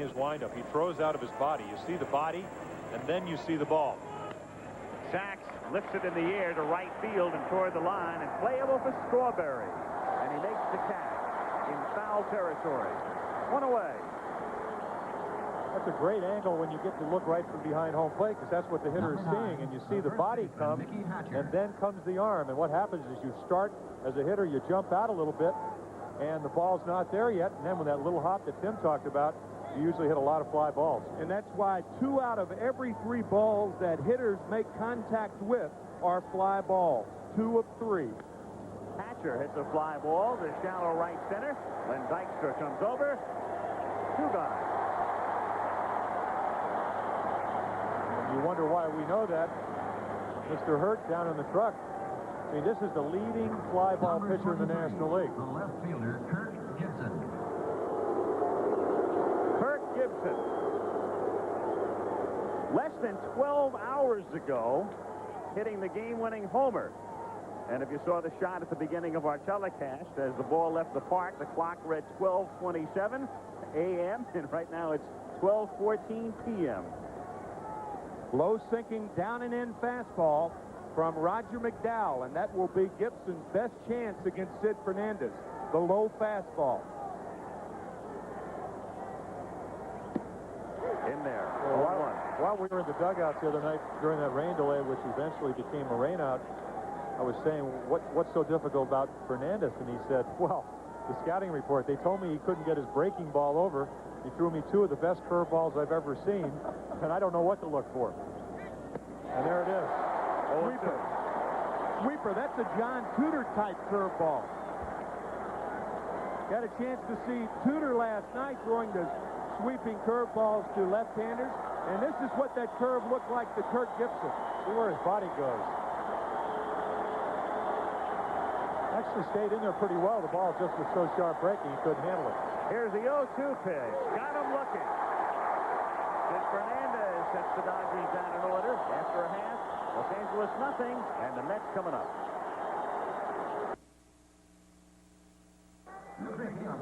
his windup. He throws out of his body. You see the body, and then you see the ball. Sachs lifts it in the air to right field and toward the line, and playable for Strawberry. And he makes the catch in foul territory. One away. That's a great angle when you get to look right from behind home plate, because that's what the hitter is seeing, and you see the body come, and then comes the arm. And what happens is you start as a hitter, you jump out a little bit, and the ball's not there yet, and then with that little hop that Tim talked about, you usually hit a lot of fly balls. And that's why 2 out of every 3 balls that hitters make contact with are fly balls. 2 of 3. Hatcher hits a fly ball to shallow right center. Len Dykstra comes over. 2 guys. You wonder why we know that. Mr. Hurt down in the truck. I mean, this is the leading fly ball pitcher in the National League. The left fielder, Kirk Gibson. Kirk Gibson. Less than 12 hours ago, hitting the game-winning homer. And if you saw the shot at the beginning of our telecast, as the ball left the park, the clock read 12:27 a.m., and right now it's 12:14 p.m. Low sinking down and in fastball from Roger McDowell, and that will be Gibson's best chance against Sid Fernandez. The low fastball. In there. While we were in the dugouts the other night during that rain delay, which eventually became a rainout, I was saying, what's so difficult about Fernandez? And he said, well, the scouting report, they told me he couldn't get his breaking ball over. He threw me 2 of the best curveballs I've ever seen, and I don't know what to look for. And there it is. Sweeper, that's a John Tudor type curveball. Got a chance to see Tudor last night throwing the sweeping curveballs to left-handers, and this is what that curve looked like to Kirk Gibson. See where his body goes. Actually stayed in there pretty well. The ball just was so sharp breaking he couldn't handle it. Here's the 0-2 pitch. Got him looking. Sid Fernandez sets the Dodgers down in order. After a half, Los Angeles nothing, and the Mets coming up.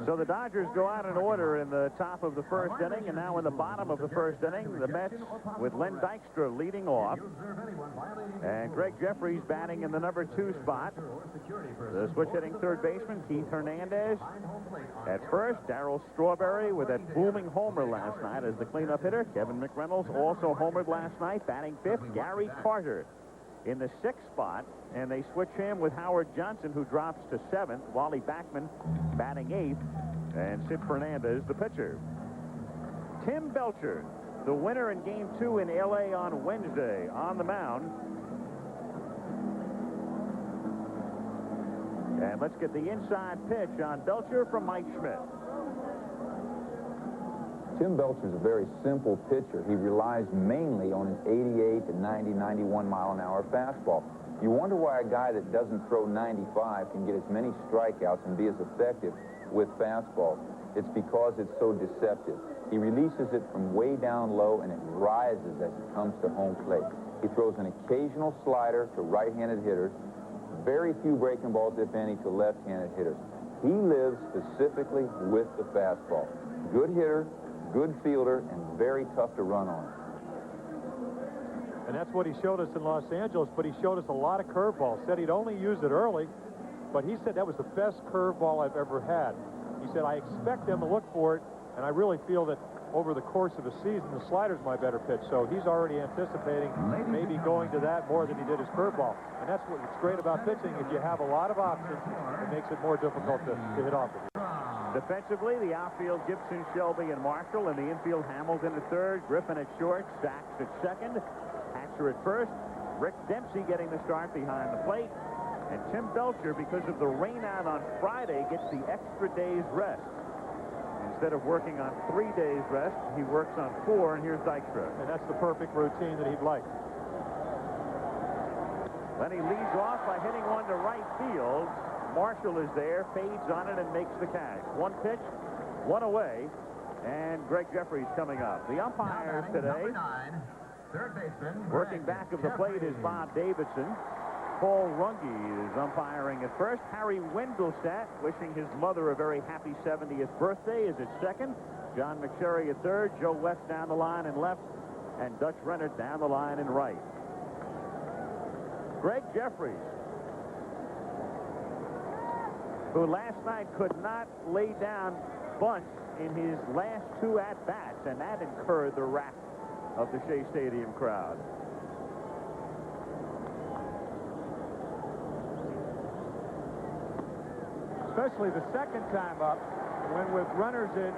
So the Dodgers go out in order in the top of the first inning, and now in the bottom of the first inning, the Mets with Len Dykstra leading off, and Greg Jeffries batting in the number 2 spot. The switch-hitting third baseman, Keith Hernandez. At first, Darryl Strawberry with that booming homer last night as the cleanup hitter. Kevin McReynolds also homered last night, batting 5th. Gary Carter in the 6th spot, and they switch him with Howard Johnson, who drops to 7th. Wally Backman batting 8th, and Sid Fernandez the pitcher. Tim Belcher, the winner in Game 2 in L.A. on Wednesday, on the mound. And let's get the inside pitch on Belcher from Mike Schmidt. Tim Belcher's a very simple pitcher. He relies mainly on his 88 to 90, 91 mile-an-hour fastball. You wonder why a guy that doesn't throw 95 can get as many strikeouts and be as effective with fastball. It's because it's so deceptive. He releases it from way down low, and it rises as it comes to home plate. He throws an occasional slider to right-handed hitters, very few breaking balls, if any, to left-handed hitters. He lives specifically with the fastball. Good hitter, good fielder, and very tough to run on. And that's what he showed us in Los Angeles, but he showed us a lot of curveballs. Said he'd only used it early, but he said that was the best curveball I've ever had. He said, I expect them to look for it, and I really feel that over the course of a season, the slider's my better pitch. So he's already anticipating maybe going to that more than he did his curveball. And that's what's great about pitching. If you have a lot of options, it makes it more difficult to hit off of you. Defensively, the outfield, Gibson, Shelby, and Marshall. And the infield, Hamilton at third, Griffin at short, Sachs at second, Hatcher at first, Rick Dempsey getting the start behind the plate. And Tim Belcher, because of the rain out on Friday, gets the extra day's rest. Instead of working on 3 days rest, he works on 4, and here's Dykstra. And that's the perfect routine that he'd like. Then he leads off by hitting one to right field. Marshall is there, fades on it, and makes the catch. 1 pitch, 1 away, and Greg Jeffries coming up. The umpires today, working back of the plate is Bob Davidson. Paul Runge is umpiring at first. Harry Wendelstadt, wishing his mother a very happy 70th birthday, is at second. John McSherry at third, Joe West down the line in left, and Dutch Renner down the line in right. Greg Jeffries, who last night could not lay down bunts in his last 2 at-bats, and that incurred the wrath of the Shea Stadium crowd. Especially the second time up, when with runners in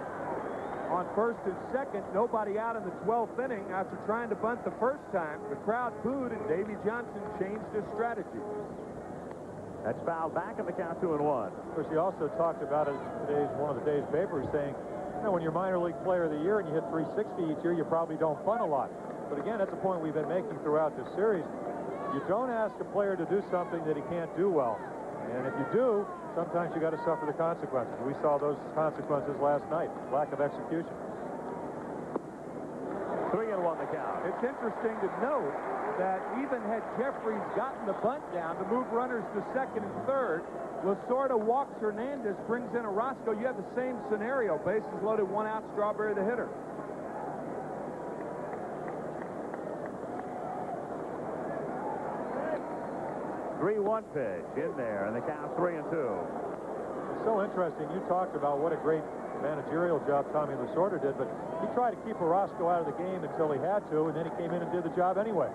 on first and second, nobody out in the 12th inning after trying to bunt the first time. The crowd booed, and Davey Johnson changed his strategy. That's fouled back, and the count 2-1. Of course, he also talked about it in one of the day's papers, saying, you know, when you're minor league player of the year and you hit 360 each year, you probably don't bunt a lot. But again, that's a point we've been making throughout this series. You don't ask a player to do something that he can't do well. And if you do, sometimes you got to suffer the consequences. We saw those consequences last night. Lack of execution. 3-1 the count. It's interesting to note that even had Jeffries gotten the bunt down to move runners to second and third, Lasorda walks Hernandez, brings in Orozco. You have the same scenario. Bases loaded, 1 out, Strawberry the hitter. Three-one pitch in there, and the count 3-2. It's so interesting. You talked about what a great managerial job Tommy Lasorda did, but he tried to keep Orozco out of the game until he had to, and then he came in and did the job anyway.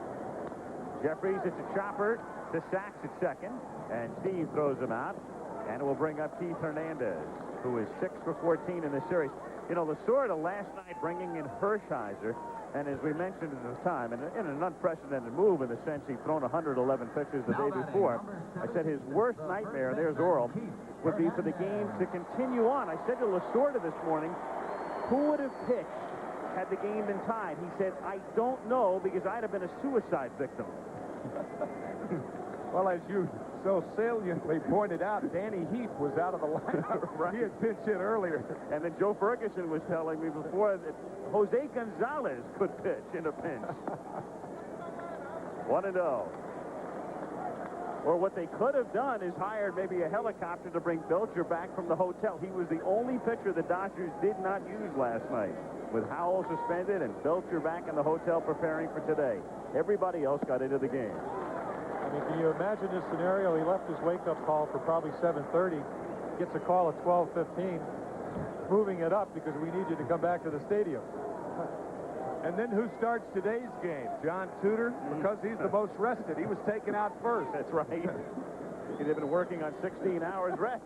Jeffries, it's a chopper to Sachs at second, and Steve throws him out, and it will bring up Keith Hernandez, who is 6 for 14 in this series. You know, Lasorda last night bringing in Hershiser, and as we mentioned at the time, and in an unprecedented move in the sense he'd thrown 111 pitches the day before, I said his worst nightmare, and there's Oral, would be for the game to continue on. I said to Lasorda this morning, who would have pitched had the game been tied? He said, I don't know, because I'd have been a suicide victim. Well, as you so saliently pointed out, Danny Heath was out of the lineup. Right. He had pitched in earlier. And then Joe Ferguson was telling me before that Jose Gonzalez could pitch in a pinch. 1-0. Or what they could have done is hired maybe a helicopter to bring Belcher back from the hotel. He was the only pitcher the Dodgers did not use last night, with Howell suspended and Belcher back in the hotel preparing for today. Everybody else got into the game. I mean, can you imagine this scenario? He left his wake-up call for probably 7:30, gets a call at 12:15, moving it up because we need you to come back to the stadium. And then who starts today's game? John Tudor, because he's the most rested. He was taken out first. That's right. He'd have been working on 16 hours rest.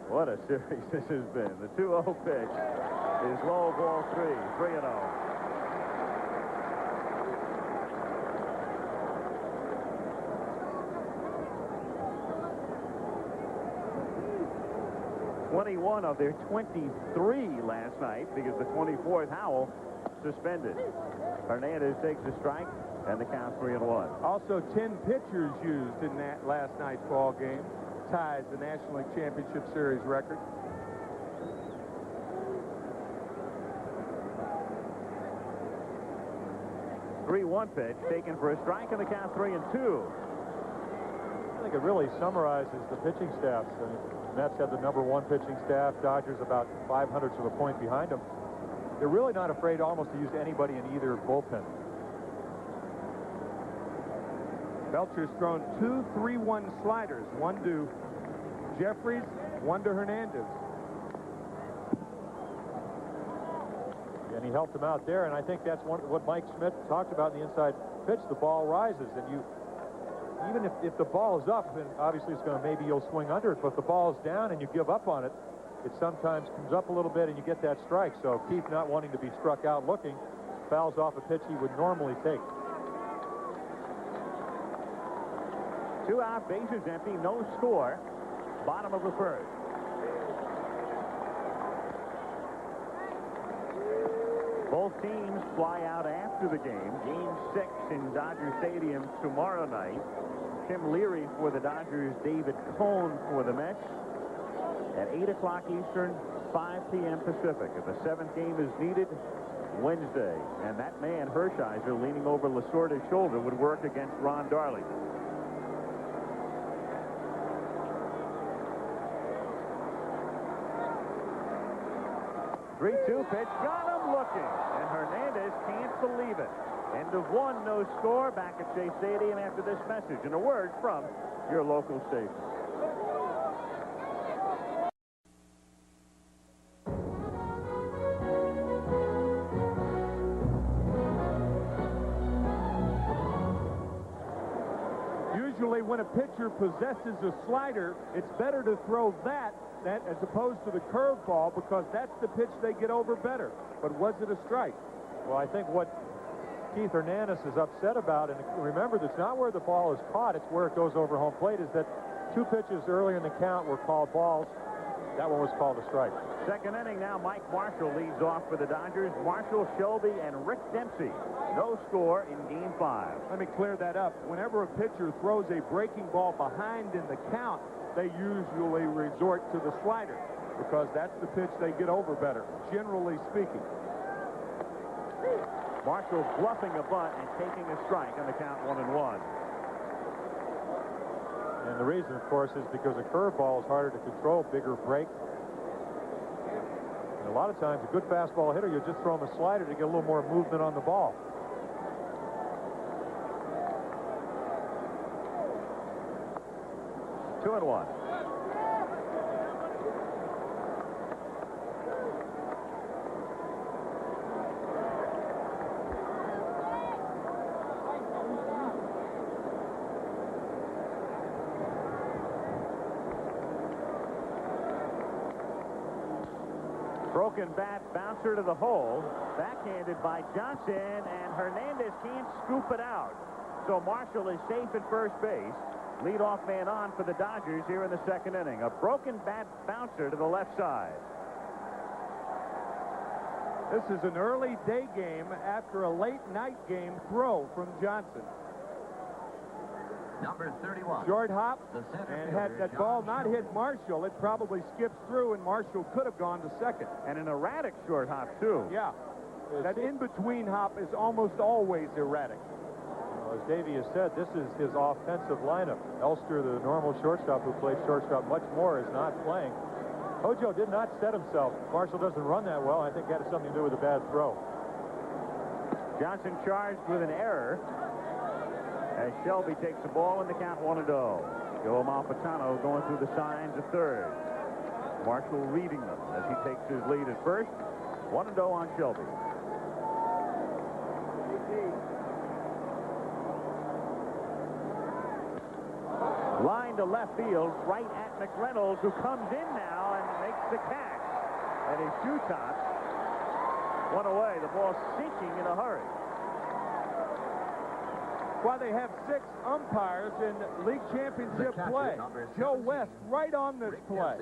What a series this has been. The 2-0 pitch is low, ball 3-0. '21 of their 23 last night because the 24th Howell suspended. Hernandez takes a strike, and the count 3-1. Also, 10 pitchers used in that last night's ball game. Ties the National League Championship Series record. Three-one pitch taken for a strike, and the count 3-2. I think it really summarizes the pitching staffs. I mean, Mets have the #1 pitching staff. Dodgers about 0.05 of a point behind them. They're really not afraid almost to use anybody in either bullpen. Belcher's thrown 2 3-1 sliders, one to Jeffries, one to Hernandez. And he helped him out there, and I think that's what Mike Schmidt talked about in the inside pitch. The ball rises, and you, even if the ball is up, then obviously it's going to, maybe you'll swing under it, but if the ball is down and you give up on it, it sometimes comes up a little bit and you get that strike. So Keith, not wanting to be struck out looking, fouls off a pitch he would normally take. 2 out, bases empty, no score. Bottom of the first. Both teams fly out after the game. Game 6 in Dodger Stadium tomorrow night. Tim Leary for the Dodgers, David Cohn for the Mets. At 8 o'clock Eastern, 5 p.m. Pacific. If a 7th game is needed, Wednesday. And that man, Hershiser, leaning over Lasorda's shoulder, would work against Ron Darling. 3-2 pitch, got him looking, and Hernandez can't believe it. End of one, no score, back at Shea Stadium after this message. And a word from your local station. Usually when a pitcher possesses a slider, it's better to throw that as opposed to the curveball, because that's the pitch they get over better. But was it a strike? Well, I think what Keith Hernandez is upset about, and remember, that's not where the ball is caught, it's where it goes over home plate, is that two pitches earlier in the count were called balls. That one was called a strike. Second inning now, Mike Marshall leads off for the Dodgers. Marshall, Shelby, and Rick Dempsey. No score in Game 5. Let me clear that up. Whenever a pitcher throws a breaking ball behind in the count, they usually resort to the slider, because that's the pitch they get over better, generally speaking. Marshall bluffing a bunt and taking a strike on the count 1-1. And the reason, of course, is because a curveball is harder to control, bigger break. And a lot of times, a good fastball hitter, you just throw him a slider to get a little more movement on the ball. Two and one. Broken bat, bouncer to the hole, backhanded by Johnson, and Hernandez can't scoop it out. So Marshall is safe at first base. Leadoff man on for the Dodgers here in the second inning. A broken bat bouncer to the left side. This is an early day game after a late night game throw from Johnson. Number 31. Short hop, The center and had fielder, that ball John not Shelby. hit Marshall, it probably skips through, and Marshall could have gone to second. And an erratic short hop, too. Yeah, that in-between hop is almost always erratic. As Davey has said, this is his offensive lineup. Elster, the normal shortstop who plays shortstop much more, is not playing. Hojo did not set himself. Marshall doesn't run that well. I think that had something to do with a bad throw. Johnson charged with an error as Shelby takes the ball in the count 1-0. Joe Malfitano going through the signs at third. Marshall reading them as he takes his lead at first. 1-0 on Shelby. Line to left field, right at McReynolds, who comes in now and makes the catch. And his shoe top went away. The ball sinking in a hurry. Why they have 6 umpires in league championship play. Joe West right on this play.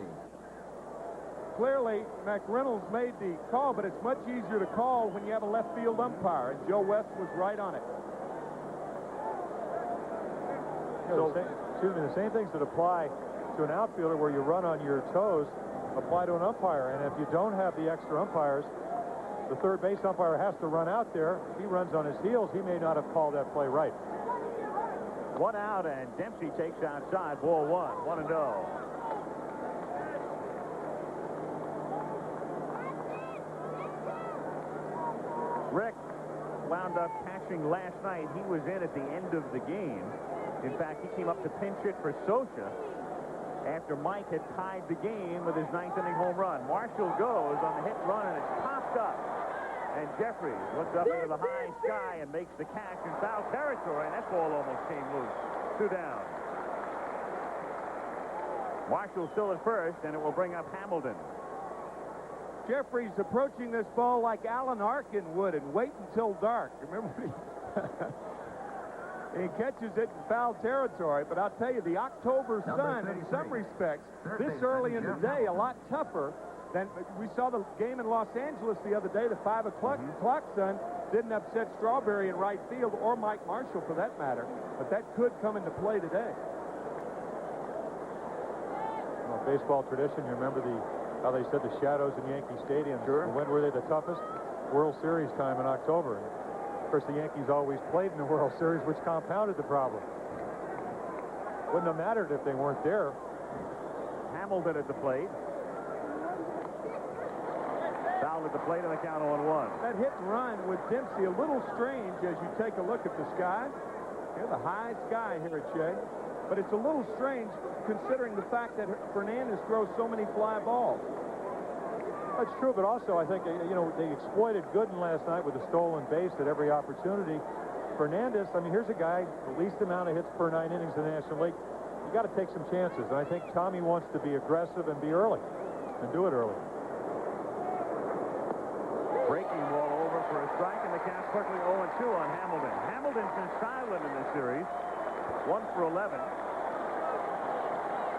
Clearly, McReynolds made the call, but it's much easier to call when you have a left field umpire, and Joe West was right on it. The same things that apply to an outfielder where you run on your toes apply to an umpire. And if you don't have the extra umpires, the third base umpire has to run out there. If he runs on his heels, he may not have called that play right. 1 out, and Dempsey takes outside. Ball 1, 1-0. Rick wound up catching last night. He was in at the end of the game. In fact, he came up to pinch hit for Socha after Mike had tied the game with his 9th inning home run. Marshall goes on the hit and run, and it's popped up. And Jeffries looks up into the high sky and makes the catch in foul territory, and that ball almost came loose. 2 down. Marshall still at first, and it will bring up Hamilton. Jeffries approaching this ball like Alan Arkin would and wait until dark. Remember he catches it in foul territory, but I'll tell you, the October sun, in some respects, this early in the day, a lot tougher than we saw the game in Los Angeles the other day. The 5 o'clock sun didn't upset Strawberry in right field, or Mike Marshall for that matter, but that could come into play today. Well, baseball tradition, you remember how they said the shadows in Yankee Stadium. Sure. When were they the toughest? World Series time in October. Of course, the Yankees always played in the World Series, which compounded the problem. Wouldn't have mattered if they weren't there. Hamilton at the plate. Foul to plate, and the count 0-1. That hit and run with Dempsey, a little strange as you take a look at the sky. Here's the high sky here at Shea. But it's a little strange considering the fact that Fernandez throws so many fly balls. That's true, but also I think, you know, they exploited Gooden last night with a stolen base at every opportunity. Fernandez, I mean, here's a guy, the least amount of hits per 9 innings in the National League. You got to take some chances, and I think Tommy wants to be aggressive and be early, and do it early. Breaking ball over for a strike, and the count quickly 0-2 on Hamilton. Hamilton's been silent in this series. 1 for 11.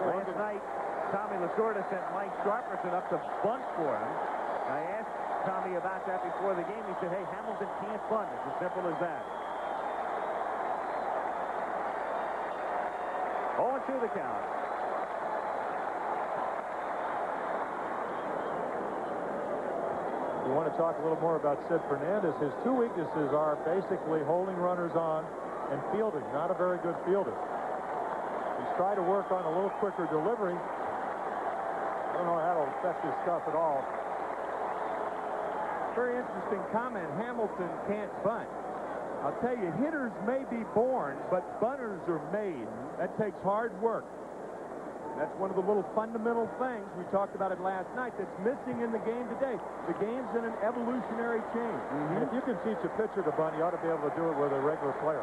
Last night, Tommy Lasorda sent Mike Sharperson up to bunt for him. I asked Tommy about that before the game. He said, hey, Hamilton can't bunt. It's as simple as that. 0-2 the count. You want to talk a little more about Sid Fernandez. His two weaknesses are basically holding runners on and fielding. Not a very good fielder. He's tried to work on a little quicker delivery. I don't know how it'll affect his stuff at all. Very interesting comment. Hamilton can't bunt. I'll tell you, hitters may be born, but bunters are made. That takes hard work. That's one of the little fundamental things, we talked about it last night, that's missing in the game today. The game's in an evolutionary change. And if you can teach a pitcher to bunt, you ought to be able to do it with a regular player.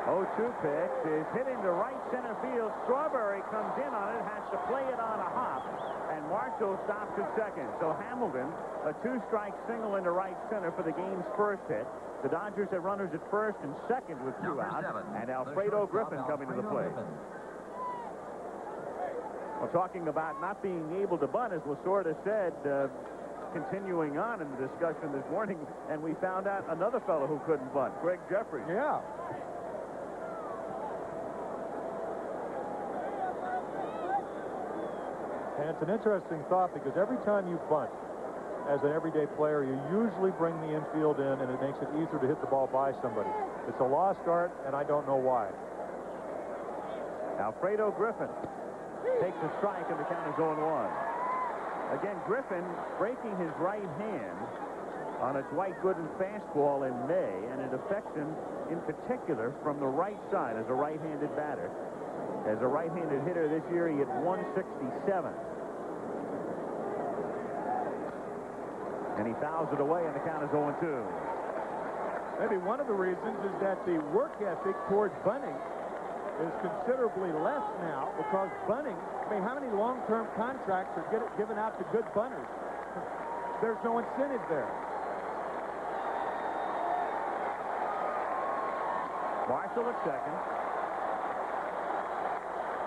0-2 pitch is hitting to right center field. Strawberry comes in on it, has to play it on a hop, and Marshall stops at second. So Hamilton, a 2-strike single into right center for the game's first hit. The Dodgers have runners at first and second with 2 outs, and Alfredo Griffin coming to the plate. Well, talking about not being able to bunt, as Lasorda said, continuing on in the discussion this morning, and we found out another fellow who couldn't bunt, Greg Jeffries. Yeah. And it's an interesting thought because every time you bunt as an everyday player, you usually bring the infield in, and it makes it easier to hit the ball by somebody. It's a lost art, and I don't know why. Alfredo Griffin takes a strike, and the count is 0-1. Again, Griffin breaking his right hand on a Dwight Gooden fastball in May, and it affects him in particular from the right side as a right-handed batter. As a right-handed hitter this year, he hit 167. And he fouls it away, and the count is 0-2. Maybe one of the reasons is that the work ethic towards bunting is considerably less now, because bunting, I mean, how many long-term contracts are given out to good bunters? There's no incentive there. Marshall at second.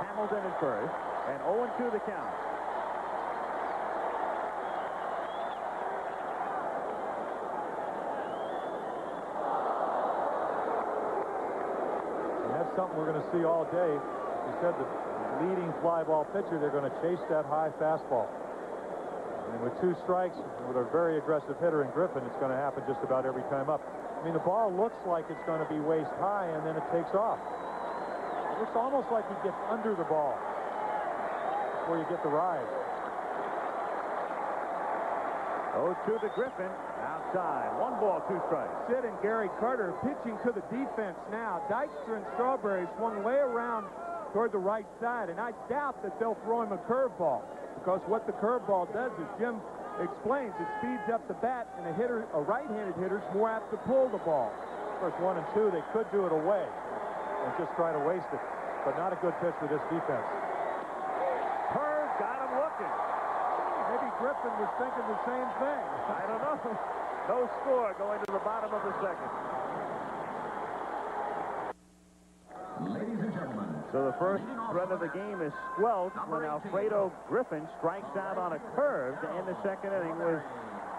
Hamilton at first, and 0-2 the count. Something we're going to see all day. You said the leading fly ball pitcher, they're going to chase that high fastball. And with 2 strikes, with a very aggressive hitter in Griffin, it's going to happen just about every time up. I mean, the ball looks like it's going to be waist high, and then it takes off. It looks almost like he gets under the ball before you get the rise. 0-2 to Griffin. Outside. 1 ball, 2 strikes. Sid and Gary Carter pitching to the defense now. Dykstra and Strawberry swung way around toward the right side, and I doubt that they'll throw him a curveball, because what the curveball does, as Jim explains, it speeds up the bat, and a right-handed hitter's more apt to pull the ball. First 1 and 2, they could do it away and just try to waste it, but not a good pitch for this defense. Curve got him looking. Maybe Griffin was thinking the same thing. I don't know. No score going to the bottom of the second. Ladies and gentlemen. So the first run of the game is squelched when Alfredo Griffin strikes out on a curve to end the second inning with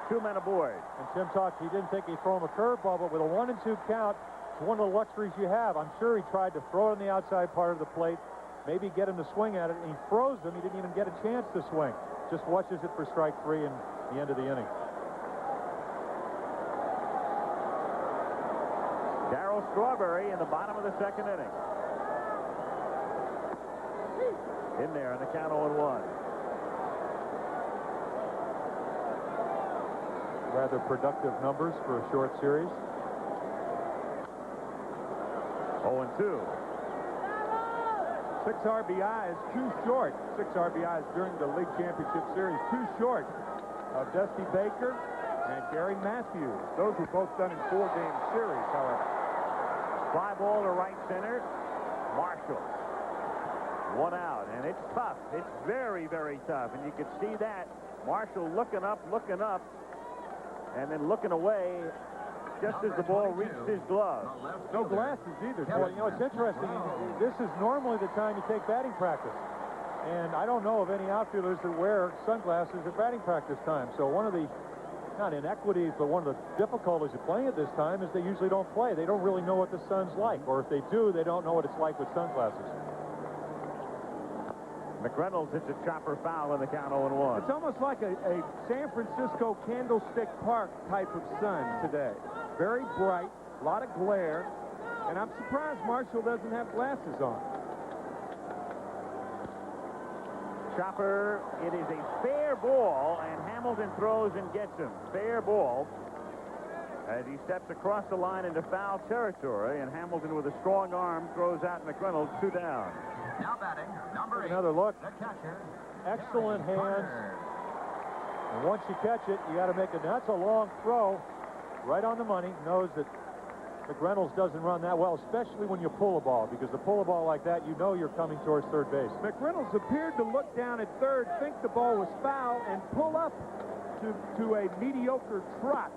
2 men aboard. And Tim talked, he didn't think he'd throw him a curveball, but with a 1 and 2 count, it's one of the luxuries you have. I'm sure he tried to throw it on the outside part of the plate, maybe get him to swing at it, and he froze him. He didn't even get a chance to swing. Just watches it for strike 3 and the end of the inning. Darryl Strawberry in the bottom of the second inning. In there on the count 0-1. rather productive numbers for a short series. 0-2. 6 RBIs, too short. 6 RBIs during the league championship series, too short of Dusty Baker and Gary Matthews. Those were both done in 4-game series, however. Fly ball to right center. Marshall. 1 out, and it's tough. It's very, very tough, and you can see that. Marshall looking up, and then looking away just as the ball reached his glove. No glasses either. Boy, you know, it's interesting. This is normally the time you take batting practice. And I don't know of any outfielders that wear sunglasses at batting practice time. So one of the, not inequities, but one of the difficulties of playing at this time is they usually don't play. They don't really know what the sun's like. Or if they do, they don't know what it's like with sunglasses. McReynolds hits a chopper foul in the count 0-1. It's almost like a San Francisco Candlestick Park type of sun today. Very bright, a lot of glare, and I'm surprised Marshall doesn't have glasses on. Chopper, it is a fair ball, and Hamilton throws and gets him. Fair ball as he steps across the line into foul territory, and Hamilton with a strong arm throws out McReynolds, 2 down. Now batting, number 8. Another look. The catcher. Excellent hands. And once you catch it, you got to make it. That's a long throw. Right on the money. Knows that McReynolds doesn't run that well, especially when you pull a ball, because to pull a ball like that, you know you're coming towards third base. McReynolds appeared to look down at third, think the ball was foul, and pull up to a mediocre trot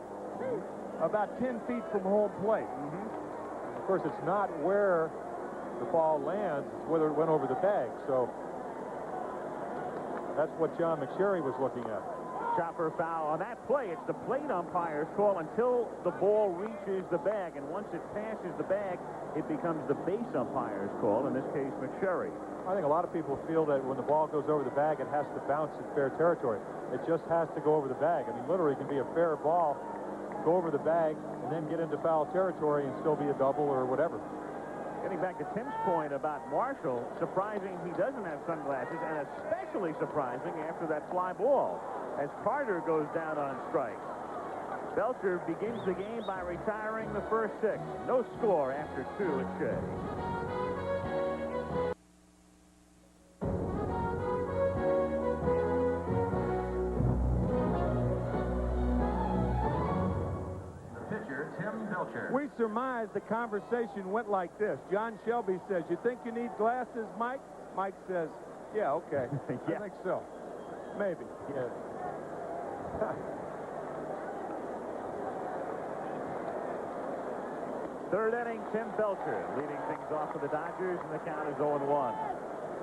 about 10 feet from home plate. Of course, it's not where the ball lands, it's whether it went over the bag. So that's what John McSherry was looking at. Chopper foul on that play. It's the plate umpire's call until the ball reaches the bag, and once it passes the bag, it becomes the base umpire's call, in this case McSherry. I think a lot of people feel that when the ball goes over the bag, it has to bounce in fair territory. It just has to go over the bag. I mean, literally, it can be a fair ball, go over the bag, and then get into foul territory and still be a double or whatever. Getting back to Tim's point about Marshall, surprising he doesn't have sunglasses, and especially surprising after that fly ball as Carter goes down on strikes. Belcher begins the game by retiring the first 6. No score after 2 at Shea. Pitcher, Tim Belcher. We surmise the conversation went like this. John Shelby says, "You think you need glasses, Mike?" Mike says, "Yeah, okay." Yeah. I think so. Maybe. Yeah. Third inning, Tim Belcher leading things off for the Dodgers, and the count is 0-1.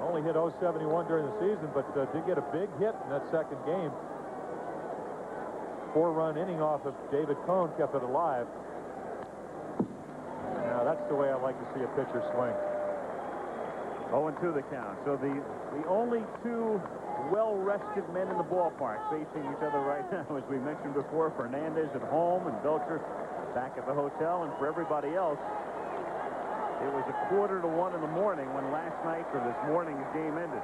Only hit 071 during the season, but did get a big hit in that second game. 4-run inning off of David Cohn kept it alive. Now that's the way I like to see a pitcher swing. 0-2 the count. So the only 2 well-rested men in the ballpark facing each other right now, as we mentioned before, Fernandez at home and Belcher back at the hotel. And for everybody else, it was 1:45 in the morning when last night or this morning's game ended.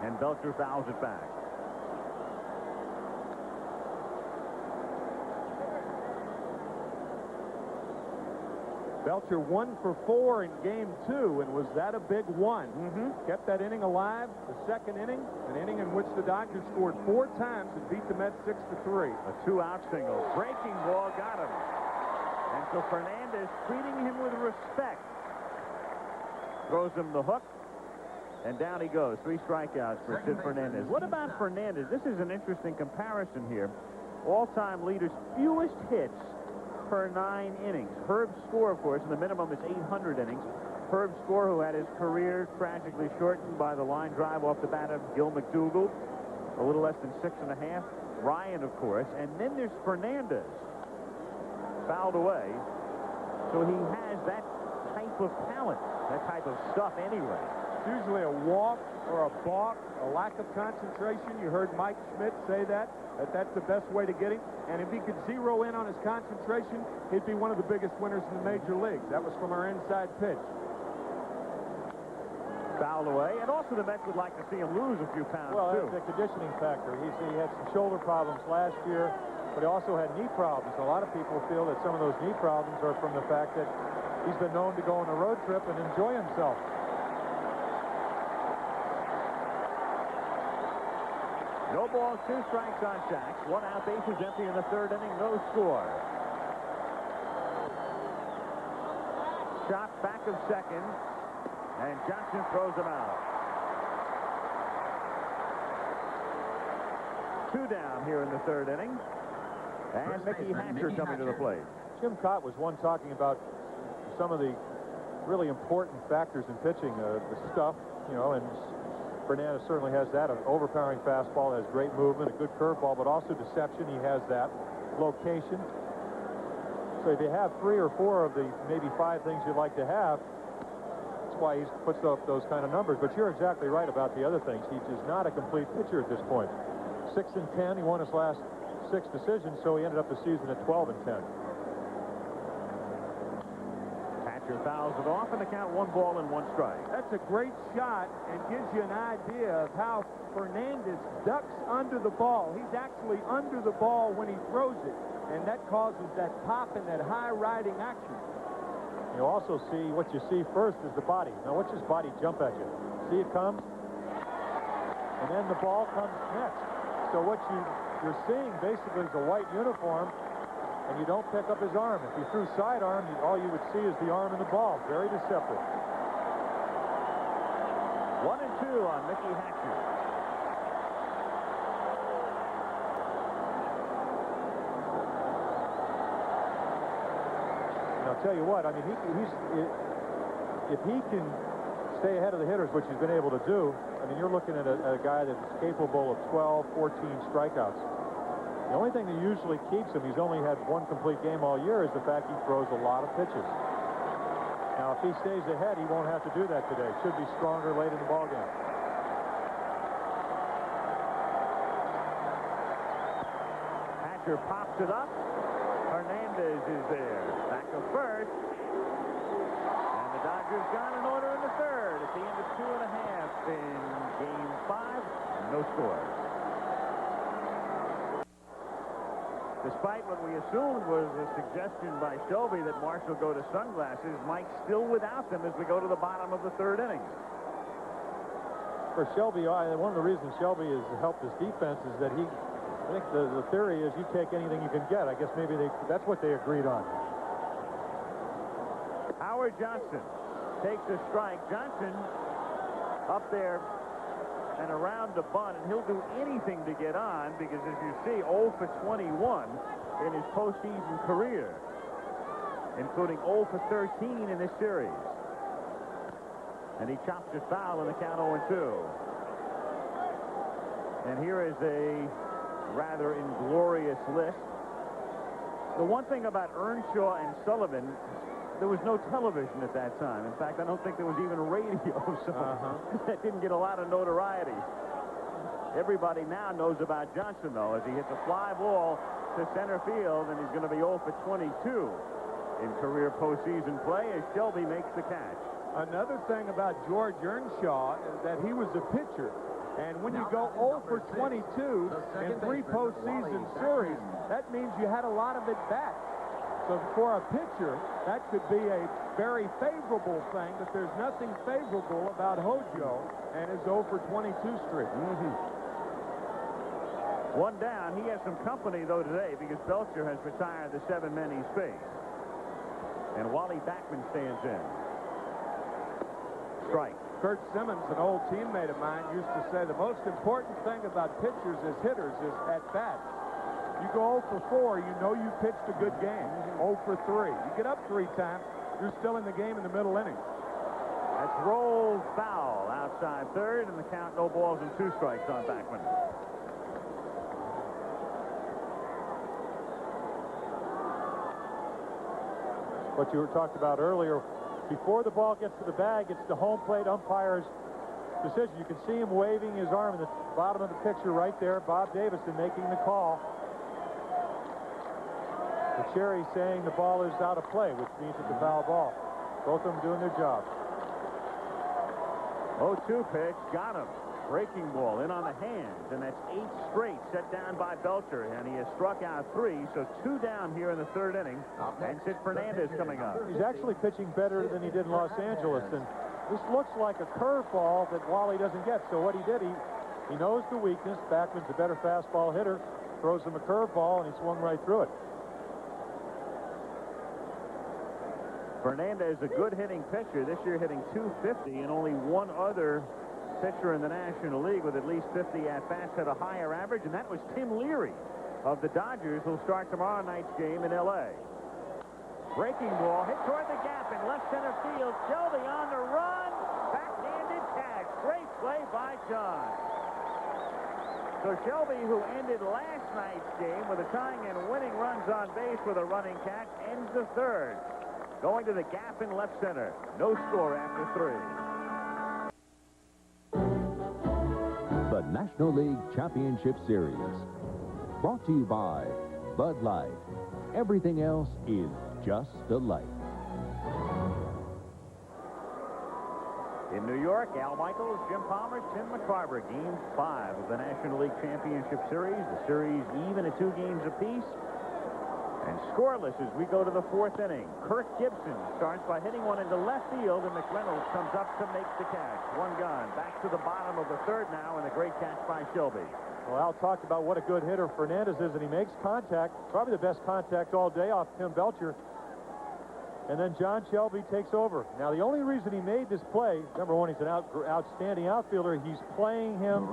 And Belcher fouls it back. Belcher 1 for 4 in game 2, and was that a big one? Kept that inning alive. The second inning, an inning in which the Dodgers scored 4 times and beat the Mets 6-3. A 2-out single. Breaking ball got him. And so Fernandez, treating him with respect, throws him the hook, and down he goes. 3 strikeouts for Sid Fernandez. What about Fernandez? This is an interesting comparison here. All-time leaders, fewest hits per 9 innings. Herb Score, of course, and the minimum is 800 innings. Herb Score, who had his career tragically shortened by the line drive off the bat of Gil McDougall, a little less than 6.5. Ryan, of course, and then there's Fernandez, fouled away. So he has that type of talent, that type of stuff anyway. It's usually a walk or a balk, a lack of concentration. You heard Mike Schmidt say that's the best way to get him. And if he could zero in on his concentration, he'd be one of the biggest winners in the major leagues. That was from our inside pitch. foul away. And also the Mets would like to see him lose a few pounds, well, too. that's the conditioning factor. He had some shoulder problems last year, but he also had knee problems. A lot of people feel that some of those knee problems are from the fact that he's been known to go on a road trip and enjoy himself. No balls, 2 strikes on Jacks. 1 out, bases empty in the 3rd inning. No score. Shot back of second, and Johnson throws him out. 2 down here in the 3rd inning. And Mickey Hatcher coming to the plate. Jim Cott was one talking about some of the really important factors in pitching, the stuff, you know, and Fernandez certainly has that. An overpowering fastball, has great movement, a good curveball, but also deception. He has that. Location. So if you have 3 or 4 of the maybe 5 things you'd like to have, that's why he puts up those kind of numbers. But you're exactly right about the other things. He is not a complete pitcher at this point. 6-10. He won his last 6 decisions, so he ended up the season at 12-10. Hatcher fouls it off, and the count 1 ball and 1 strike. That's a great shot and gives you an idea of how Fernandez ducks under the ball. He's actually under the ball when he throws it, and that causes that pop and that high riding action. You also see, what you see first is the body. Now watch his body jump at you. See it comes, and then the ball comes next. So what you're seeing basically is a white uniform, and you don't pick up his arm. If you threw sidearm, all you would see is the arm and the ball. Very deceptive. 1-2 on Mickey Hatcher. And I'll tell you what, I mean, if he can stay ahead of the hitters, which he's been able to do, I mean, you're looking at a guy that's capable of 12, 14 strikeouts. The only thing that usually keeps him, he's only had 1 complete game all year, is the fact he throws a lot of pitches. Now, if he stays ahead, he won't have to do that today. Should be stronger late in the ballgame. Hatcher pops it up. Hernandez is there. Back to first. And the Dodgers got an order in the 3rd at the end of 2.5 in Game 5. No score. Despite what we assumed was a suggestion by Shelby that Marshall go to sunglasses, Mike's still without them as we go to the bottom of the 3rd inning. For Shelby, one of the reasons Shelby has helped his defense is that I think the theory is you take anything you can get. I guess maybe that's what they agreed on. Howard Johnson takes a strike. Johnson up there and around the bunt, and he'll do anything to get on because, as you see, 0 for 21 in his postseason career, including 0 for 13 in this series. And he chops it foul in the count 0-2. And here is a rather inglorious list. The one thing about Earnshaw and Sullivan, there was no television at that time. In fact, I don't think there was even radio, so that didn't get a lot of notoriety. Everybody now knows about Johnson, though, as he hits a fly ball to center field, and he's going to be 0 for 22 in career postseason play as Shelby makes the catch. Another thing about George Earnshaw is that he was a pitcher. And when you go 0 for 22 in 3 postseason series, that means you had a lot of at-bats. So for a pitcher, that could be a very favorable thing, but there's nothing favorable about Hojo and his 0 for 22 streak. One down. He has some company, though, today because Belcher has retired the 7-men he's faced. And Wally Backman stands in. Strike. Kurt Simmons, an old teammate of mine, used to say the most important thing about pitchers as hitters is at-bats. You go 0 for 4, you know you pitched a good game. 0 for 3. You get up 3 times, you're still in the game in the middle inning. That's rolled foul outside third, and the count no balls and 2 strikes on Backman. What you were talked about earlier, before the ball gets to the bag, it's the home plate umpire's decision. You can see him waving his arm in the bottom of the picture right there. Bob Davison making the call. The Cherry saying the ball is out of play, which means it's a foul ball. Both of them doing their job. 0-2 pitch, got him. Breaking ball in on the hands, and that's 8 straight set down by Belcher, and he has struck out 3, so 2 down here in the 3rd inning. And Sid Fernandez coming up. He's actually pitching better than he did in Los Angeles, and this looks like a curveball that Wally doesn't get. So what he did, he knows the weakness. Backman's a better fastball hitter, throws him a curveball, and he swung right through it. Fernandez, a good hitting pitcher, this year hitting .250, and only one other pitcher in the National League with at least 50 at-bats had a higher average, and that was Tim Leary of the Dodgers, who'll start tomorrow night's game in L.A. Breaking ball, hit toward the gap in left center field. Shelby on the run, backhanded catch. Great play by John. So Shelby, who ended last night's game with a tying and winning runs on base with a running catch, ends the 3rd. Going to the gap in left center. No score after 3. The National League Championship Series. Brought to you by Bud Light. Everything else is just a light. In New York, Al Michaels, Jim Palmer, Tim McCarver. Game 5 of the National League Championship Series. The series even at 2 games apiece. And scoreless as we go to the 4th inning. Kirk Gibson starts by hitting one into left field, and McReynolds comes up to make the catch. 1 gone. Back to the bottom of the 3rd now, and a great catch by Shelby. Well, Al talked about what a good hitter Fernandez is, and he makes contact, probably the best contact all day off Tim Belcher. And then John Shelby takes over. Now, the only reason he made this play, number one, he's an outstanding outfielder. He's playing him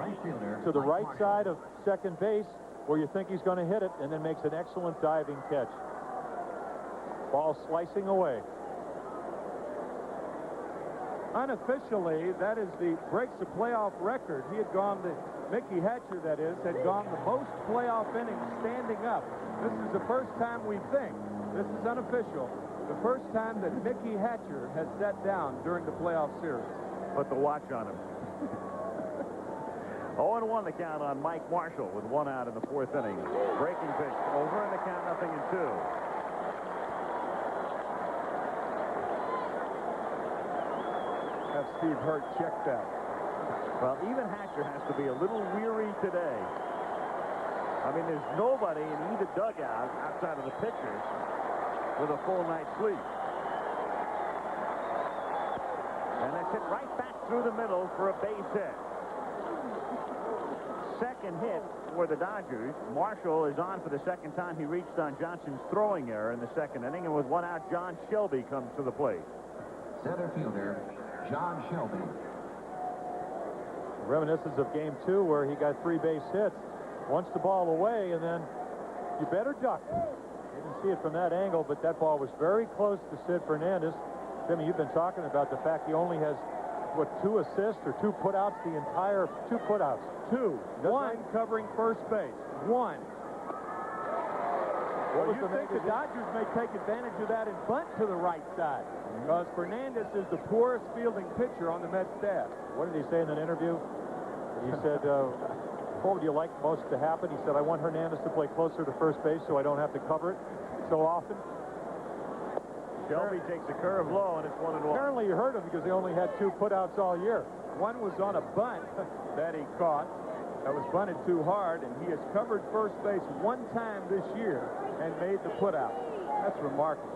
to the right side of second base, where you think he's going to hit it, and then makes an excellent diving catch. Ball slicing away. Unofficially, that is breaks the playoff record. He had gone, Mickey Hatcher, that is, had gone the most playoff innings standing up. This is the first time we think, this is unofficial, the first time that Mickey Hatcher has sat down during the playoff series. Put the watch on him. 0-1 the count on Mike Marshall with 1 out in the 4th inning. Breaking pitch over, and the count 0-2. Have Steve Hurt check that. Well, even Hatcher has to be a little weary today. I mean, there's nobody in either dugout outside of the pitchers with a full night's sleep. And that's hit right back through the middle for a base hit. Second hit for the Dodgers. Marshall is on for the 2nd time. He reached on Johnson's throwing error in the 2nd inning, and with 1 out, John Shelby comes to the plate. Center fielder, John Shelby. Reminiscence of Game 2, where he got 3 base hits. Wants the ball away, and then you better duck. You didn't see it from that angle, but that ball was very close to Sid Fernandez. Jimmy, you've been talking about the fact he only has, what, 2 assists or 2 putouts the entire 2 putouts. 2. 1 covering first base. 1. Well, you think the Dodgers may take advantage of that and bunt to the right side, because Fernandez is the poorest fielding pitcher on the Mets staff. What did he say in an interview? He said, what would you like most to happen? He said, I want Hernandez to play closer to first base so I don't have to cover it so often. Shelby takes a curve low, and it's 1-1. Apparently you heard him, because he only had 2 putouts all year. One was on a bunt that he caught. That was bunted too hard, and he has covered first base 1 time this year and made the putout. That's remarkable.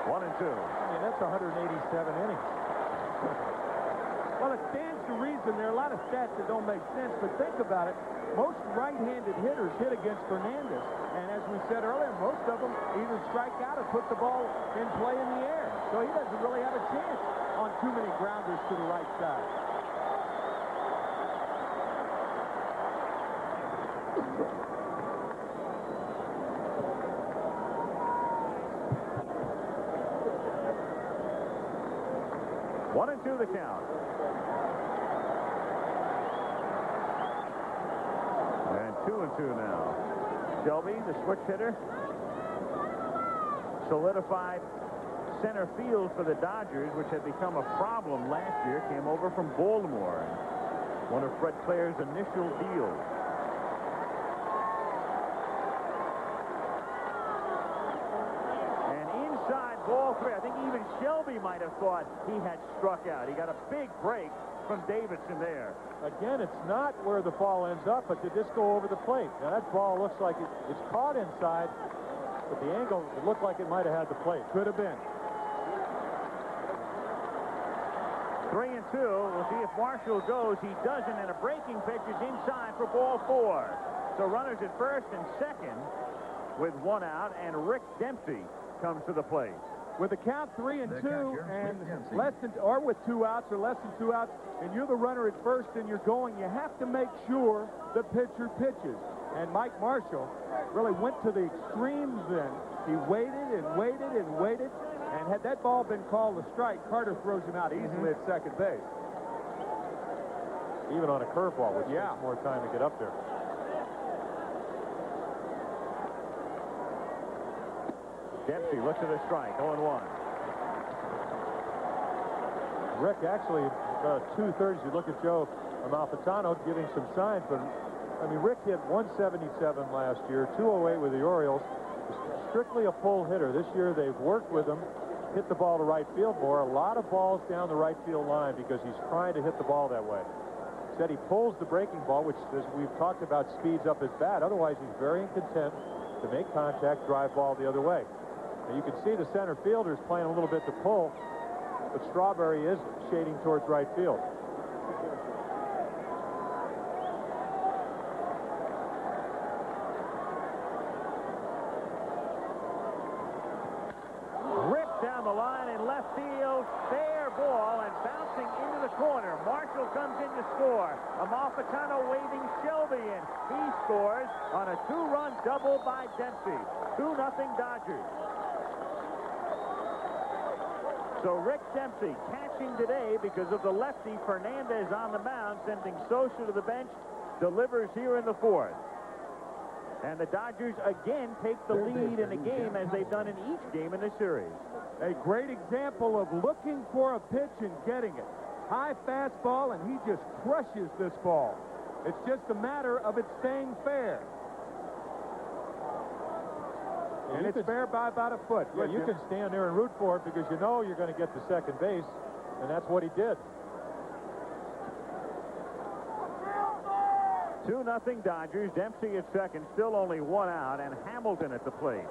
1-2. I mean, that's 187 innings. Well, it stands to reason. There are a lot of stats that don't make sense, but think about it. Most right-handed hitters hit against Fernandez, and as we said earlier, most of them either strike out or put the ball in play in the air. So he doesn't really have a chance on too many grounders to the right side. One and 2 the count. And 2-2 now. Shelby, the switch hitter, solidified center field for the Dodgers, which had become a problem last year. Came over from Baltimore, one of Fred Clair's initial deals. And inside, ball all three. I think even Shelby might have thought he had struck out. He got a big break from Davidson there. Again, it's not where the ball ends up, but did this go over the plate? Now, that ball looks like it's caught inside, but the angle, it looked like it might have had the plate. Could have been. 3-2. We'll see if Marshall goes. He doesn't, and a breaking pitch is inside for ball 4. So runners at first and second with 1 out, and Rick Dempsey comes to the plate. With a count 3-2 and less than, or with 2 outs or less than 2 outs, and you're the runner at first and you're going, you have to make sure the pitcher pitches. And Mike Marshall really went to the extremes then. He waited and waited and waited, and had that ball been called a strike, Carter throws him out easily at second base. Even on a curveball, which takes more time to get up there. Dempsey looks at a strike, 0-1. Rick actually, 2/3. You look at Joe Amalfitano giving some signs, but I mean, Rick hit 177 last year, 208 with the Orioles. Strictly a pull hitter. This year they've worked with him, hit the ball to right field more. A lot of balls down the right field line because he's trying to hit the ball that way. Said he pulls the breaking ball, which, as we've talked about, speeds up his bat. Otherwise, he's very content to make contact, drive ball the other way. Now, you can see the center fielder's playing a little bit to pull, but Strawberry is shading towards right field. Ripped down the line in left field, fair ball, and bouncing into the corner. Marshall comes in to score. Amalfitano waving Shelby in. He scores on a 2-run double by Dempsey. 2-0 Dodgers. So Rick Dempsey catching today because of the lefty Fernandez on the mound, sending Sosa to the bench, delivers here in the 4th. And the Dodgers again take the lead in the game as they've done in each game in the series. A great example of looking for a pitch and getting it. High fastball, and he just crushes this ball. It's just a matter of it staying fair. And it's fair by about a foot. Yeah, you can stand there and root for it because you know you're going to get to second base, and that's what he did. 2-0 Dodgers. Dempsey at second, still only 1 out, and Hamilton at the plate.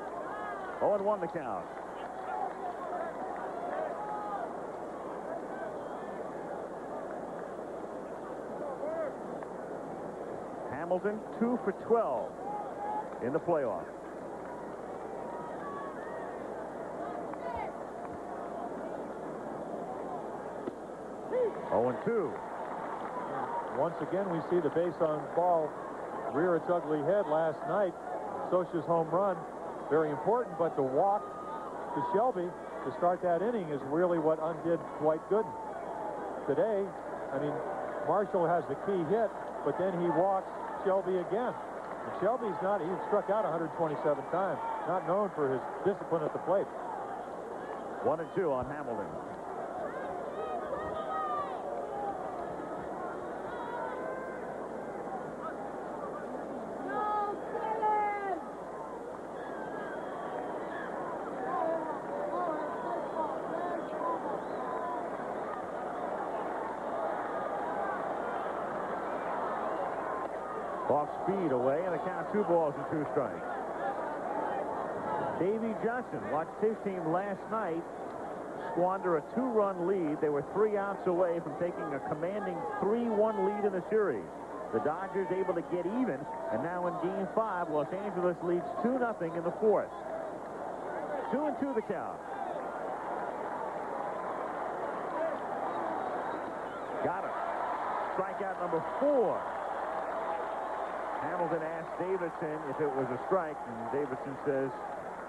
0-1 the count. Hamilton 2 for 12 in the playoffs. 0-2. Once again, we see the base on ball rear its ugly head last night. Sosa's home run, very important, but the walk to Shelby to start that inning is really what undid Dwight Gooden. Today, I mean, Marshall has the key hit, but then he walks Shelby again. And Shelby's not, he's struck out 127 times, not known for his discipline at the plate. 1-2 on Hamilton. Off speed away, and a count 2 balls and 2 strikes. Davey Johnson watched his team last night squander a 2-run lead. They were 3 outs away from taking a commanding 3-1 lead in the series. The Dodgers able to get even, and now in Game 5, Los Angeles leads 2-0 in the 4th. 2-2 the count. Got him. Strikeout number 4. Hamilton asked Davidson if it was a strike, and Davidson says,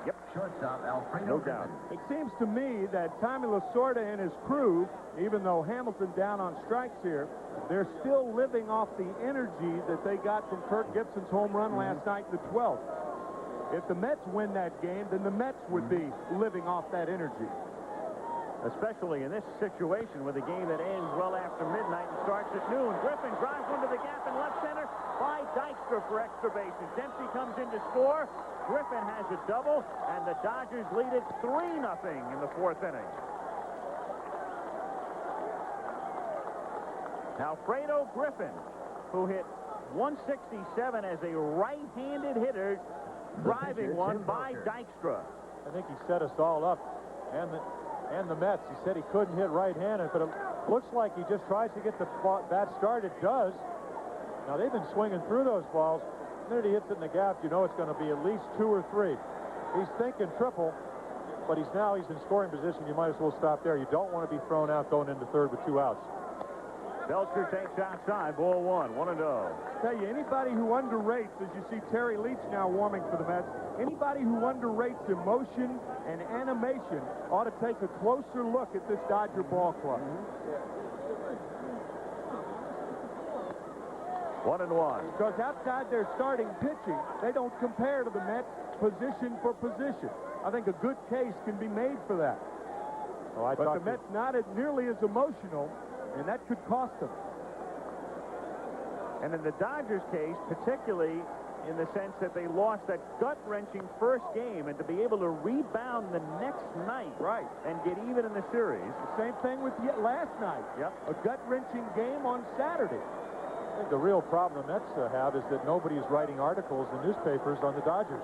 yep. Shortstop Alfredo. No doubt. It seems to me that Tommy Lasorda and his crew, even though Hamilton down on strikes here, they're still living off the energy that they got from Kirk Gibson's home run last night, the 12th. If the Mets win that game, then the Mets would be living off that energy. Especially in this situation with a game that ends well after midnight and starts at noon. Griffin drives into the gap in left center by Dykstra. Dykstra for extra bases. Dempsey comes in to score. Griffin has a double, and the Dodgers lead it 3-0 in the fourth inning. Now, Fredo Griffin, who hit 167 as a right-handed hitter, driving one by Dykstra. I think he set us all up, and the Mets. He said he couldn't hit right-handed, but it looks like he just tries to get the bat started. Does. Now, they've been swinging through those balls. The minute he hits it in the gap, you know it's going to be at least 2 or 3. He's thinking triple, but he's in scoring position. You might as well stop there. You don't want to be thrown out going into third with 2 outs. Belcher takes outside, ball 1, 1-0. Tell you, anybody who underrates, as you see Terry Leach now warming for the Mets, anybody who underrates emotion and animation ought to take a closer look at this Dodger ball club. 1-1. Because outside their starting pitching, they don't compare to the Mets position for position. I think a good case can be made for that. Oh, but the Mets not nearly as emotional, and that could cost them. And in the Dodgers case, particularly in the sense that they lost that gut-wrenching first game, and to be able to rebound the next night and get even in the series. The same thing with last night. Yep. A gut-wrenching game on Saturday. I think the real problem the Mets have is that nobody's writing articles in newspapers on the Dodgers.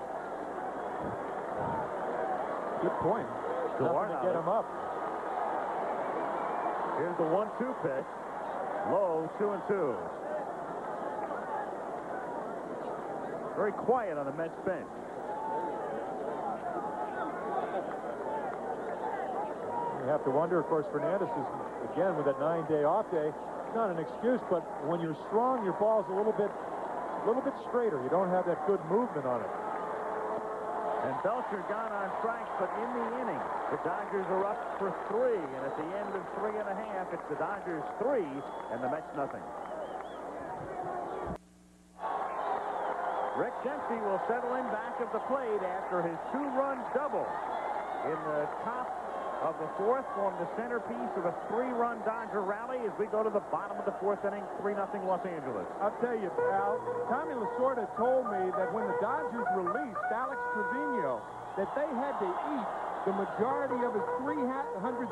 Good point. Nothing to get them up. Here's the 1-2 pitch. Low, 2-2. Very quiet on the Mets bench. You have to wonder, of course, Fernandez is, again, with that 9-day off day, not an excuse, but when you're strong, your ball's a little bit straighter. You don't have that good movement on it. And Belcher got on strikes, but in the inning, the Dodgers are up for 3. And at the end of 3.5, it's the Dodgers 3 and the Mets nothing. Rick Dempsey will settle in back of the plate after his 2-run double in the top of the fourth, formed the centerpiece of a 3-run Dodger rally as we go to the bottom of the fourth inning, 3-0 Los Angeles. I'll tell you, Al, Tommy Lasorda told me that when the Dodgers released Alex Trevino, that they had to eat the majority of his $300,000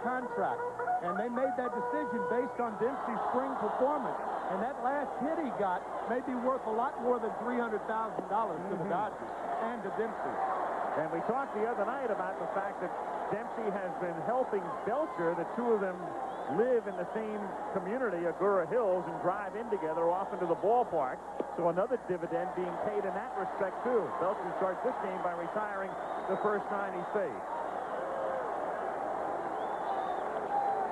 contract. And they made that decision based on Dempsey's spring performance. And that last hit he got may be worth a lot more than $300,000 to the Dodgers and to Dempsey. And we talked the other night about the fact that Dempsey has been helping Belcher. The two of them live in the same community, Agoura Hills, and drive in together often to the ballpark. So another dividend being paid in that respect, too. Belcher starts this game by retiring the first 9 he's faced.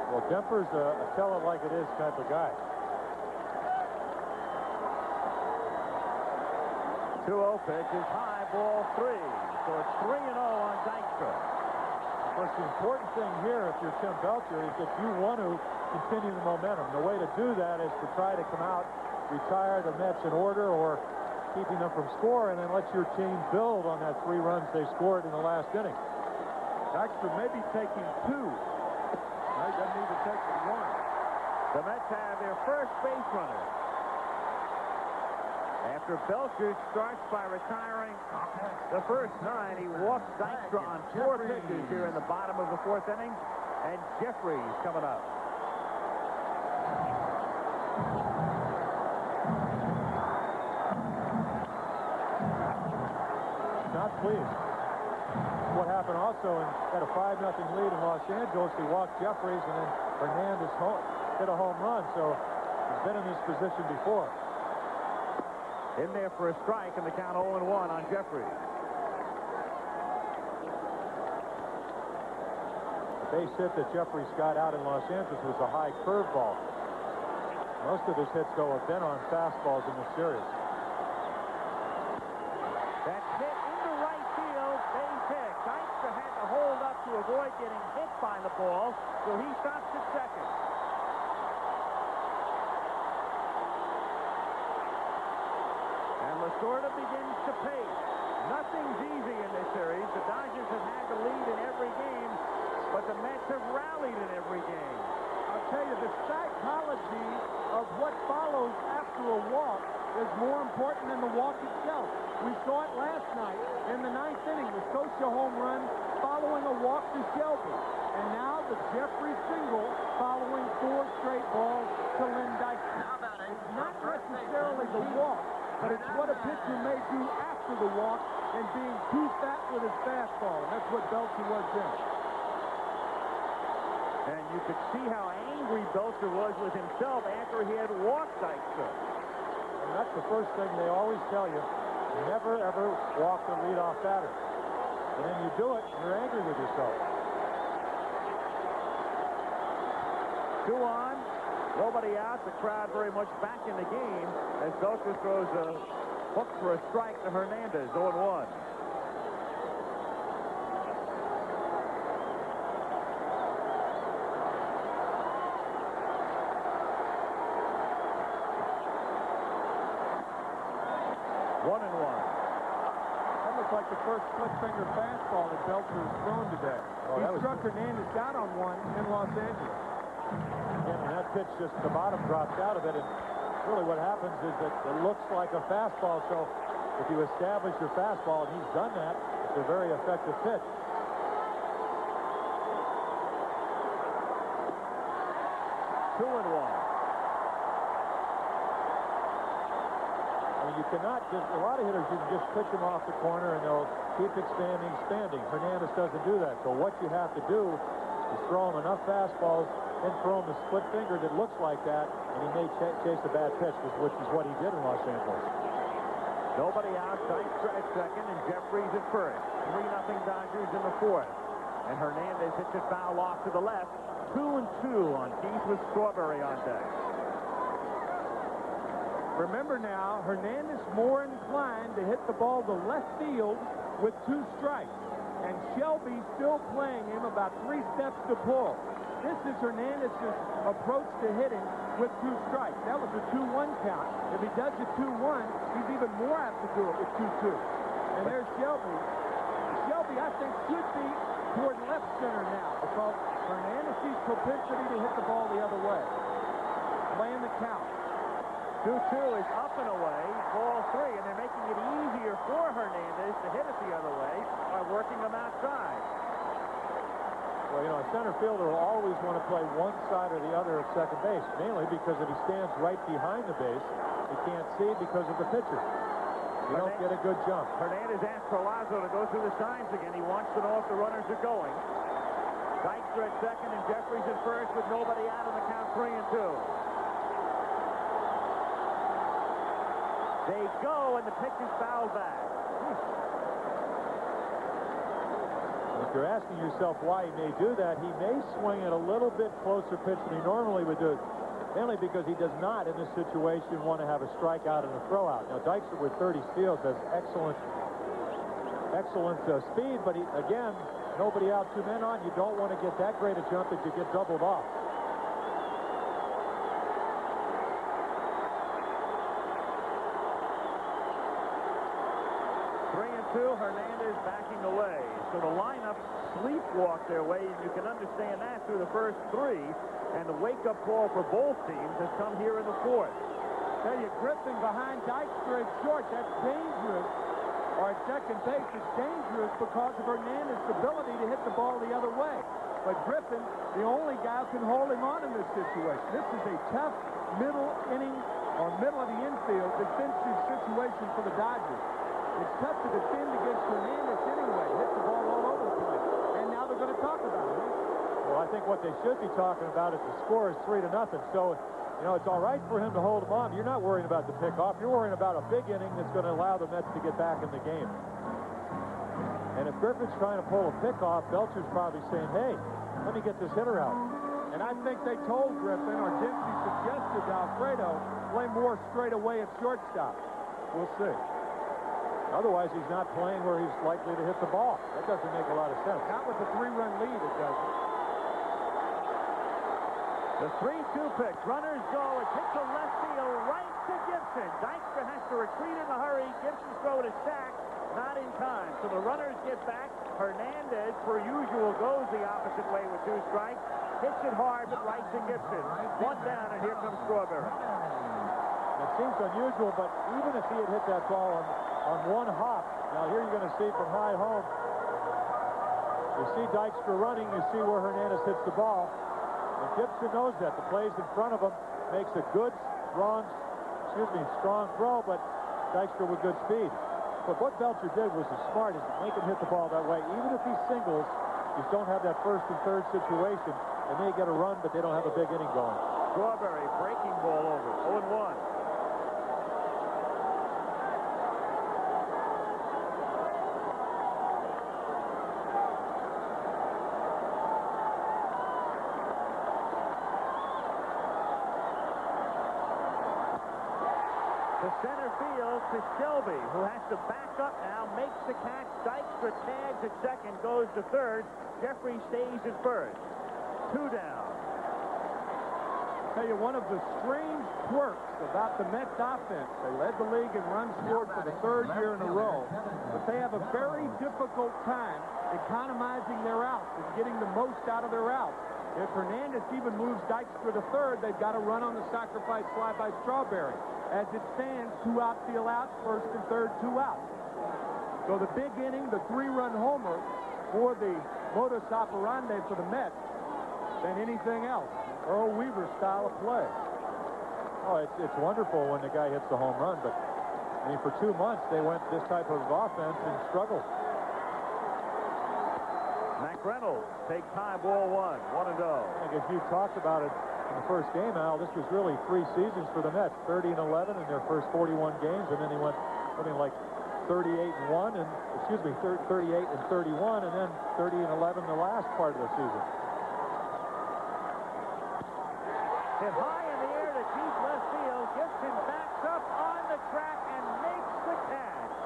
Well, Demper's a tell it like it is type of guy. 2-0 pitch is high, ball 3. So it's 3-0 on Dykstra. Of course, the important thing here, if you're Tim Belcher, is that you want to continue the momentum. The way to do that is to try to come out, retire the Mets in order, or keeping them from scoring, and then let your team build on that 3 runs they scored in the last inning. Dykstra may be taking 2. He doesn't need to take 1. The Mets have their first base runner. After Belcher starts by retiring the first 9, he walks Dykstra on 4 pitches here in the bottom of the fourth inning, and Jeffries coming up. Not pleased. What happened also, and had a 5-0 lead in Los Angeles. He walked Jeffries, and then Hernandez hit a home run. So he's been in this position before. In there for a strike, and the count 0-1 on Jeffries. The base hit that Jeffries got out in Los Angeles was a high curveball. Most of his hits, though, have been on fastballs in this series. That's hit into right field, base hit. Dykstra had to hold up to avoid getting hit by the ball, so he stops at second. Lasorda begins to pace. Nothing's easy in this series. The Dodgers have had the lead in every game, but the Mets have rallied in every game. I'll tell you, the psychology of what follows after a walk is more important than the walk itself. We saw it last night in the 9th inning, the Scotia home run following a walk to Shelby. And now the Jeffrey single following 4 straight balls to Lynn Dykstra. It's not necessarily the walk, but it's what a pitcher may do after the walk and being too fat with his fastball. And that's what Belcher was then. And you could see how angry Belcher was with himself after he had walked Dykstra. And that's the first thing they always tell you. Never, ever walk the leadoff batter. And then you do it, and you're angry with yourself. 2 on, nobody out. The crowd very much back in the game as Belcher throws a hook for a strike to Hernandez, 0-1. That looks like the first split-finger fastball that Belcher has thrown today. He struck Hernandez out on one in Los Angeles. Again, and that pitch just the bottom drops out of it, and really what happens is that it looks like a fastball, so if you establish your fastball, and he's done that, it's a very effective pitch. Two and one. I mean, you cannot just, a lot of hitters, you can just pitch them off the corner and they'll keep expanding. Hernandez doesn't do that. So what you have to do is throw him enough fastballs and throw him a split finger that looks like that, and he may chase a bad pitch, which is what he did in Los Angeles. Nobody out, Dykstra at second, and Jeffries at first. 3-0 Dodgers in the 4th. And Hernandez hits it foul off to the left. 2-2 on Keith with Strawberry on deck. Remember now, Hernandez more inclined to hit the ball to left field with 2 strikes. And Shelby still playing him about 3 steps to pull. This is Hernandez's approach to hitting with 2 strikes. That was a 2-1 count. If he does a 2-1, he's even more apt to do it with 2-2. And there's Shelby. Shelby, I think, should be toward left center now because Hernandez sees propensity to hit the ball the other way. Playing the count. 2-2 is up and away, ball 3, and they're making it easier for Hernandez to hit it the other way by working him outside. Well, you know, a center fielder will always want to play one side or the other at second base, mainly because if he stands right behind the base, he can't see because of the pitcher. You don't get a good jump. Hernandez asked Perlazo to go through the signs again. He wants to know if the runners are going. Dykstra at second and Jeffries at first with nobody out on the count 3-2. They go, and the pitch is fouled back. If you're asking yourself why he may do that, he may swing at a little bit closer pitch than he normally would do, mainly because he does not, in this situation, want to have a strikeout and a throwout. Now, Dykstra with 30 steals has excellent speed, but again, nobody out, 2 men on. You don't want to get that great a jump that you get doubled off. 3-2, Hernandez backing away. So the lineup sleepwalked their way, and you can understand that through the first 3. And the wake-up call for both teams has come here in the 4th. Tell you, Griffin behind Dykstra at short, that's dangerous. Or at second base, it's dangerous because of Hernandez's ability to hit the ball the other way. But Griffin, the only guy who can hold him on in this situation. This is a tough middle inning or middle of the infield defensive situation for the Dodgers. It's tough to defend against Hernandez anyway. Hit the ball all over the place. And now they're going to talk about it. Well, I think what they should be talking about is the score is 3-0. So, you know, it's all right for him to hold him on. You're not worrying about the pickoff. You're worrying about a big inning that's going to allow the Mets to get back in the game. And if Griffin's trying to pull a pickoff, Belcher's probably saying, hey, let me get this hitter out. And I think they told Griffin, or Dempsey suggested to Alfredo, play more straight away at shortstop. We'll see. Otherwise, he's not playing where he's likely to hit the ball. That doesn't make a lot of sense. Not with a 3-run lead, it doesn't. The 3-2 pitch. Runners go. It's hit to left field, right to Gibson. Dykstra has to retreat in a hurry. Gibson's throw to Stack. Not in time. So the runners get back. Hernandez, per usual, goes the opposite way with 2 strikes. Hits it hard, but right to Gibson. 1 down, and here comes Strawberry. It seems unusual, but even if he had hit that ball on one hop, now here you're going to see from high home, you see Dykstra running, you see where Hernandez hits the ball. And Gibson knows that. The play's in front of him, makes a good, strong throw, but Dykstra with good speed. But what Belcher did was as smart as to make him hit the ball that way. Even if he singles, you don't have that first and third situation. They may get a run, but they don't have a big inning going. Strawberry breaking ball over, 0-1. To center field to Shelby, who has to back up now, makes the catch. Dykstra tags at second, goes to third. Jeffrey stays at first. 2 down. Tell you, one of the strange quirks about the Mets offense, they led the league in runs scored for the 3rd year in a row, but they have a very difficult time economizing their outs and getting the most out of their outs. If Hernandez even moves Dykstra to third, they've got to run on the sacrifice fly by Strawberry. As it stands, 2 outfield outs, first and third, 2 outs. So the big inning, the 3-run homer for the modus operandi for the Mets than anything else. Earl Weaver style of play. Oh, it's wonderful when the guy hits the home run, but I mean, for 2 months they went this type of offense and struggled. McReynolds take time, ball 1, 1-0. I think as you talked about it in the first game, Al, this was really 3 seasons for the Mets, 30-11 in their first 41 games, and then he went something like 38-1 and 38-31, and then 30-11 the last part of the season. Hit high in the air to deep left field. Gibson backs up on the track and makes the catch.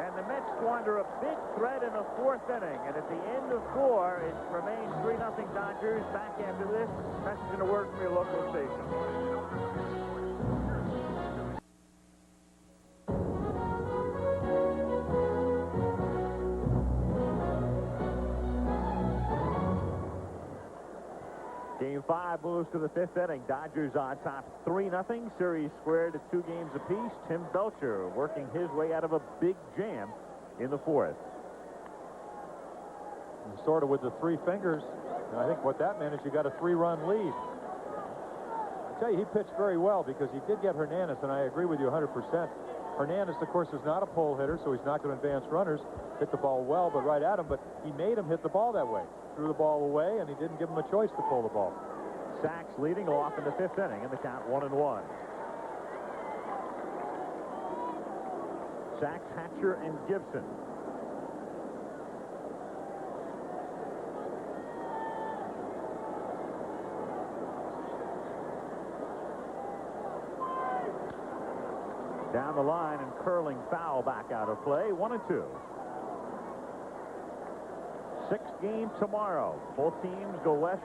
And the Mets squander a big threat in the 4th inning. And at the end of 4, it remains 3-0 Dodgers. Back after this, message and a word from your local station. Game 5 moves to the 5th inning. Dodgers on top 3-0. Series squared at 2 games apiece. Tim Belcher working his way out of a big jam in the 4th. And sort of with the 3 fingers, and I think what that meant is you got a 3-run lead. I tell you, he pitched very well because he did get Hernandez, and I agree with you 100%. Hernandez, of course, is not a pole hitter, so he's not going to advance runners. Hit the ball well, but right at him. But he made him hit the ball that way. Threw the ball away, and he didn't give him a choice to pull the ball. Sachs leading off in the 5th inning, and the count 1-1. Sachs, Hatcher, and Gibson. Down the line and curling foul back out of play. 1-2. 6th game tomorrow. Both teams go west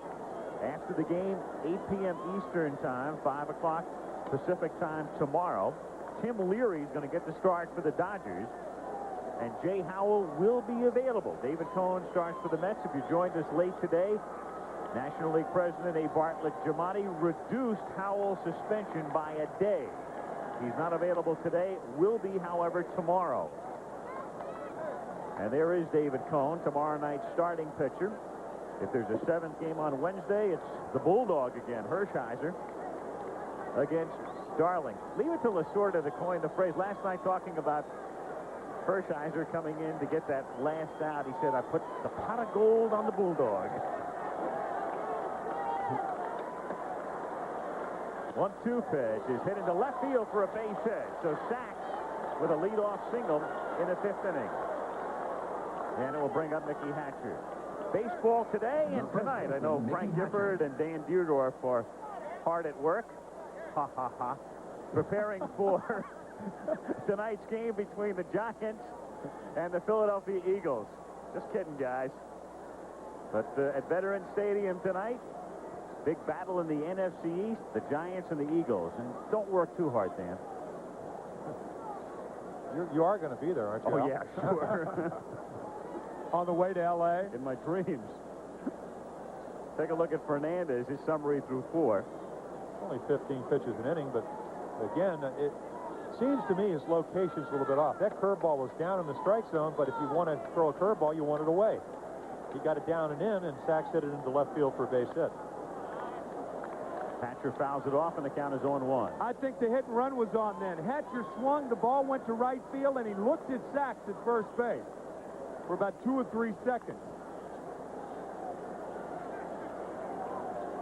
after the game, 8 p.m. Eastern time, 5 o'clock Pacific time tomorrow. Tim Leary is going to get the start for the Dodgers, and Jay Howell will be available. David Cohn starts for the Mets. If you joined us late today, National League President A. Bartlett Giamatti reduced Howell's suspension by a day. He's not available today, will be, however, tomorrow. And there is David Cohn, tomorrow night's starting pitcher. If there's a 7th game on Wednesday, it's the Bulldog again, Hershiser, against Darling. Leave it to Lasorda to coin the phrase. Last night, talking about Hershiser coming in to get that last out, he said, I put the pot of gold on the Bulldog. 1-2 pitch is hit into left field for a base hit. So Sachs with a leadoff single in the 5th inning. And it will bring up Mickey Hatcher. Baseball today and tonight. I know Frank Gifford and Dan Deerdorf are hard at work. Ha, ha, ha. Preparing for tonight's game between the Giants and the Philadelphia Eagles. Just kidding, guys. But at Veterans Stadium tonight, big battle in the NFC East, the Giants and the Eagles. And don't work too hard, Dan. You are going to be there, aren't you? Oh, yeah, sure. On the way to L.A. In my dreams. Take a look at Fernandez, his summary through 4. Only 15 pitches an inning, but again, it seems to me his location's a little bit off. That curveball was down in the strike zone, but if you want to throw a curveball, you want it away. He got it down and in, and Sachs hit it into left field for a base hit. Hatcher fouls it off, and the count is 0-1. I think the hit and run was on then. Hatcher swung, the ball went to right field, and he looked at Sachs at first base for about 2 or 3 seconds.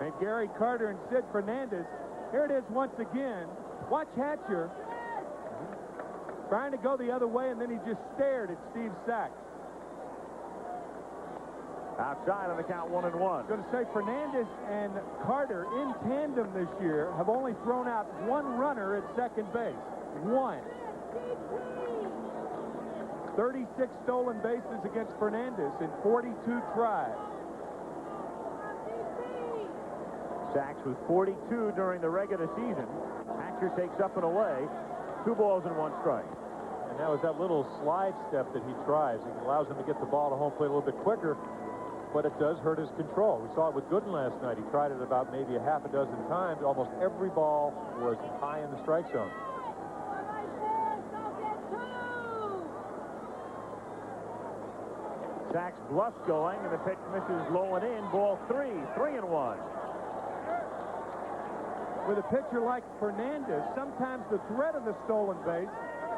And Gary Carter and Sid Fernandez, here it is once again. Watch Hatcher trying to go the other way, and then he just stared at Steve Sachs. Outside on the count, 1-1. I'm going to say Fernandez and Carter in tandem this year have only thrown out 1 runner at second base. 1. 36 stolen bases against Fernandez in 42 tries. Sachs was 42 during the regular season. Hatcher takes up and away. 2 balls and 1 strike. And that was that little slide step that he tries. It allows him to get the ball to home plate a little bit quicker, but it does hurt his control. We saw it with Gooden last night. He tried it about maybe a half a dozen times. Almost every ball was high in the strike zone. Sachs bluffs going, and the pitch misses low and in. Ball 3, 3-1. With a pitcher like Fernandez, sometimes the threat of the stolen base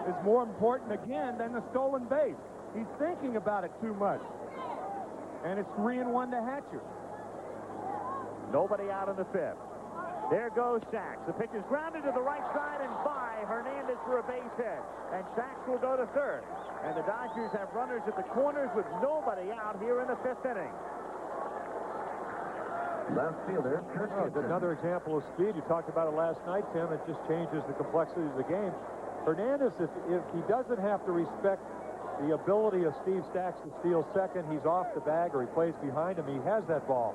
is more important again than the stolen base. He's thinking about it too much. And it's 3-1 to Hatcher. Nobody out in the 5th. There goes Sachs. The pitch is grounded to the right side and by Hernandez for a base hit. And Sachs will go to 3rd. And the Dodgers have runners at the corners with nobody out here in the 5th inning. Left fielder, Kirk Gibson. Another example of speed. You talked about it last night, Tim. It just changes the complexity of the game. Hernandez, if he doesn't have to respect the ability of Steve Sachs to steal second, he's off the bag or he plays behind him, he has that ball.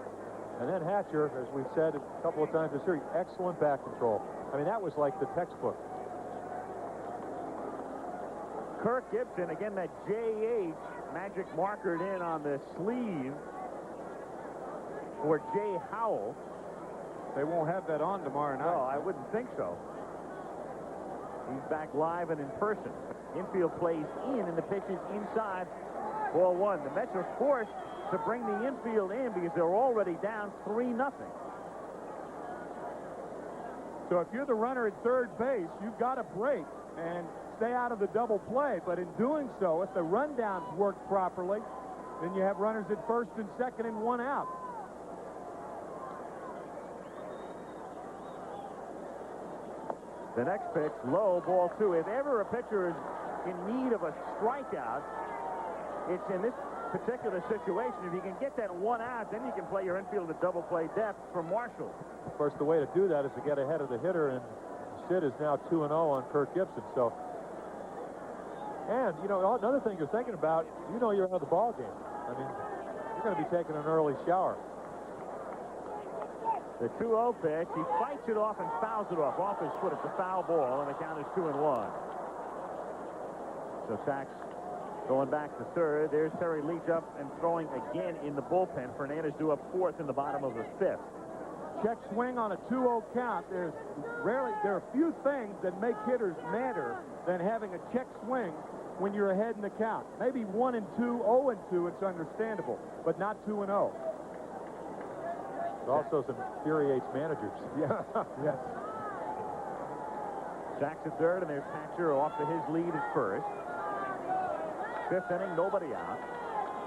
And then Hatcher, as we've said a couple of times this year, excellent back control. I mean, that was like the textbook. Kirk Gibson, again, that JH magic markered in on the sleeve for Jay Howell. They won't have that on tomorrow night. No, I wouldn't think so. He's back live and in person. Infield plays in, and the pitch is inside. Ball 1. The Mets are forced to bring the infield in because they're already down 3-0. So if you're the runner at 3rd base, you've got to break and stay out of the double play. But in doing so, if the rundowns work properly, then you have runners at 1st and 2nd and 1 out. The next pitch, low, ball 2. If ever a pitcher is in need of a strikeout, it's in this particular situation. If you can get that 1 out, then you can play your infield at double play depth from Marshall. Of course, the way to do that is to get ahead of the hitter, and Sid is now 2-0 on Kirk Gibson. So, and, you know, another thing you're thinking about, you know you're out of the ball game. I mean, you're going to be taking an early shower. The 2-0 pitch, he fights it off and fouls it off his foot. It's a foul ball, and the count is 2-1. So Sachs going back to 3rd. There's Terry Leach up and throwing again in the bullpen. Fernandez due up 4th in the bottom of the 5th. Check swing on a 2-0 count. There are few things that make hitters madder than having a check swing when you're ahead in the count. Maybe 1-2, 0-2, it's understandable, but not 2-0. It also infuriates managers. Yeah. Yes. Sachs at 3rd, and there's Hatcher off to his lead at 1st. 5th inning, nobody out.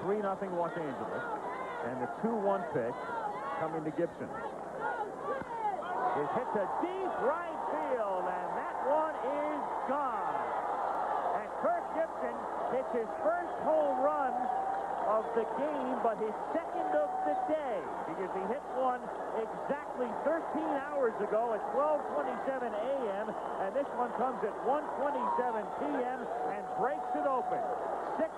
3-0 Los Angeles. And the 2-1 pitch coming to Gibson. It hits a deep right field, and that one is gone. And Kirk Gibson hits his first home run of the game, but his second of the day, because he hit one exactly 13 hours ago at 12:27 a.m., and this one comes at 1:27 p.m. and breaks it open, 6-0.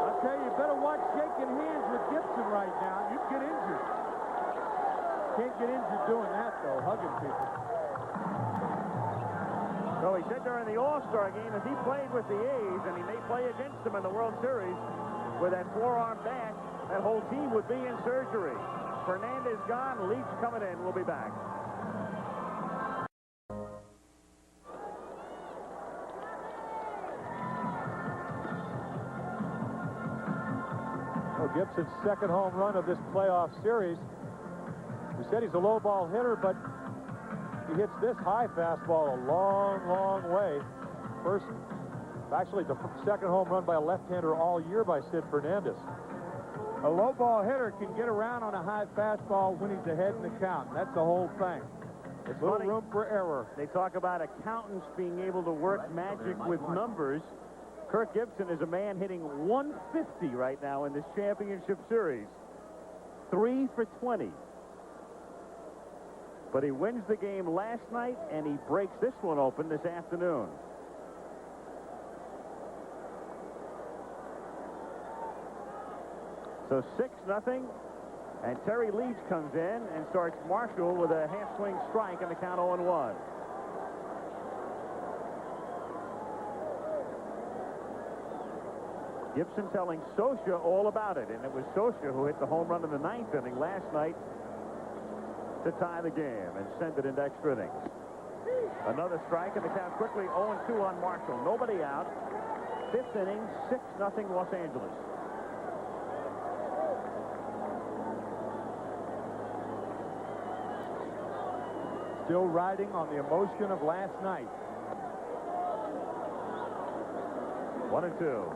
I'll tell you, you better watch shaking hands with Gibson right now. You'd get injured. Can't get injured doing that, though, hugging people. So he said during the All-Star game that he played with the A's, and he may play against them in the World Series with that forearm bash. That that whole team would be in surgery. Fernandez gone, Leach coming in. We'll be back. Well, Gibson's second home run of this playoff series. We said he's a low ball hitter, but he hits this high fastball a long, long way. Actually, the second home run by a left-hander all year by Sid Fernandez. A low ball hitter can get around on a high fastball when he's ahead in the count. That's the whole thing. It's little funny. room for error. They talk about accountants being able to work magic with numbers. Kirk Gibson is a man hitting 150 right now in this championship series. 3 for 20. But he wins the game last night, and he breaks this one open this afternoon. So 6-0, and Terry Leach comes in and starts Marshall with a half-swing strike and the count 0-1. Gibson telling Socia all about it, and it was Socia who hit the home run in the 9th inning last night to tie the game and send it into extra innings. Another strike, and the count quickly 0-2 on Marshall. Nobody out. 5th inning, 6-0 Los Angeles. Still riding on the emotion of last night. 1-2.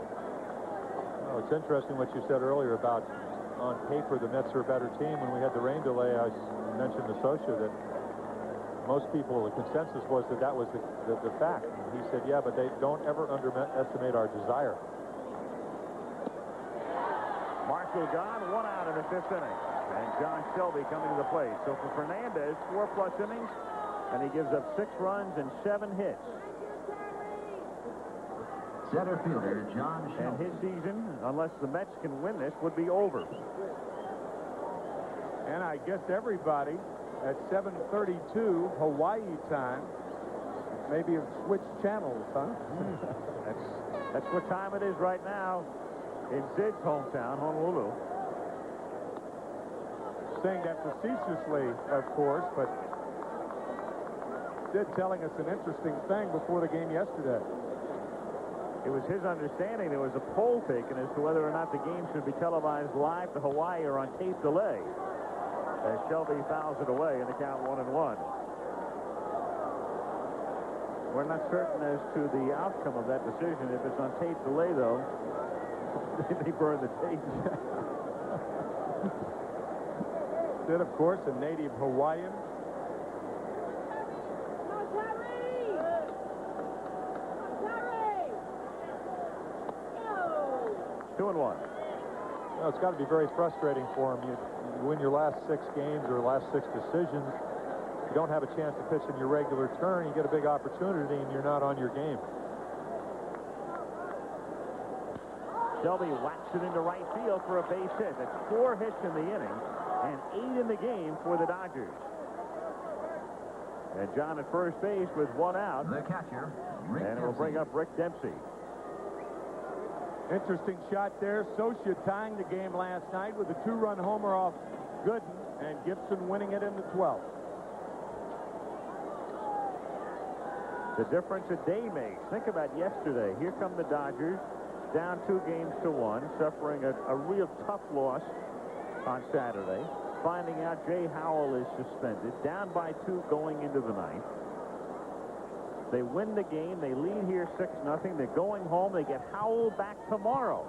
Oh, it's interesting what you said earlier about on paper the Mets are a better team. When we had the rain delay, I mentioned to Socia that most people, the consensus was that was the fact. He said, yeah, but they don't ever underestimate our desire. Marshall gone, 1 out in the 5th inning. And John Shelby coming to the plate. So for Fernandez, 4+ innings, and he gives up 6 runs and 7 hits. Center fielder John Shelby. And his season, unless the Mets can win this, would be over. And I guess everybody at 7:32 Hawaii time maybe have switched channels, huh? That's what time it is right now in Sid's hometown, Honolulu. Saying that facetiously, of course, but Sid telling us an interesting thing before the game yesterday. It was his understanding there was a poll taken as to whether or not the game should be televised live to Hawaii or on tape delay. As Shelby fouls it away in the count 1-1. We're not certain as to the outcome of that decision. If it's on tape delay, though, they burn the tape. Sid, of course, a native Hawaiian. Two and 1. Well, it's got to be very frustrating for him. You win your last 6 games or last 6 decisions. You don't have a chance to pitch in your regular turn. You get a big opportunity, and you're not on your game. Shelby whacks it into right field for a base hit. That's 4 hits in the inning and 8 in the game for the Dodgers. And John at first base with 1 out. The catcher, Rick And it will bring up Rick Dempsey. Interesting shot there. Socia tying the game last night with a 2-run homer off Gooden, and Gibson winning it in the 12th. The difference a day makes. Think about yesterday. Here come the Dodgers, down 2-1, suffering a real tough loss on Saturday. Finding out Jay Howell is suspended, down by 2 going into the 9th. They win the game. They lead here 6-0. They're going home. They get Howell back tomorrow.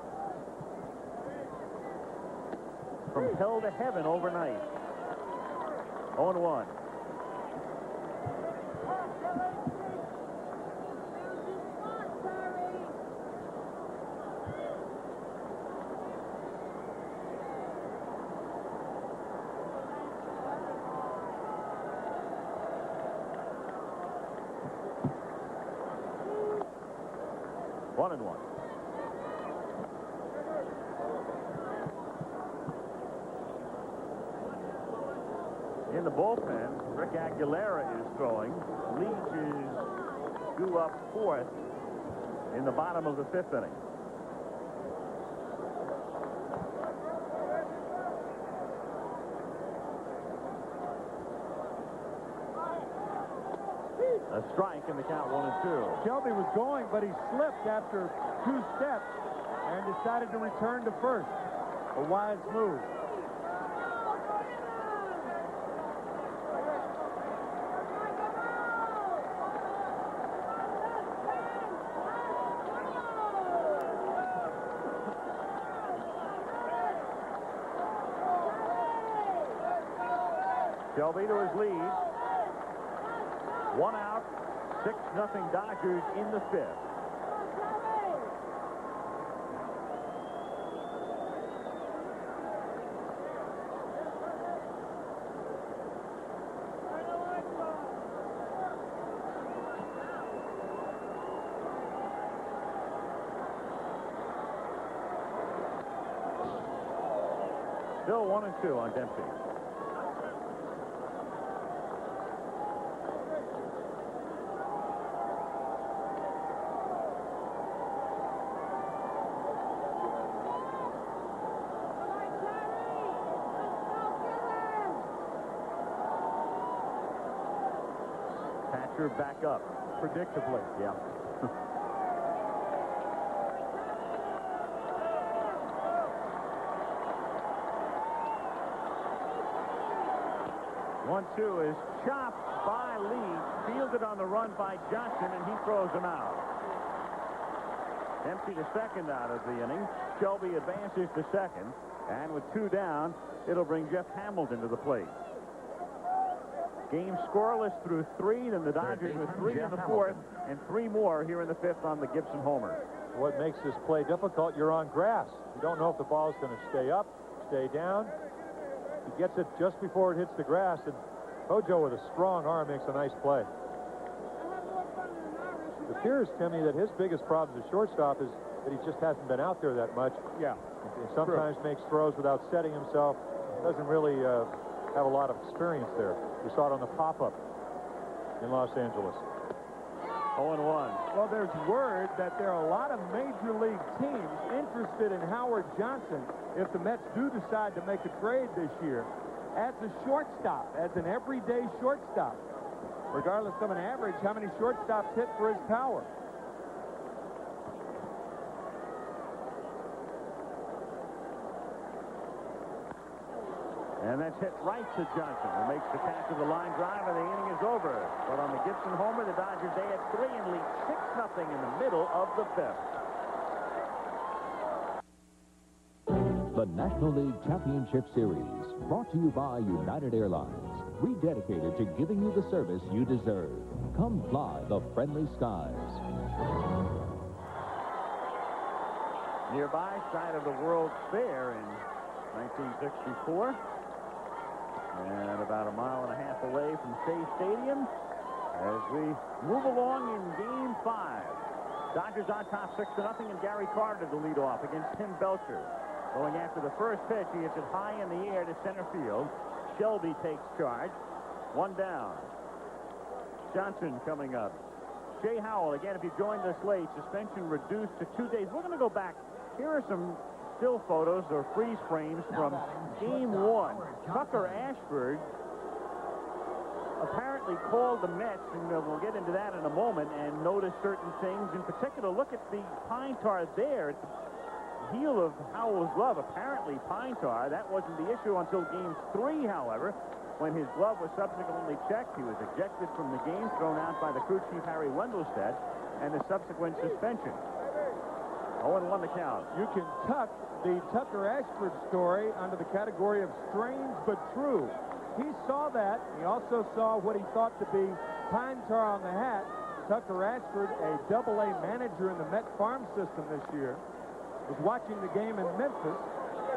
From hell to heaven overnight. 0-1. In the bullpen, Rick Aguilera is throwing. Leach is due up 4th in the bottom of the 5th inning. A strike in the count, 1-2. Shelby was going, but he slipped after 2 steps and decided to return to first. A wise move. Shelby to his lead. 1 out, 6-0 Dodgers in the 5th. Still 1-2 on Dempsey. Patcher back up. Predictably. Yeah. One-two is chopped by Lee, fielded on the run by Johnson, and he throws him out. Empty the second out of the inning. Shelby advances to second, and with 2 down, it'll bring Jeff Hamilton to the plate. Game scoreless through 3, then the Dodgers with 3 in the 4th, and 3 more here in the 5th on the Gibson homer. What makes this play difficult, you're on grass. You don't know if the ball is going to stay up, stay down. He gets it just before it hits the grass, and Hojo with a strong arm makes a nice play. It appears, Timmy, that his biggest problem as a shortstop is that he just hasn't been out there that much. Yeah. He sometimes makes throws without setting himself. Doesn't really have a lot of experience there. We saw it on the pop-up in Los Angeles. 0-1. Well, there's word that there are a lot of major league teams interested in Howard Johnson if the Mets do decide to make a trade this year as a shortstop, as an everyday shortstop. Regardless of an average, how many shortstops hit for his power? And that's hit right to Johnson, who makes the catch of the line drive, and the inning is over. But on the Gibson homer, the Dodgers, they had 3 and lead 6-0 in the middle of the 5th. The National League Championship Series, brought to you by United Airlines, rededicated to giving you the service you deserve. Come fly the friendly skies. Nearby, site of the World's Fair in 1964. And about 1.5 miles away from Shea Stadium as we move along in Game 5. Dodgers on top 6-0, and Gary Carter to lead off against Tim Belcher. Going after the first pitch, he hits it high in the air to center field. Shelby takes charge. 1 down. Johnson coming up. Jay Howell, again, if you joined us late, suspension reduced to 2 days. We're going to go back. Here are some still photos or freeze frames from Game 1. Tucker Ashford apparently called the Mets, and we'll get into that in a moment, and noticed certain things. In particular, look at the pine tar there at the heel of Howell's glove. Apparently pine tar. That wasn't the issue until Game 3, however, when his glove was subsequently checked. He was ejected from the game, thrown out by the crew chief Harry Wendelstedt, and the subsequent suspension. 0-1 the count. You can tuck the Tucker Ashford story under the category of strange but true. He saw that. He also saw what he thought to be pine tar on the hat. Tucker Ashford, a Double-A manager in the Met farm system this year, was watching the game in Memphis,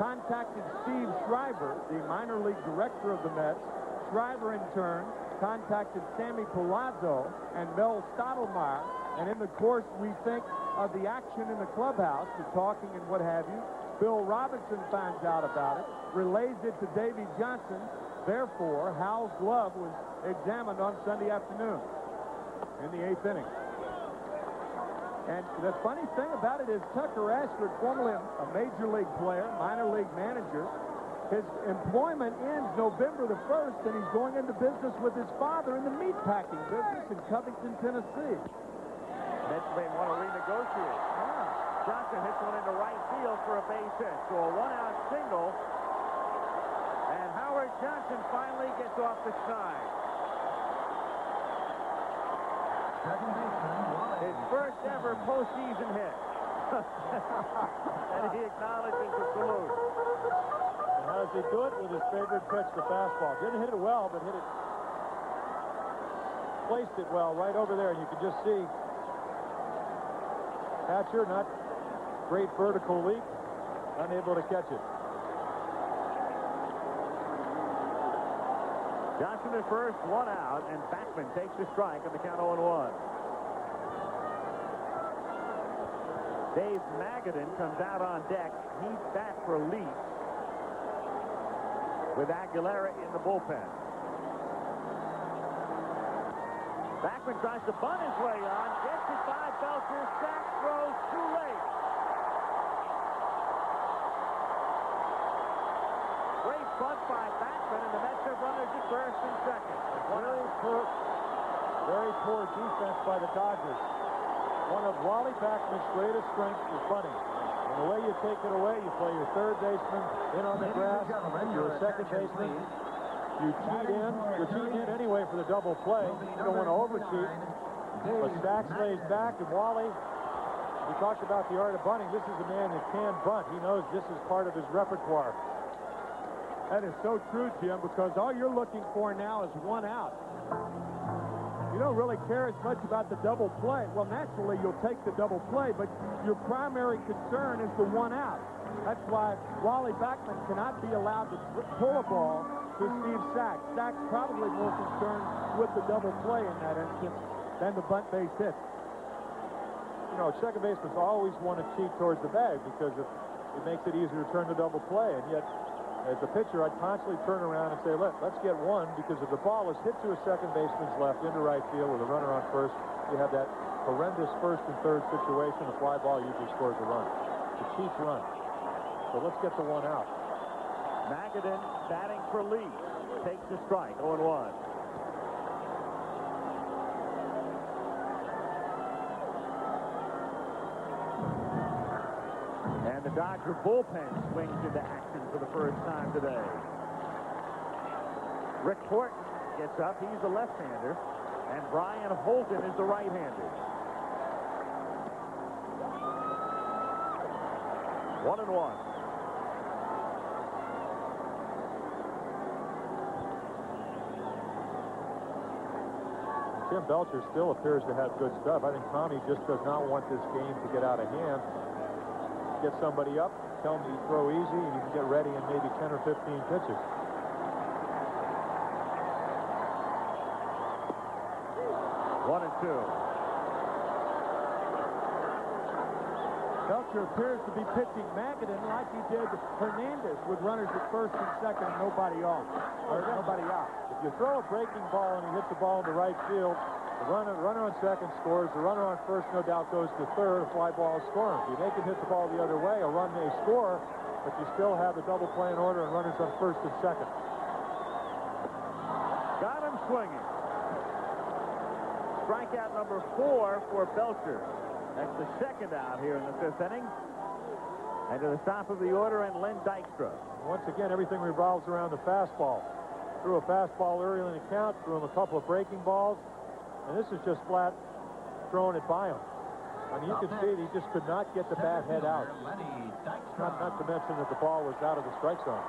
contacted Steve Schreiber, the minor league director of the Mets. Schreiber, in turn, contacted Sammy Palazzo and Mel Stottlemyre, and in the course, we think, of the action in the clubhouse, the talking and what have you, Bill Robinson finds out about it, relays it to Davey Johnson. Therefore, Howell's glove was examined on Sunday afternoon in the 8th inning. And the funny thing about it is Tucker Ashford, formerly a major league player, minor league manager, His employment ends November the 1st, and he's going into business with his father in the meatpacking business in Covington, Tennessee. Mets may want to renegotiate. Johnson hits one into right field for a base hit. So a one-out single. And Howard Johnson finally gets off the side. Second baseman, Wally. His first ever postseason hit. And he acknowledges the salute. And how does he do it? With his favorite pitch, the fastball. Didn't hit it well, but placed it well right over there, and you can just see catcher, not great vertical leap, unable to catch it. Johnson at first, one out, and Backman takes the strike on the count 0-1. Dave Magadan comes out on deck. He's back for Leach with Aguilera in the bullpen. Backman tries to bunt his way on, gets it by Belcher, sack, throws too late. Great bunt by Backman, and the Mets have runners at first and second. Very poor defense by the Dodgers. One of Wally Backman's greatest strengths is bunting. And the way you take it away, you play your third baseman in on the grass, you're a second baseman. You cheat in. You're cheating in anyway for the double play. You don't want to overcheat. But Stax lays back, and Wally, we talked about the art of bunting. This is a man that can bunt. He knows this is part of his repertoire. That is so true, Jim, because all you're looking for now is one out. You don't really care as much about the double play. Well, naturally, you'll take the double play, but your primary concern is the one out. That's why Wally Backman cannot be allowed to pull a ball to Steve Sax. Sax probably more concerned with the double play in that instance than the bunt base hit. You know, second basemen always want to cheat towards the bag because it makes it easier to turn the double play, and yet as a pitcher, I'd constantly turn around and say, let's get one, because if the ball is hit to a second baseman's left into right field with a runner on first, you have that horrendous first and third situation. A fly ball usually scores a run. It's a cheap run. So let's get the one out. Magadan batting for Leach. Takes the strike, 0-1. And the Dodger bullpen swings into action for the first time today. Rick Horton gets up. He's a left-hander. And Brian Holton is the right-hander. 1-1. Tim Belcher still appears to have good stuff. I think Tommy just does not want this game to get out of hand. Get somebody up, tell him you throw easy, and you can get ready in maybe 10 or 15 pitches. 1-2. Belcher appears to be pitching Magadan like he did Hernandez with runners at first and second and nobody off. Or nobody out. If you throw a breaking ball and you hit the ball in the right field, the runner on second scores. The runner on first, no doubt, goes to third. A fly ball is scoring. If you make it hit the ball the other way, a run may score, but you still have the double play in order and runners on first and second. Got him swinging. Strikeout number 4 for Belcher. That's the second out here in the 5th inning. And to the top of the order, and Len Dykstra. Once again, everything revolves around the fastball. Threw a fastball early in the count, threw him a couple of breaking balls, and this is just flat throwing it by him. I mean, you can see that he just could not get the bat head out. Not to mention that the ball was out of the strike zone.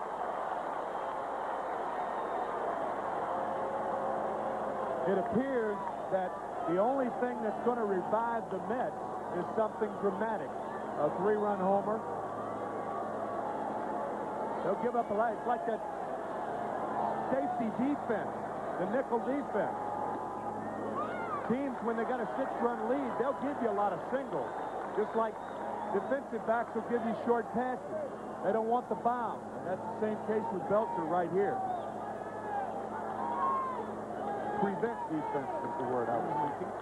It appears that the only thing that's going to revive the Mets is something dramatic. A 3-run homer. They'll give up a lot. It's like that safety defense, the nickel defense. Teams, when they got a 6-run lead, they'll give you a lot of singles. Just like defensive backs will give you short passes. They don't want the bomb. And that's the same case with Belcher right here. Prevent defense is the word I was thinking.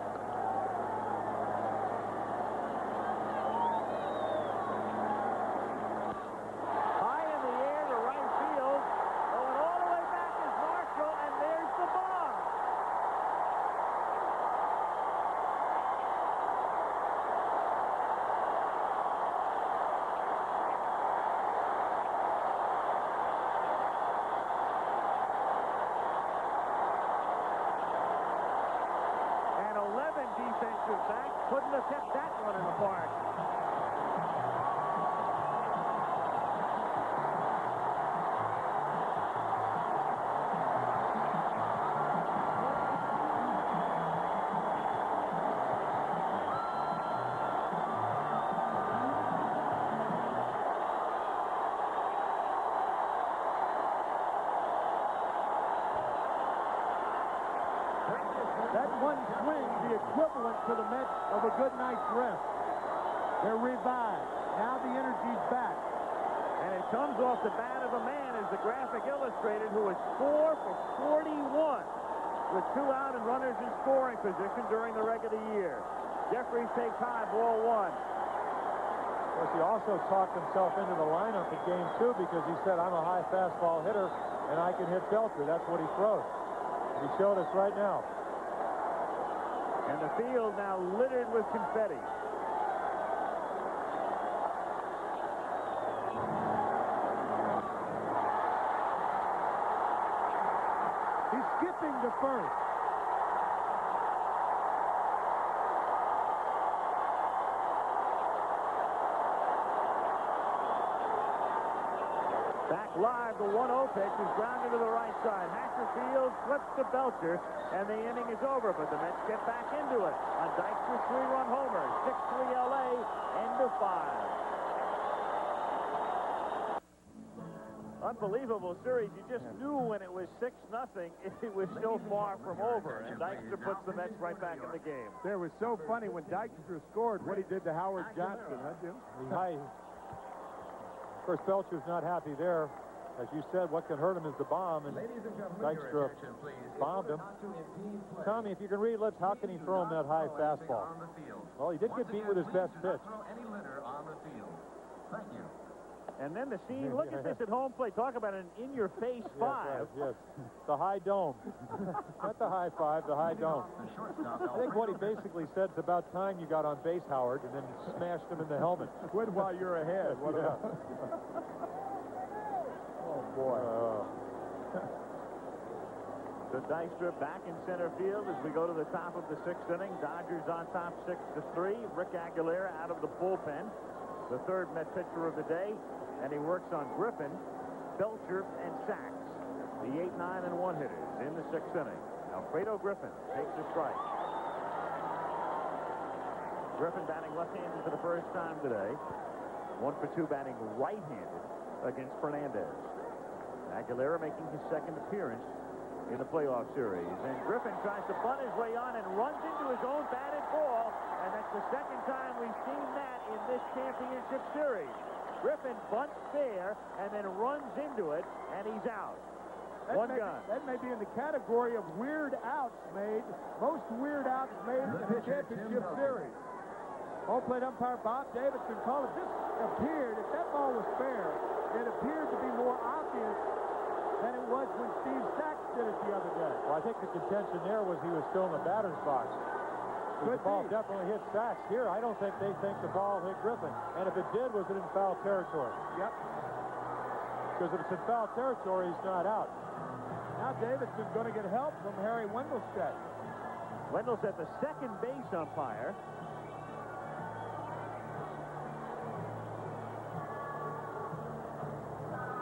High in the air to right field. Belcher's back. Couldn't have kept that one in the park. That one swing, the equivalent to the Mets of a good night's rest. They're revived. Now the energy's back. And it comes off the bat of a man, as the graphic illustrated, who was 4 for 41 with 2 out and runners in scoring position during the regular year. Jeffries takes high, ball 1. Of course, he also talked himself into the lineup in game 2 because he said, I'm a high fastball hitter and I can hit Belcher. That's what he throws. He showed us right now. And the field now littered with confetti. He's skipping to first. Back live, the 1-0 pitch is grounded to the right side. Hatcherfield flips to Belcher, and the inning is over, but the Mets get back into it on Dykstra's 3-run homer. 6-3 LA, end of 5. Unbelievable series. You just knew when it was 6-0, it was so far from over, and Dykstra puts the Mets right back in the game. It was so funny when Dykstra scored what he did to Howard Johnson, huh, Jim? Of course, Belcher's not happy there. As you said, what can hurt him is the bomb, and Dykstra bombed him. Tommy, if you can read lips, how can he throw him that high fastball? Well, he did get beat with his best pitch. And then the scene, look at this at home plate. Talk about an in-your-face 5. Yes. The high dome. Not the high 5, the high dome. I think what he basically said, it's about time you got on base, Howard, and then smashed him in the helmet. Quit while you're ahead. What Yeah. Oh, boy. So Dykstra back in center field as we go to the top of the 6th inning. Dodgers on top 6-3. Rick Aguilera out of the bullpen, the third Met pitcher of the day, and he works on Griffin, Belcher, and Sachs, the 8, 9, and 1 hitters in the 6th inning. Alfredo Griffin takes a strike. Griffin batting left-handed for the first time today. 1 for 2 batting right-handed against Fernandez. Aguilera making his second appearance in the playoff series. And Griffin tries to bunt his way on and runs into his own batted ball. And that's the second time we've seen that in this championship series. Griffin bunts fair and then runs into it, and he's out. That may be in the category of weird outs made. Most weird outs made in the championship series. Home plate umpire Bob Davidson called it. This appeared, if that ball was fair, it appeared to be more obvious than it was when Steve Sachs did it the other day. Well, I think the contention there was he was still in the batter's box. The ball definitely hit Sachs. Here, I don't think they think the ball hit Griffin. And if it did, was it in foul territory? Yep. Because if it's in foul territory, he's not out. Now Davidson's going to get help from Harry Wendelstedt. Wendelstedt, the second base umpire.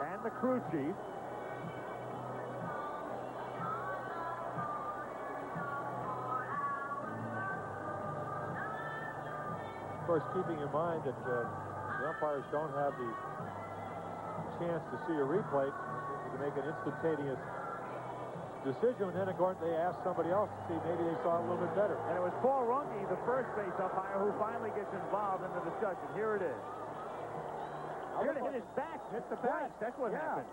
And the crew chief. Of course, keeping in mind that the umpires don't have the chance to see a replay to make an instantaneous decision, and then they ask somebody else to see maybe they saw it a little bit better. And it was Paul Runge, the first base umpire, who finally gets involved in the discussion. Here it is. Here to hit his bat. Hit the bat. That's what happened.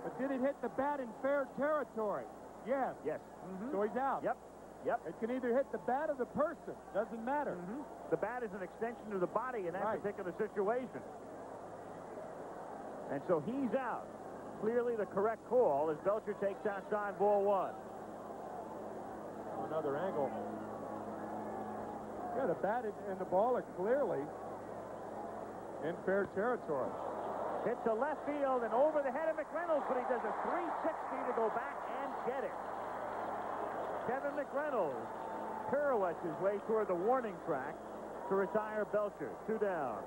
But did it hit the bat in fair territory? Yes. Yes. So he's out. Yep. It can either hit the bat or the person. Doesn't matter. The bat is an extension of the body in that particular situation. And so he's out. Clearly the correct call as Belcher takes outside ball 1. Another angle. Yeah, the bat and the ball are clearly in fair territory. Hit to left field and over the head of McReynolds, but he does a 360 to go back and get it. Kevin McReynolds pirouettes his way toward the warning track to retire Belcher. 2 down.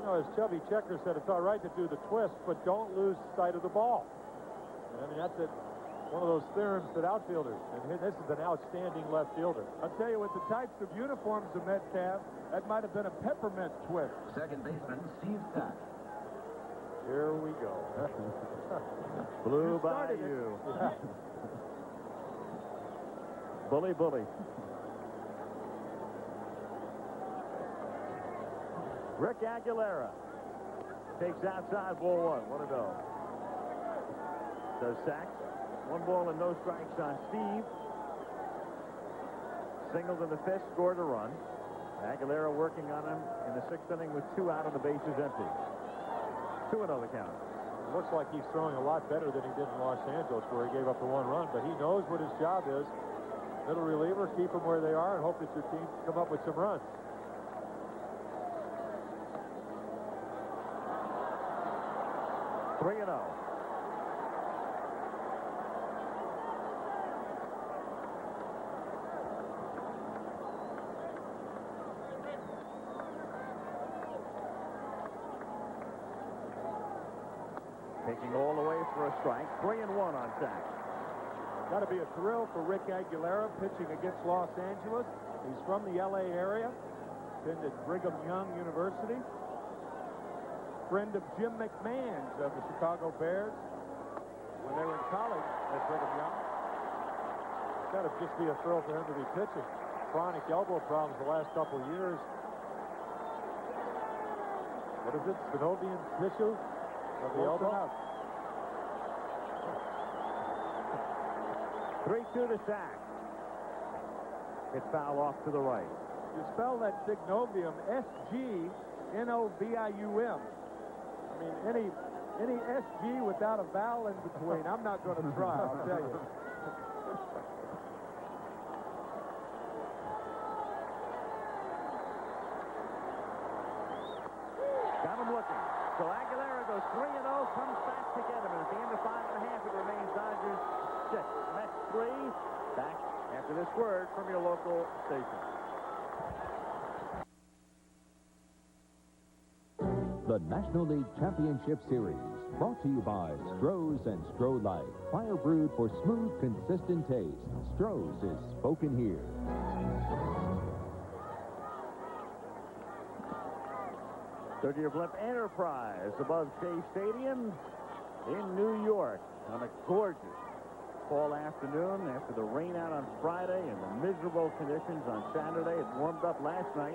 You know, as Chubby Checker said, it's all right to do the twist, but don't lose sight of the ball. I mean, that's one of those theorems that outfielders, and this is an outstanding left fielder. I'll tell you, with the types of uniforms the Mets have, that might have been a peppermint twist. Second baseman, Steve Stack. Here we go. Blew by you. Yeah. Bully, bully. Rick Aguilera takes outside ball 1. What a go. Does Sachs. 1 ball and no strikes on Steve. Singled in the 5th, scored a run. Aguilera working on him in the 6th inning with 2 out and the bases empty. 2-0 the count. It looks like he's throwing a lot better than he did in Los Angeles, where he gave up the 1 run, but he knows what his job is. Middle reliever, keep them where they are, and hope that your team come up with some runs. Three and 0. Taking all the way for a strike. 3 and 1 on Sachs. Got to be a thrill for Rick Aguilera pitching against Los Angeles. He's from the L.A. area. Attended Brigham Young University. Friend of Jim McMahon's of the Chicago Bears when they were in college at Brigham Young. Got to just be a thrill for him to be pitching. Chronic elbow problems the last couple of years. What is it? Synovian tissue of the elbow? 3-2 to Sachs. Hit foul off to the right. You spell that synovium S-G-N-O-V-I-U-M. I mean, any S-G without a vowel in between, I'm not going to try, I'll tell you. Got him looking. So Aguilera goes 3-0, comes back to get him. And at the end of 5.5, it remains Dodgers 6. Mets 3. Back after this word from your local station. The National League Championship Series, brought to you by Stroh's and Stroh Light. Fire brewed for smooth, consistent taste. Stroh's is spoken here. Third-year blimp Enterprise above Shea Stadium in New York on a gorgeous fall afternoon after the rain out on Friday and the miserable conditions on Saturday. It warmed up last night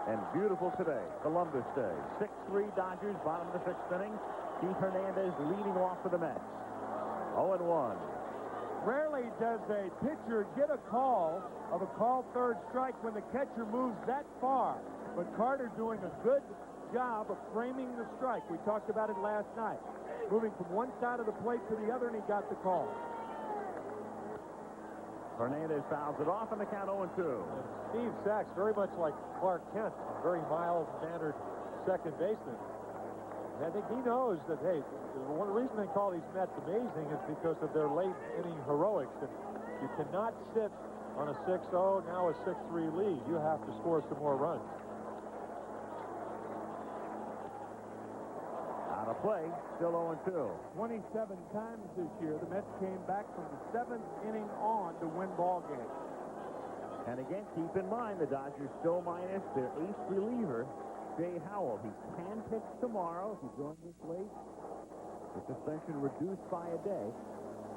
and beautiful today. Columbus Day. 6-3 Dodgers, bottom of the 6th inning. Keith Hernandez leading off for the Mets. 0-1. Rarely does a pitcher get a call of a called third strike when the catcher moves that far. But Carter doing a good job of framing the strike. We talked about it last night. Moving from one side of the plate to the other, and he got the call. Hernandez fouls it off, and the count 0-2. Steve Sachs, very much like Clark Kent, very mild-mannered second baseman. And I think he knows that, hey, one reason they call these Mets amazing is because of their late-inning heroics. And you cannot sit on a 6-0, now a 6-3 lead. You have to score some more runs. Out of play, still 0-2. 27 times this year, the Mets came back from the 7th inning on to win ball games. And again, keep in mind, the Dodgers still minus their ace reliever, Jay Howell. He can pitch tomorrow if he joins this late. The suspension reduced by a day.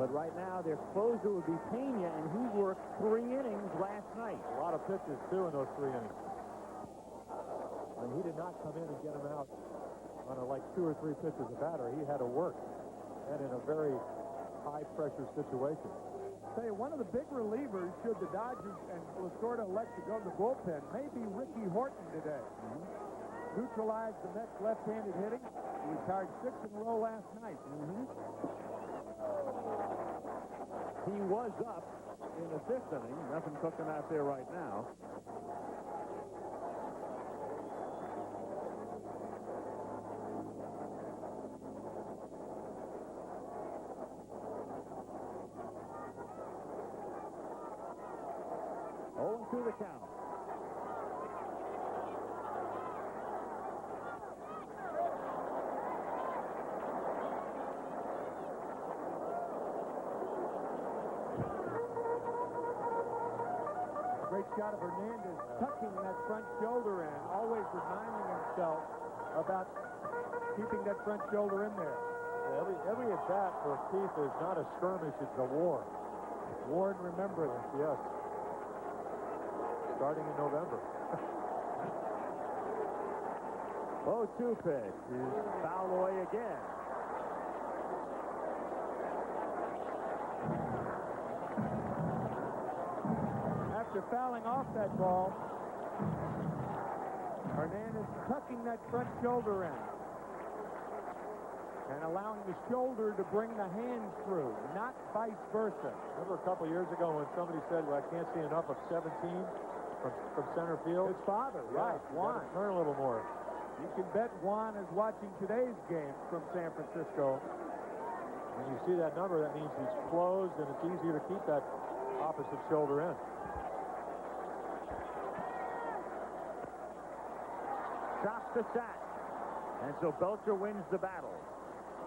But right now, their closer would be Pena, and he worked 3 innings last night. A lot of pitches, too, in those 3 innings. And he did not come in and get him out on like 2 or 3 pitches a batter. He had to work, and in a very high-pressure situation. Tell you, one of the big relievers, should the Dodgers and Lasorda elect to go to the bullpen, may be Ricky Horton today. Neutralized the Mets' left-handed hitting. He retired 6 in a row last night. He was up in the 5th inning. Nothing cooking out there right now. 2 the count. Great shot of Hernandez tucking that front shoulder in, always reminding himself about keeping that front shoulder in there. Every at bat for Keith is not a skirmish, it's a war. War and remembrance. Yes. Starting in November. 0-2 pitch is foul away again. After fouling off that ball, Hernandez tucking that front shoulder in and allowing the shoulder to bring the hands through, not vice versa. Remember a couple years ago when somebody said, well, I can't see enough of 17 from center field? His father, Yeah, right, Juan. Turn a little more. You can bet Juan is watching today's game from San Francisco. When you see that number, that means he's closed, and it's easier to keep that opposite shoulder in. Chops to sack. And so Belcher wins the battle.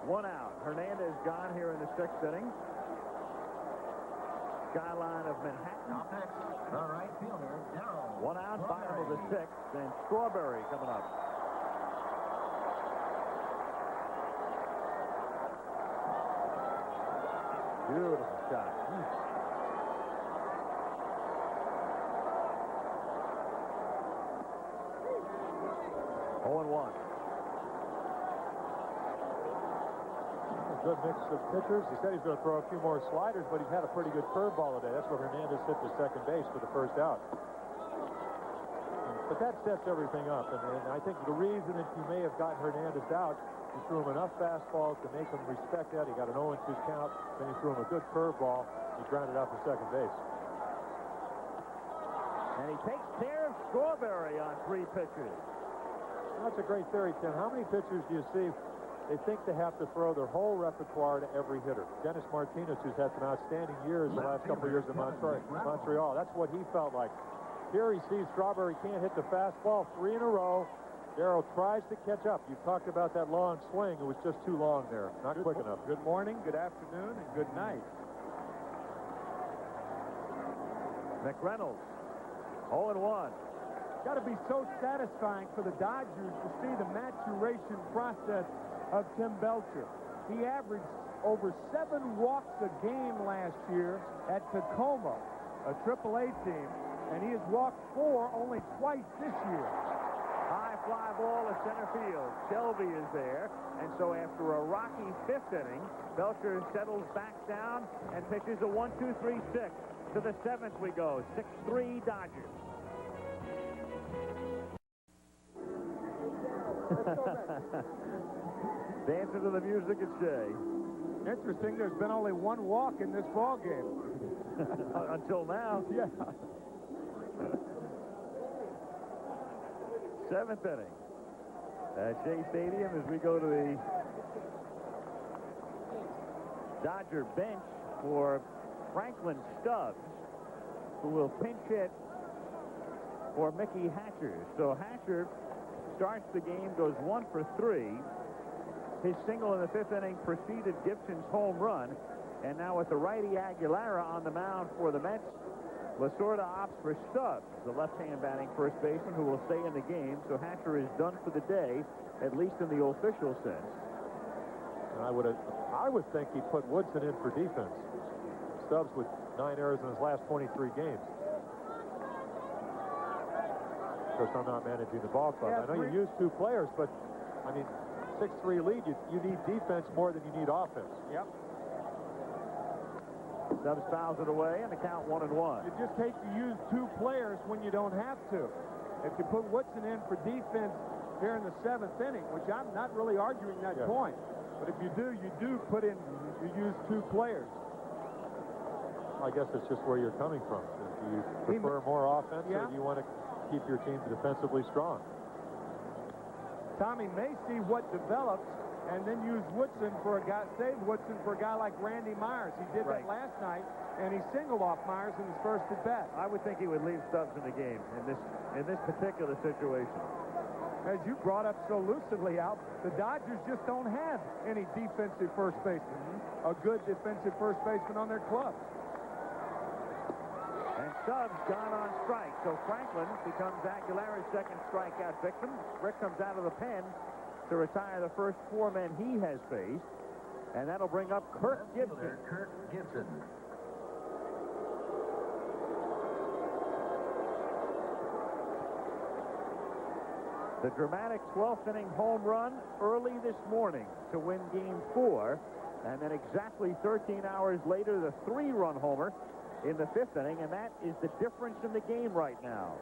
1 out. Hernandez gone here in the 6th inning. Skyline of Manhattan. Up next, the right fielder, Darryl. 1 out, bottom of the 6th, and Strawberry coming up. Beautiful shot. 0-1. Good mix of pitchers. He said he's going to throw a few more sliders, but he's had a pretty good curveball today. That's what Hernandez hit to second base for the first out. But that sets everything up, and I think the reason that you may have gotten Hernandez out, he threw him enough fastballs to make him respect that. He got an 0-2 count, then he threw him a good curveball. He grounded out for second base. And he takes care of Strawberry on 3 pitches. That's a great theory, Tim. How many pitchers do you see? They think they have to throw their whole repertoire to every hitter. Dennis Martinez, who's had some outstanding years the last couple of years in Montreal. That's what he felt like. Here he sees Strawberry can't hit the fastball 3 in a row. Darryl tries to catch up. You talked about that long swing. It was just too long there. Not quick enough. Good morning, good afternoon, and good night. McReynolds, 0-1. Got to be so satisfying for the Dodgers to see the maturation process of Tim Belcher. He averaged over 7 walks a game last year at Tacoma, a AAA team, and he has walked 4 only twice this year. High fly ball to center field. Shelby is there, and so after a rocky 5th inning, Belcher settles back down and pitches a 1-2-3-6. To the 7th we go. 6-3 Dodgers. Dancing to the music at Shea. Interesting, there's been only 1 walk in this ball game. Until now. Yeah. 7th inning at Shea Stadium as we go to the Dodger bench for Franklin Stubbs, who will pinch hit for Mickey Hatcher. So Hatcher starts the game, goes 1 for 3. His single in the 5th inning preceded Gibson's home run. And now with the righty Aguilera on the mound for the Mets, Lasorda opts for Stubbs, the left-hand batting first baseman who will stay in the game. So Hatcher is done for the day, at least in the official sense. And I would think he'd put Woodson in for defense. Stubbs with 9 errors in his last 23 games. Of course, I'm not managing the ball club. Yeah, I know you use 2 players, but I mean, 6-3 lead, you need defense more than you need offense. Yep. Stubbs fouls it away, and the count 1-1. You just hate to use 2 players when you don't have to. If you put Woodson in for defense here in the 7th inning, which I'm not really arguing that point, but if you do put in, you use 2 players. I guess it's just where you're coming from. Do you prefer more offense, or do you want to keep your team defensively strong? Tommy may see what develops and then use Woodson for a guy, save Woodson for a guy like Randy Myers. He did that last night, and he singled off Myers in his first at bat. I would think he would leave Stubbs in the game in this particular situation. As you brought up so lucidly, Al, the Dodgers just don't have any defensive first baseman, a good defensive first baseman on their club. And Stubbs gone on strike, so Franklin becomes Aguilera's second strikeout victim. Rick comes out of the pen to retire the first 4 men he has faced, and that'll bring up Kirk Gibson. Kirk Gibson. The dramatic 12th inning home run early this morning to win Game 4, and then exactly 13 hours later, the 3-run homer in the 5th inning, and that is the difference in the game right now,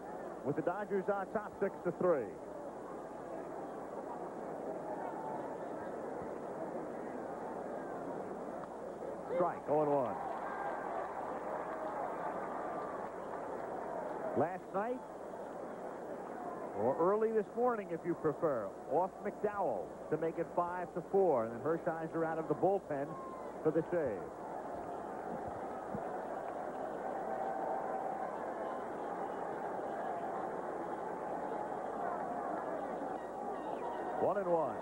with the Dodgers on top 6-3. Strike, 0-1. Last night, or early this morning, if you prefer, off McDowell to make it 5-4, and then Hershiser out of the bullpen for the save. One and one.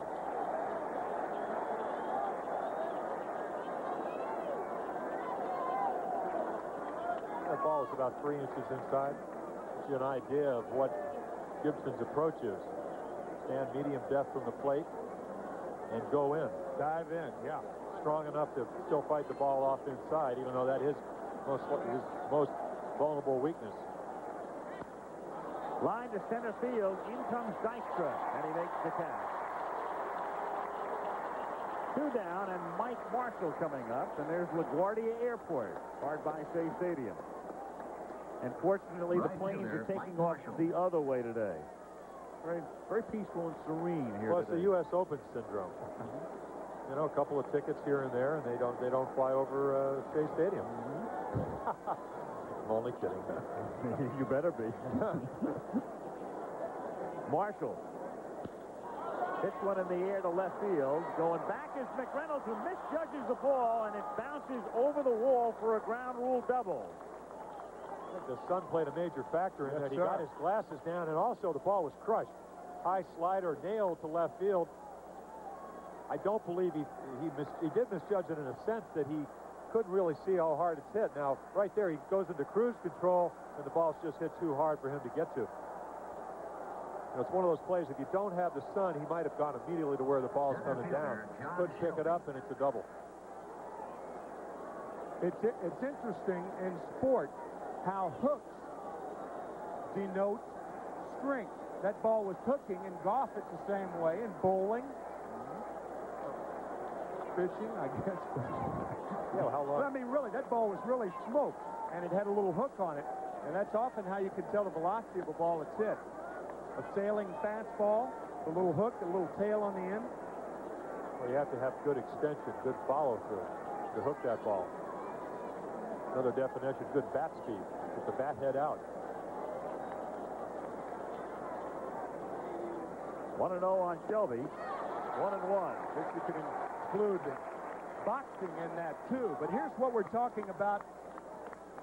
That ball is about 3 inches inside. Gives you an idea of what Gibson's approach is. Stand medium depth from the plate and go in. Dive in, yeah. Strong enough to still fight the ball off inside, even though that is his most vulnerable weakness. Line to center field. In comes Dykstra, and he makes the catch. 2 down, and Mike Marshall coming up, and there's LaGuardia Airport, hard by Shea Stadium. And fortunately, the planes are taking off the other way today. Very, very peaceful and serene here Well, today. it's the U.S. Open syndrome. You know, a couple of tickets here and there, and they don't fly over Shea Stadium. I'm only kidding. You better be. Marshall hits one in the air to left field. Going back is McReynolds, who misjudges the ball, and it bounces over the wall for a ground rule double. I think the sun played a major factor in that. He got his glasses down, and also the ball was crushed. High slider nailed to left field. I don't believe he did misjudge it in a sense that he couldn't really see how hard it's hit. Now, right there, he goes into cruise control, and the ball's just hit too hard for him to get to. You know, it's one of those plays, if you don't have the sun, he might have gone immediately to where the ball's coming down. Couldn't pick it up, and it's a double. It's interesting in sport how hooks denote strength. That ball was hooking, and golf it's the same way, and bowling. Fishing, I guess. Yeah, how long? But I mean, really, that ball was really smoked, and it had a little hook on it, and that's often how you can tell the velocity of a ball that's hit. A sailing fastball, the little hook, the little tail on the end. Well, you have to have good extension, good follow-through to hook that ball. Another definition, good bat speed, with the bat head out. 1-0 on Shelby. 1-1. This you can include boxing in that too. But here's what we're talking about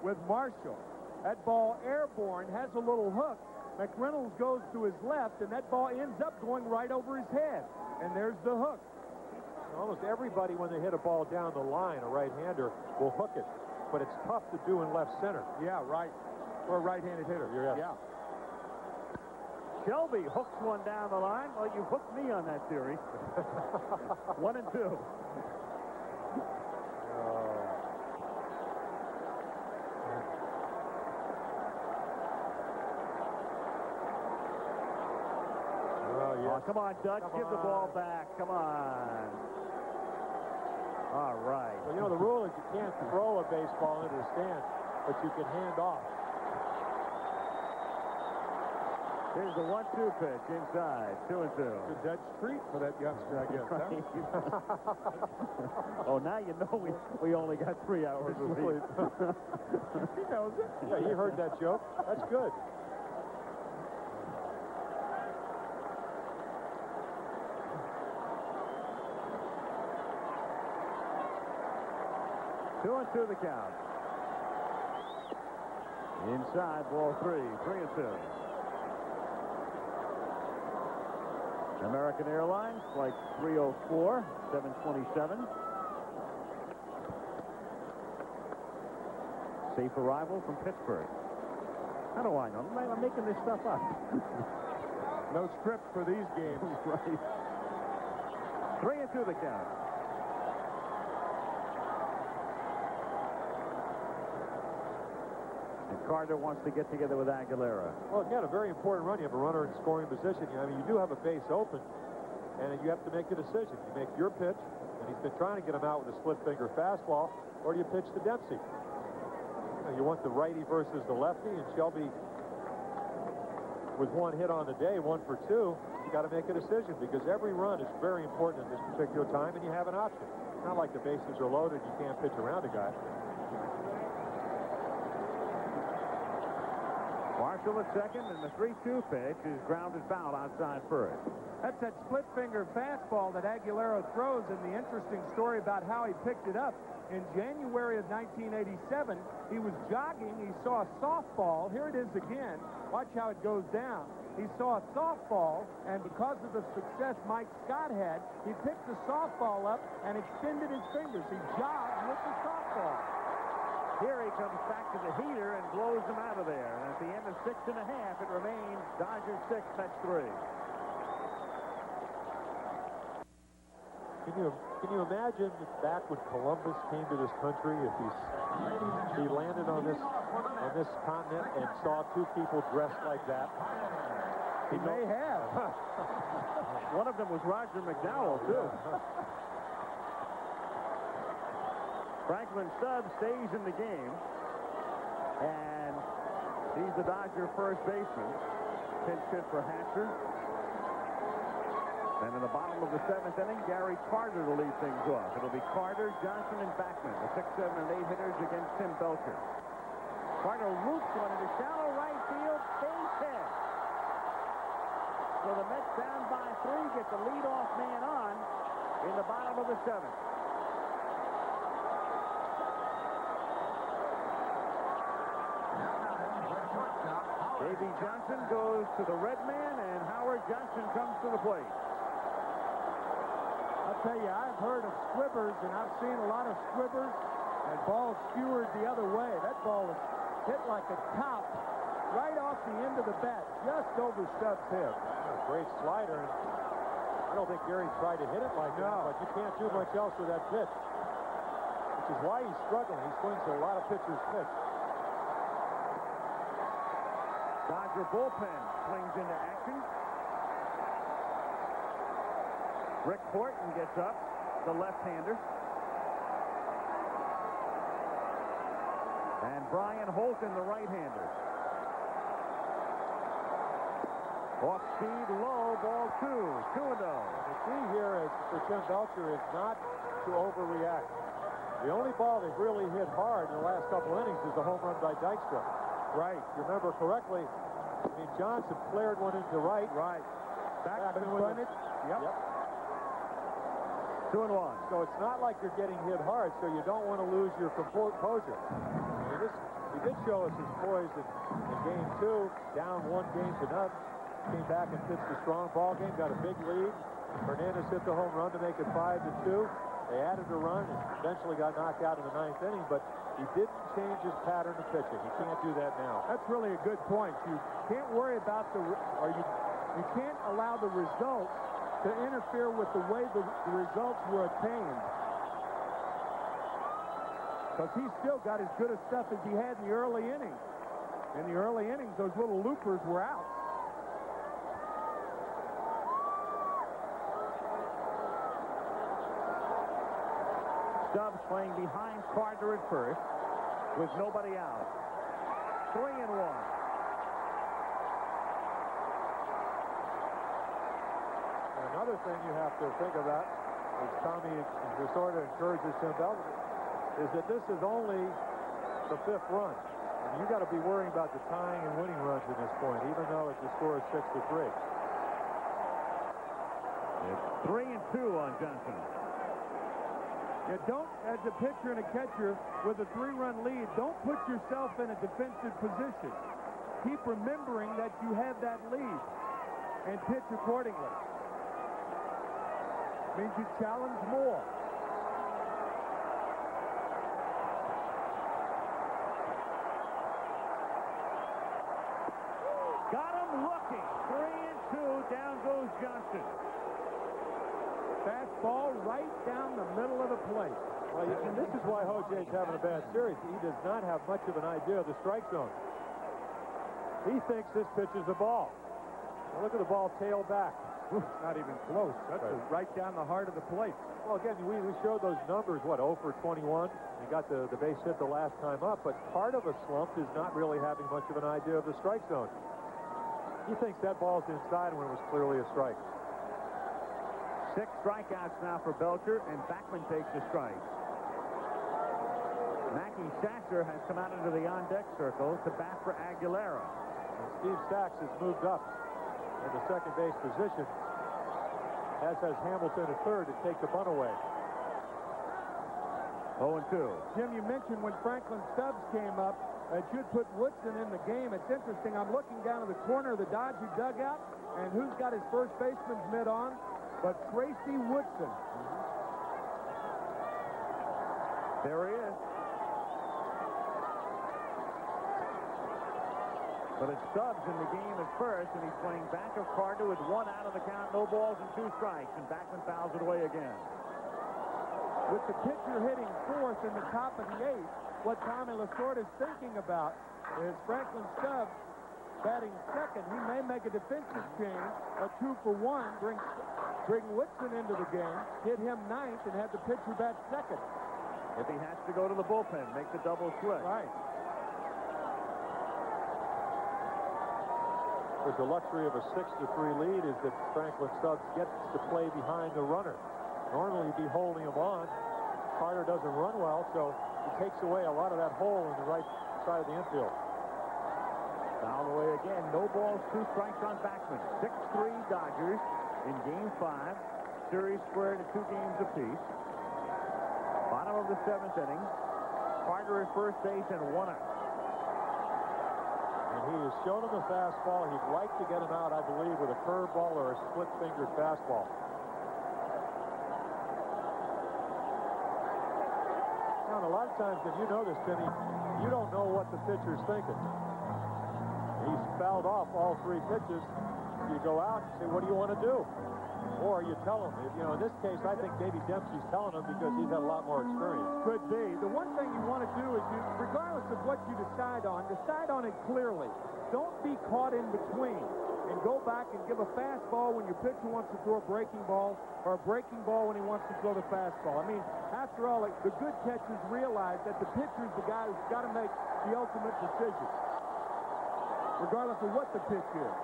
with Marshall. That ball airborne has a little hook. McReynolds goes to his left, and that ball ends up going right over his head. And there's the hook. Almost everybody, when they hit a ball down the line, a right-hander, will hook it. But it's tough to do in left center. Yeah, right. For a right-handed hitter. Yeah. Shelby hooks one down the line. Well, you hooked me on that theory. 1 and 2. Yes. Oh, come on, Dutch. Give the ball back. Come on. All right. Well, you know, the rule is you can't throw a baseball into the stands, but you can hand off. Here's the 1-2 pitch inside. 2-2. It's a Dutch treat for that youngster, I guess. Huh? Oh, now you know we only got 3 hours of sleep. He knows it. Yeah, you heard that joke. That's good. 2-2 the count. Inside, ball 3, 3-2. American Airlines, flight 304, 727. Safe arrival from Pittsburgh. How do I know? I'm making this stuff up. No script for these games. Right. 3-2 the count. And Carter wants to get together with Aguilera. Well, again, a very important run. You have a runner in scoring position. I mean, you do have a base open, and you have to make a decision. You make your pitch, and he's been trying to get him out with a split-finger fastball, or do you pitch to Dempsey? You want the righty versus the lefty, and Shelby, with one hit on the day, 1 for 2, you got to make a decision because every run is very important at this particular time, and you have an option. It's not like the bases are loaded, you can't pitch around a guy. Marshall at second, and the 3-2 pitch is grounded foul outside first. That's that split finger fastball that Aguilera throws, and the interesting story about how he picked it up. In January of 1987, he was jogging. He saw a softball. Here it is again. Watch how it goes down. He saw a softball, and because of the success Mike Scott had, he picked the softball up and extended his fingers. He jogged with the softball. Here he comes back to the heater and blows him out of there. And at the end of 6.5, it remains Dodgers 6, Mets 3. Can you imagine if back when Columbus came to this country, if he landed on this continent and saw two people dressed like that? He may have. One of them was Roger McDowell, too. Franklin Stubbs stays in the game, and he's the Dodger first baseman. Pinch hit for Hatcher. And in the bottom of the 7th inning, Gary Carter to lead things off. It'll be Carter, Johnson, and Backman, the 6, 7, and 8 hitters against Tim Belcher. Carter loops one into shallow right field, base hit. So the Mets down by 3 get the leadoff man on in the bottom of the 7th. Davey Johnson goes to the red man, and Howard Johnson comes to the plate. I'll tell you, I've heard of squibbers, and I've seen a lot of squibbers, and balls skewered the other way. That ball is hit like a top right off the end of the bat, just over Stubbs' head. Great slider. I don't think Gary tried to hit it like that, but you can't do much else with that pitch, which is why he's struggling. He swings a lot of pitchers' pitch. Dodger bullpen swings into action. Rick Horton gets up, the left-hander. And Brian Holton, the right-hander. Off speed, low, ball 2, 2-0. The key here is for Tim Belcher is not to overreact. The only ball they've really hit hard in the last couple innings is the home run by Dykstra. Right. You remember correctly, I mean, Johnson flared one into right. Right. Backman bunted. Yep. 2-1. So it's not like you're getting hit hard, so you don't want to lose your composure. I mean, he did show us his poise in game 2, down 1 game to nothing. Came back and pitched a strong ball game, got a big lead. Hernandez hit the home run to make it 5-2. They added a run and eventually got knocked out in the 9th inning, but he didn't change his pattern of pitching. He can't do that now. That's really a good point. You can't worry about you can't allow the results to interfere with the way the results were attained. Because he's still got as good a stuff as he had in the early innings. In the early innings, those little loopers were out. Stubbs playing behind Carter at first with nobody out. 3-1. Another thing you have to think about, as Tommy sort of encourages Tim Belcher, is that this is only the 5th run. And you got to be worrying about the tying and winning runs at this point, even though it's a score of 6-3. It's 3-2 on Johnson. You don't, as a pitcher and a catcher with a 3-run lead, don't put yourself in a defensive position. Keep remembering that you have that lead and pitch accordingly. Means you challenge more. Got him looking. 3-2. Down goes Johnson. Fastball right down the middle of the plate. Well, and this is why Jose having a bad series. He does not have much of an idea of the strike zone. He thinks this pitch is a ball. Now look at the ball tail back. Not even close. That's right down the heart of the plate. Well, again, we showed those numbers, what, 0 for 21? He got the base hit the last time up, but part of a slump is not really having much of an idea of the strike zone. He thinks that ball's inside when it was clearly a strike. 6 strikeouts now for Belcher, and Backman takes a strike. Mackey Sasser has come out into the on-deck circle to bat for Aguilera. And Steve Sachs has moved up in the second base position, as has Hamilton at third to take the bunt away. 0-2. Jim, you mentioned when Franklin Stubbs came up, it should put Woodson in the game. It's interesting. I'm looking down to the corner of the Dodger dugout, and who's got his first baseman's mitt on? But Tracy Woodson. There he is. But it's Stubbs in the game at first, and he's playing back of Carter with 1 out of the count, no balls and 2 strikes, and Backman fouls it away again. With the pitcher hitting fourth in the top of the 8th, what Tommy Lasorda is thinking about is Franklin Stubbs batting second. He may make a defensive change, a 2 for 1, bring Woodson into the game, hit him 9th, and have the pitcher bat second. If he has to go to the bullpen, make the double switch. Right. But the luxury of a 6-3 lead is that Franklin Stubbs gets to play behind the runner. Normally he'd be holding him on. Carter doesn't run well, so he takes away a lot of that hole in the right side of the infield. Foul away again. No balls, 2 strikes on Backman. 6-3 Dodgers in Game 5. Series squared at 2 games apiece. Bottom of the 7th inning. Carter at first base and 1 out. And he has shown him a fastball. He'd like to get him out, I believe, with a curveball or a split-fingered fastball. Now, and a lot of times, if you know this, Timmy, you don't know what the pitcher's thinking. He's fouled off all 3 pitches. You go out and say, what do you want to do? Or you tell him. In this case, I think maybe Dempsey's telling him because he's had a lot more experience. Could be. The one thing you want to do is, regardless of what you decide on it clearly. Don't be caught in between and go back and give a fastball when your pitcher wants to throw a breaking ball or a breaking ball when he wants to throw the fastball. I mean, after all, the good catchers realize that the pitcher's the guy who's got to make the ultimate decision, regardless of what the pitch is.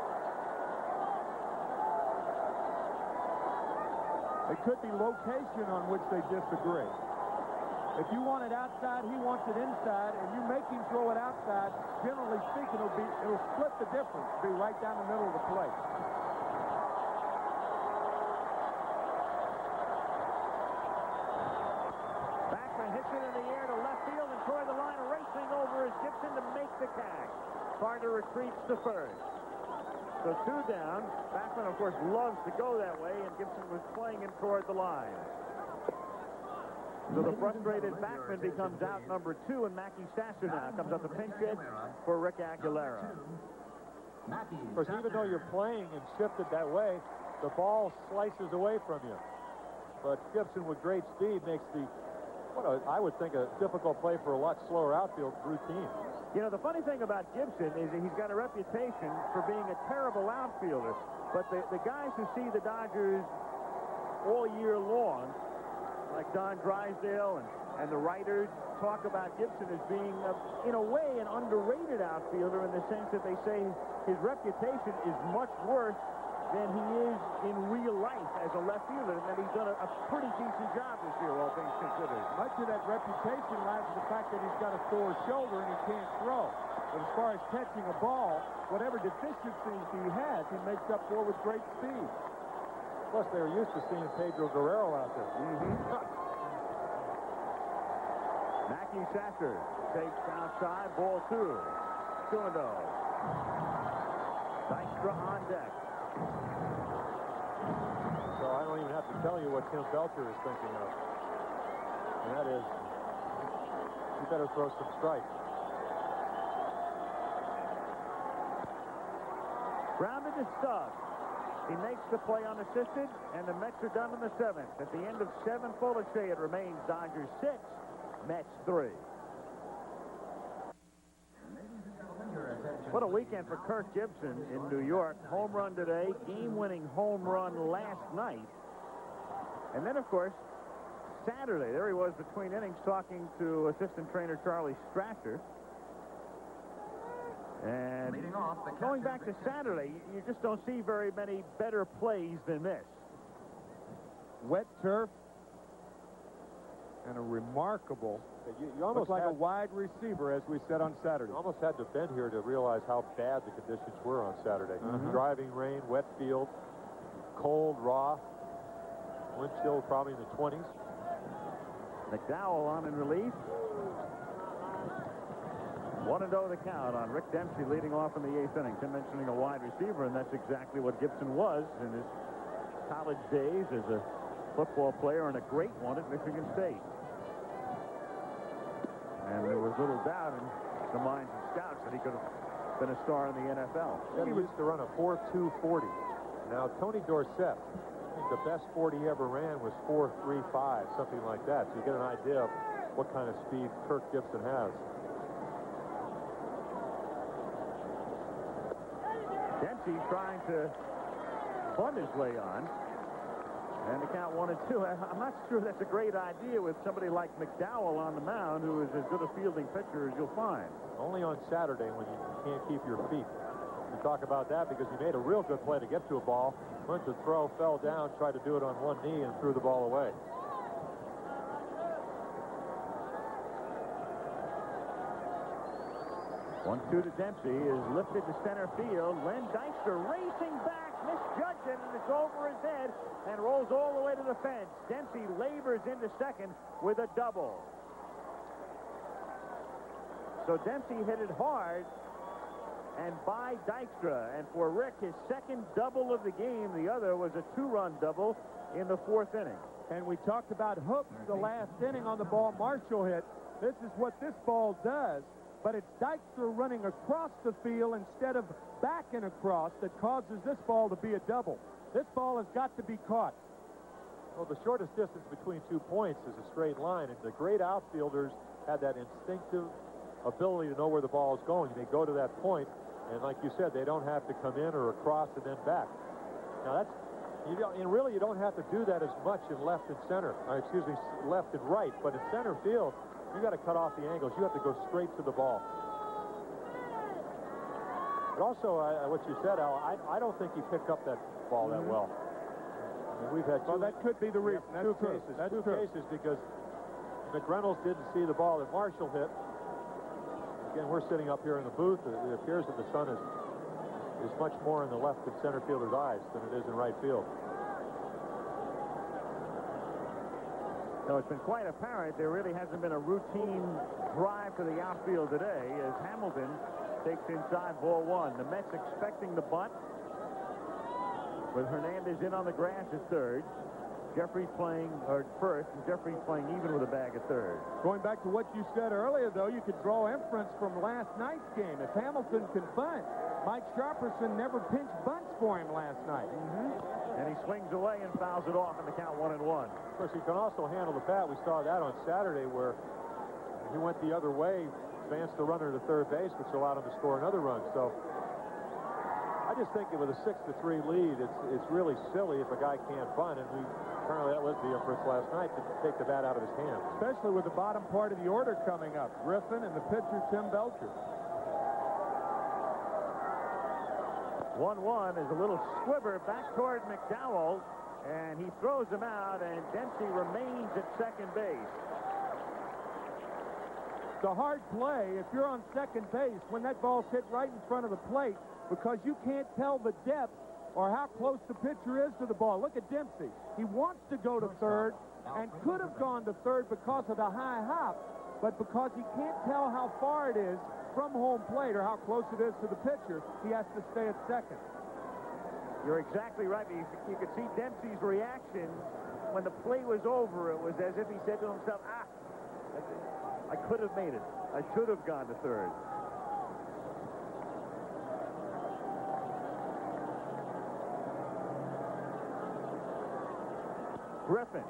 It could be location on which they disagree. If you want it outside, he wants it inside, and you make him throw it outside, generally speaking, it'll split the difference. It'll be right down the middle of the plate. Backman hits it in the air to left field, and toward the line, racing over is Gibson to make the catch. Carter retreats to first. So 2 down. Backman, of course, loves to go that way, and Gibson was playing him toward the line. So the frustrated Backman becomes out number 2, and Mackey Sasser now comes up the pinch hit for Rick Aguilera. Of course, even though you're playing and shifted that way, the ball slices away from you. But Gibson, with great speed, makes I would think, a difficult play for a lot slower outfield routine. You know, the funny thing about Gibson is that he's got a reputation for being a terrible outfielder. But the guys who see the Dodgers all year long, like Don Drysdale and the writers, talk about Gibson as being, in a way, an underrated outfielder in the sense that they say his reputation is much worse than he is in real life as a left fielder, and that he's done a pretty decent job this year, all things considered. Much of that reputation lies in the fact that he's got a sore shoulder and he can't throw. But as far as catching a ball, whatever deficiencies he has, he makes up for with great speed. Plus, they were used to seeing Pedro Guerrero out there. Mackey Sacker takes outside, ball 2. 2-0. Dykstra on deck. So I don't even have to tell you what Tim Belcher is thinking of. And that is, you better throw some strikes. Grounded to Stubbs. He makes the play unassisted, and the Mets are done in the 7th. At the end of 7 full say it remains Dodgers 6, Mets 3. What a weekend for Kirk Gibson in New York. Home run today, game-winning home run last night. And then, of course, Saturday, there he was between innings talking to assistant trainer Charlie Strasser. And going back to Saturday, you just don't see very many better plays than this. Wet turf and a remarkable, You almost looks like had, a wide receiver, as we said on Saturday. you almost had to bend here to realize how bad the conditions were on Saturday. Driving rain, wet field, cold, raw, wind chill probably in the 20s. McDowell on in relief. 1-0 the count on Rick Dempsey leading off in the 8th inning. Tim mentioning a wide receiver, and that's exactly what Gibson was in his college days as a football player, and a great one at Michigan State. And there was little doubt in the minds of scouts that he could have been a star in the NFL. He used to run a 4.2 40. Now, Tony Dorsett, I think the best 40 he ever ran was 4.35, something like that. So you get an idea of what kind of speed Kirk Gibson has. Dempsey trying to bunt his way on. And the count 1-2. I'm not sure that's a great idea with somebody like McDowell on the mound, who is as good a fielding pitcher as you'll find. Only on Saturday when you can't keep your feet. We talk about that because he made a real good play to get to a ball, went to throw, fell down, tried to do it on one knee, and threw the ball away. 1-2 to Dempsey is lifted to center field. Len Dykstra racing back, misjudged it, and it's over his head and rolls all the way to the fence. Dempsey labors into second with a double. So Dempsey hit it hard and by Dykstra. And for Rick, his second double of the game. The other was a 2-run double in the 4th inning. And we talked about hooks the last inning on the ball Marshall hit. This is what this ball does. But it's Dykstra running across the field instead of backing across that causes this ball to be a double. This ball has got to be caught. Well, the shortest distance between 2 points is a straight line, and the great outfielders had that instinctive ability to know where the ball is going. They go to that point, and like you said, they don't have to come in or across and then back. Now, really, you don't have to do that as much in left and center, left and right, but in center field, you got to cut off the angles. You have to go straight to the ball. But also, what you said, Al, I don't think he picked up that ball that well. I mean, we've had well, that could be the reason. That's two true. cases. That's two true. cases because McReynolds didn't see the ball that Marshall hit. Again, we're sitting up here in the booth. It appears that the sun is much more in the left and center fielder's eyes than it is in right field. So it's been quite apparent there really hasn't been a routine drive to the outfield today as Hamilton takes inside ball 1. The Mets expecting the bunt with Hernandez in on the grass at third. Jeffrey's playing first, and Jeffrey's playing even with a bag at third. Going back to what you said earlier, though, you could draw inference from last night's game. If Hamilton can bunt, Mike Sharperson never pinch bunts for him last night. And he swings away and fouls it off in the count 1-1. Of course, he can also handle the bat. We saw that on Saturday where he went the other way, advanced the runner to third base, which allowed him to score another run. So I just think with a 6-3 lead, it's really silly if a guy can't bunt, and apparently that was the inference last night to take the bat out of his hands. Especially with the bottom part of the order coming up. Griffin and the pitcher, Tim Belcher. 1-1 is a little squibber back toward McDowell, and he throws him out, and Dempsey remains at second base. It's a hard play if you're on second base when that ball's hit right in front of the plate because you can't tell the depth or how close the pitcher is to the ball. Look at Dempsey. He wants to go to third and could have gone to third because of the high hop, but because he can't tell how far it is from home plate or how close it is to the pitcher, he has to stay at second. You're exactly right. You could see Dempsey's reaction when the play was over. It was as if he said to himself, I could have made it. I should have gone to third. Griffin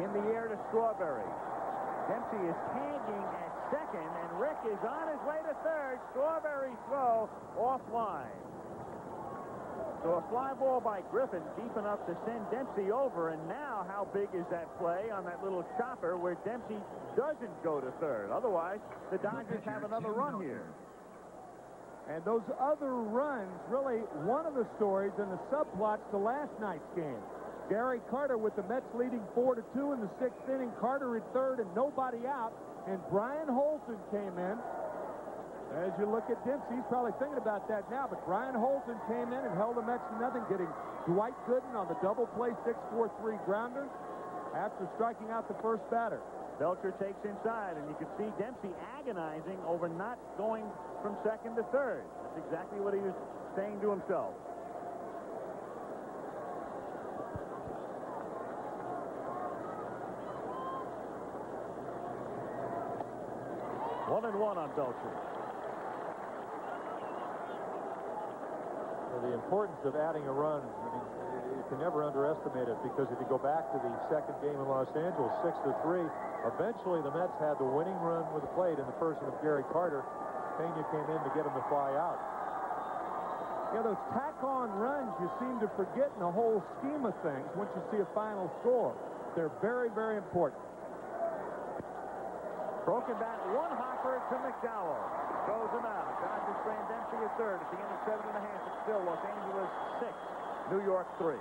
in the air to Strawberry. Dempsey is tagging at second, and Rick is on his way to third. Strawberry throw offline. So a fly ball by Griffin deep enough to send Dempsey over, and now how big is that play on that little chopper where Dempsey doesn't go to third? Otherwise, the Dodgers have another run here. And those other runs, really one of the stories in the subplots to last night's game. Gary Carter with the Mets leading 4-2 in the 6th inning. Carter at third and nobody out. And Brian Holton came in. As you look at Dempsey, he's probably thinking about that now, but Brian Holton came in and held the Mets to nothing, getting Dwight Gooden on the double play 6-4-3 grounder after striking out the first batter. Belcher takes inside, and you can see Dempsey agonizing over not going from second to third. That's exactly what he was saying to himself. One and one on Belcher. The importance of adding a run, I mean, you can never underestimate it, because if you go back to the second game in Los Angeles, 6-3, eventually the Mets had the winning run with the plate in the person of Gary Carter. Pena came in to get him to fly out. Yeah, those tack-on runs you seem to forget in the whole scheme of things once you see a final score. They're very, very important. Broken bat, one hopper to McDowell. Throws him out. Dodgers strand Dempsey at third. At the end of 7.5, it's still Los Angeles 6, New York 3.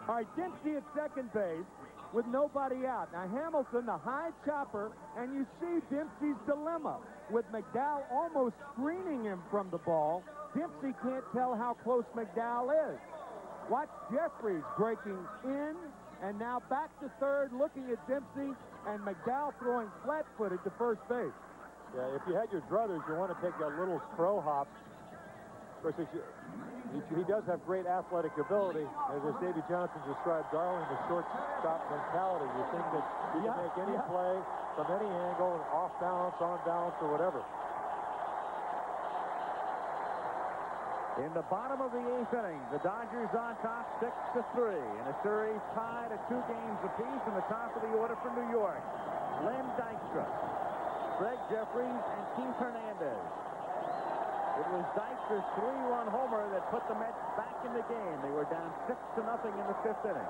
All right, Dempsey at second base with nobody out. Now Hamilton, the high chopper, and you see Dempsey's dilemma with McDowell almost screening him from the ball. Dempsey can't tell how close McDowell is. Watch Jeffries breaking in, and now back to third, looking at Dempsey, and McDowell throwing flat-footed to first base. Yeah, if you had your druthers, you want to take that little crow hop. Of course, he does have great athletic ability. As Davey Johnson described Darling, the shortstop mentality. You think that you can make any play from any angle, off balance, on balance, or whatever. In the bottom of the 8th inning, the Dodgers on top 6-3 in a series tied at 2 games apiece. In the top of the order for New York, Len Dykstra, Greg Jeffries, and Keith Hernandez. It was Dykstra's 3-run homer that put the Mets back in the game. They were down 6-0 in the 5th inning.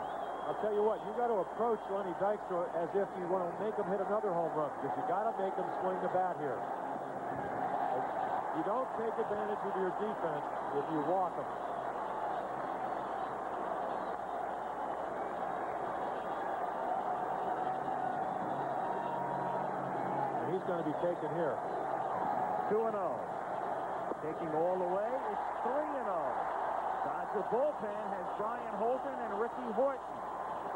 I'll tell you what, you got to approach Lenny Dykstra as if you want to make him hit another home run, because you got to make him swing the bat here. You don't take advantage of your defense if you walk them. And he's going to be taken here. 2-0. Taking all the way, it's 3-0. Dodger bullpen has Brian Holton and Ricky Horton.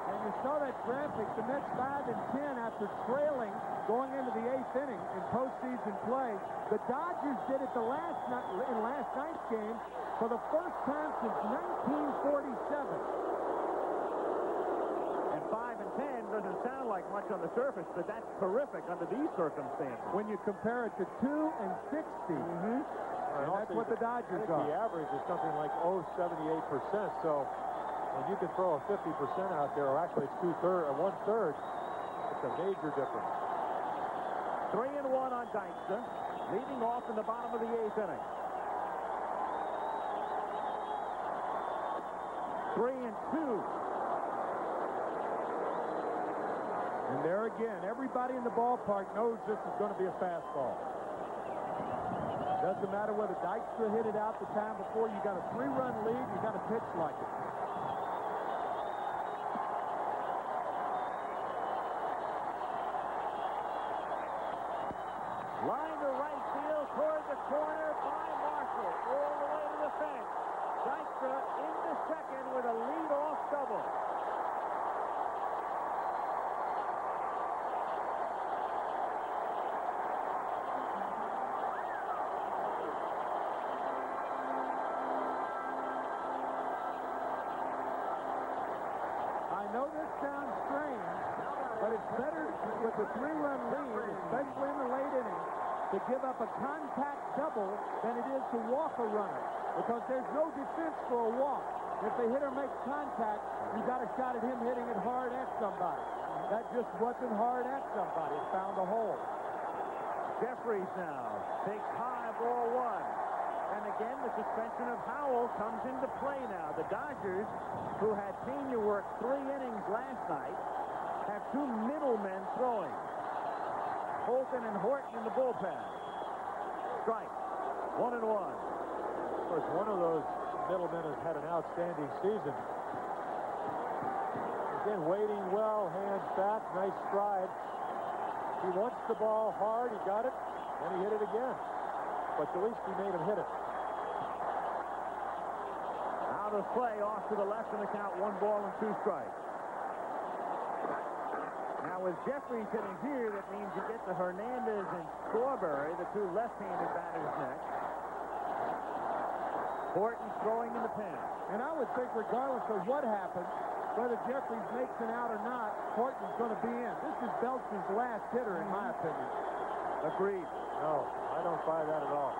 And you saw that graphic, the Mets 5-10 after trailing going into the 8th inning in postseason play. The Dodgers did it in last night's game for the first time since 1947. And 5-10 doesn't sound like much on the surface, but that's terrific under these circumstances. When you compare it to 2-60, and that's what the Dodgers are. The average is something like 78%. So when you can throw a 50% out there, or actually it's 1/3, it's a major difference. 3-1 on Dykstra, leading off in the bottom of the 8th inning. 3-2. And there again, everybody in the ballpark knows this is going to be a fastball. Doesn't matter whether Dykstra hit it out the time before. You got a 3-run lead, you got to pitch like it. Line to right field toward the corner by Marshall. All the way to the fence. Dykstra into second with a lead-off double. with a 3-run lead, especially in the late innings, to give up a contact double than it is to walk a runner, because there's no defense for a walk. If the hitter makes contact, you got a shot at him hitting it hard at somebody. That just wasn't hard at somebody. It found a hole. Jeffries now takes high, ball 1. And again, the suspension of Howell comes into play now. The Dodgers, who had Pena work 3 innings last night, have 2 middlemen throwing. Holton and Horton in the bullpen. Strike. 1-1. Of course, one of those middlemen has had an outstanding season. Again, waiting well, hands back, nice stride. He wants the ball hard, he got it, and he hit it again. But at least he made him hit it. Out of play, off to the left in the count, 1 ball and 2 strikes. Now with Jeffries hitting here, that means you get to Hernandez and Strawberry, the 2 left-handed batters next. Horton throwing in the pen. And I would think regardless of what happens, whether Jeffries makes it out or not, Horton's going to be in. This is Belcher's last hitter, in my opinion. Agreed. No, I don't buy that at all.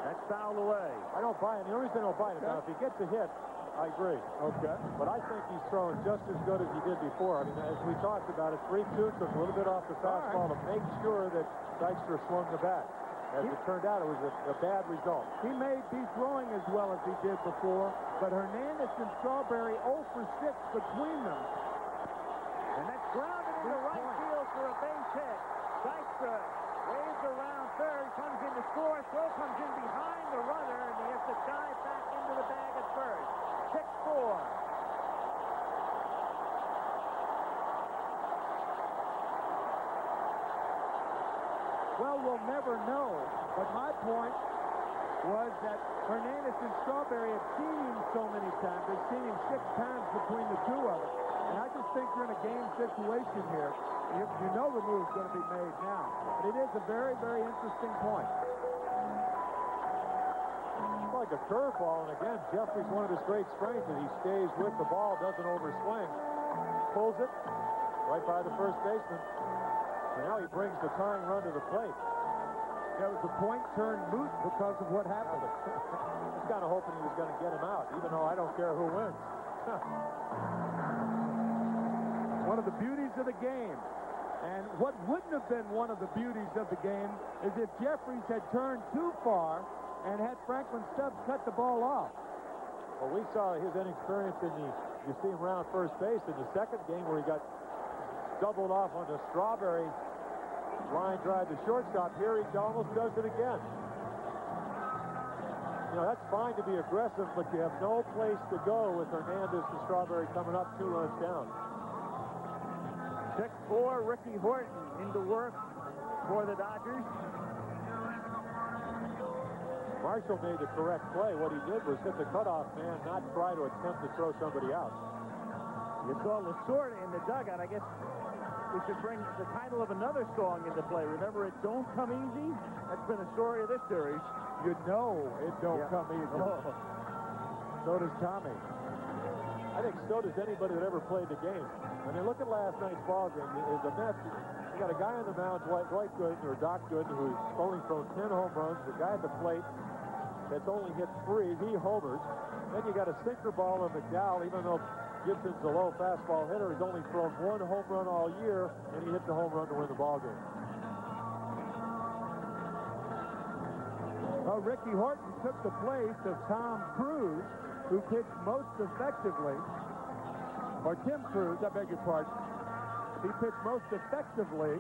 That's fouled away. I don't buy it. The only reason I don't buy it is now, if he gets a hit, I agree. Okay. But I think he's throwing just as good as he did before. I mean, as we talked about it, 3-2 took a little bit off the fastball to make sure that Dykstra swung the bat. As it turned out, it was a bad result. He may be throwing as well as he did before, but Hernandez and Strawberry 0 for 6 between them. And that's grounded into right field for a base hit. Dykstra waves around third, comes in to score, throw comes in behind the runner, and he has to dive back into the bag at first. 6-4. Well, we'll never know. But my point was that Hernandez and Strawberry have seen him so many times. They've seen him 6 times between the 2 of them. And I just think you're in a game situation here. You know the move's going to be made now. But it is a very, very interesting point. It's like a curveball, and again, Jeffries, one of his great strengths is he stays with the ball, doesn't overswing. Pulls it right by the first baseman. And now he brings the tying run to the plate. There was a point turned moot because of what happened. I was kind of hoping he was going to get him out, even though I don't care who wins. One of the beauties of the game. And what wouldn't have been one of the beauties of the game is if Jeffries had turned too far and had Franklin Stubbs cut the ball off. Well, we saw his inexperience in you see him round first base in the second game where he got doubled off on the Strawberry line drive to shortstop. Here he almost does it again. You know, that's fine to be aggressive, but you have no place to go with Hernandez and Strawberry coming up 2 runs down. 6-4, Ricky Horton into work for the Dodgers. Marshall made the correct play. What he did was hit the cutoff man, not try to attempt to throw somebody out. You saw Lasorda in the dugout. I guess we should bring the title of another song into play. Remember, It Don't Come Easy? That's been the story of this series. You know it don't come easy. Oh. So does Tommy. I think so does anybody that ever played the game. I mean, look at last night's ball game. The Mets, you got a guy on the mound, Dwight Gooden, or Doc Gooden, who's only thrown 10 home runs. The guy at the plate that's only hit 3, he homers. Then you got a sinker ball of McDowell, even though Gibson's a low fastball hitter. He's only thrown 1 home run all year, and he hit the home run to win the ball game. Well, Ricky Horton took the place of Tom Cruise, who pitched most effectively, or Tim Cruz, I beg your pardon. He pitched most effectively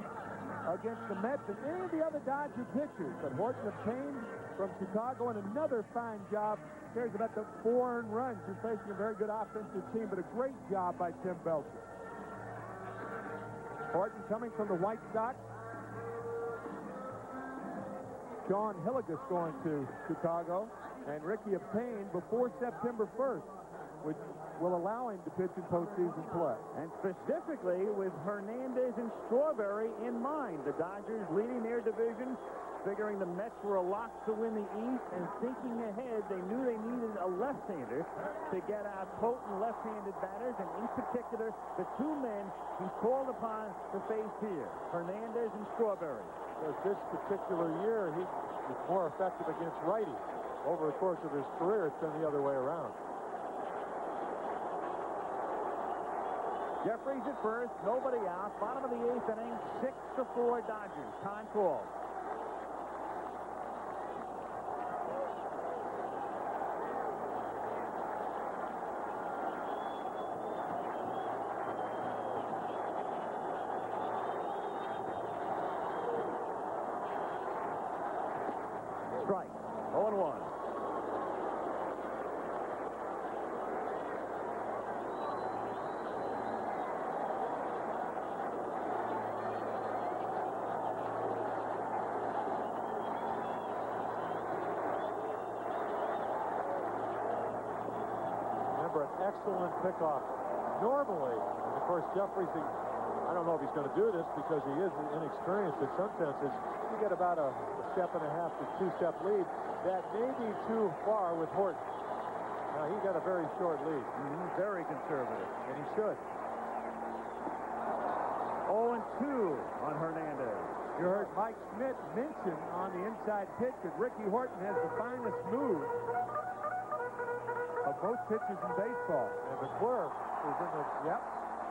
against the Mets and any of the other Dodger pitchers. But Horton obtained from Chicago and another fine job. Cares about the 4 earned runs. You're facing a very good offensive team, but a great job by Tim Belcher. Horton coming from the White Sox. Sean Hilligus going to Chicago, and Ricky obtained before September 1st, which will allow him to pitch in postseason play. And specifically with Hernandez and Strawberry in mind. The Dodgers leading their division, figuring the Mets were a lock to win the East, and thinking ahead, they knew they needed 11 left-hander to get out potent left-handed batters, and in particular, the two men he's called upon to face here, Hernandez and Strawberry. Because this particular year, he was more effective against righties. Over the course of his career, it's been the other way around. Jeffries at first, nobody out. Bottom of the 8th inning, 6-4 Dodgers. Time call. Strike. 0-1. Remember, an excellent pickoff. Normally, and of course, Jeffries, I don't know if he's going to do this because he is inexperienced in some senses. You get about a step and a half to 2-step lead. That may be too far with Horton. Now, he got a very short lead. Very conservative. And he should. 0-2 on Hernandez. You heard Mike Schmidt mention on the inside pitch that Ricky Horton has the finest move of most pitchers in baseball. And McClure is in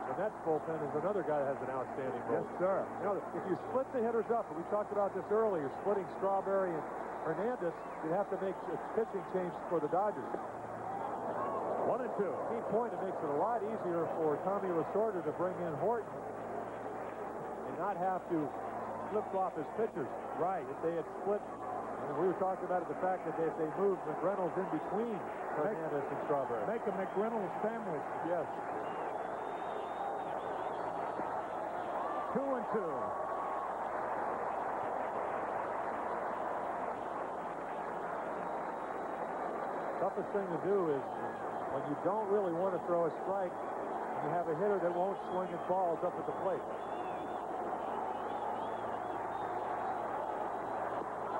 the Mets bullpen is another guy that has an outstanding move. Yes, sir. You know, if you split the hitters up, and we talked about this earlier, splitting Strawberry and Hernandez, you'd have to make a pitching change for the Dodgers. 1-2. Key point, it makes it a lot easier for Tommy Lasorda to bring in Horton and not have to flip-flop his pitchers. Right. If they had split, and we were talking about the fact that if they moved McReynolds in between Hernandez and Strawberry. Make a McReynolds sandwich. Yes. 2-2. Toughest thing to do is when you don't really want to throw a strike, you have a hitter that won't swing at balls up at the plate.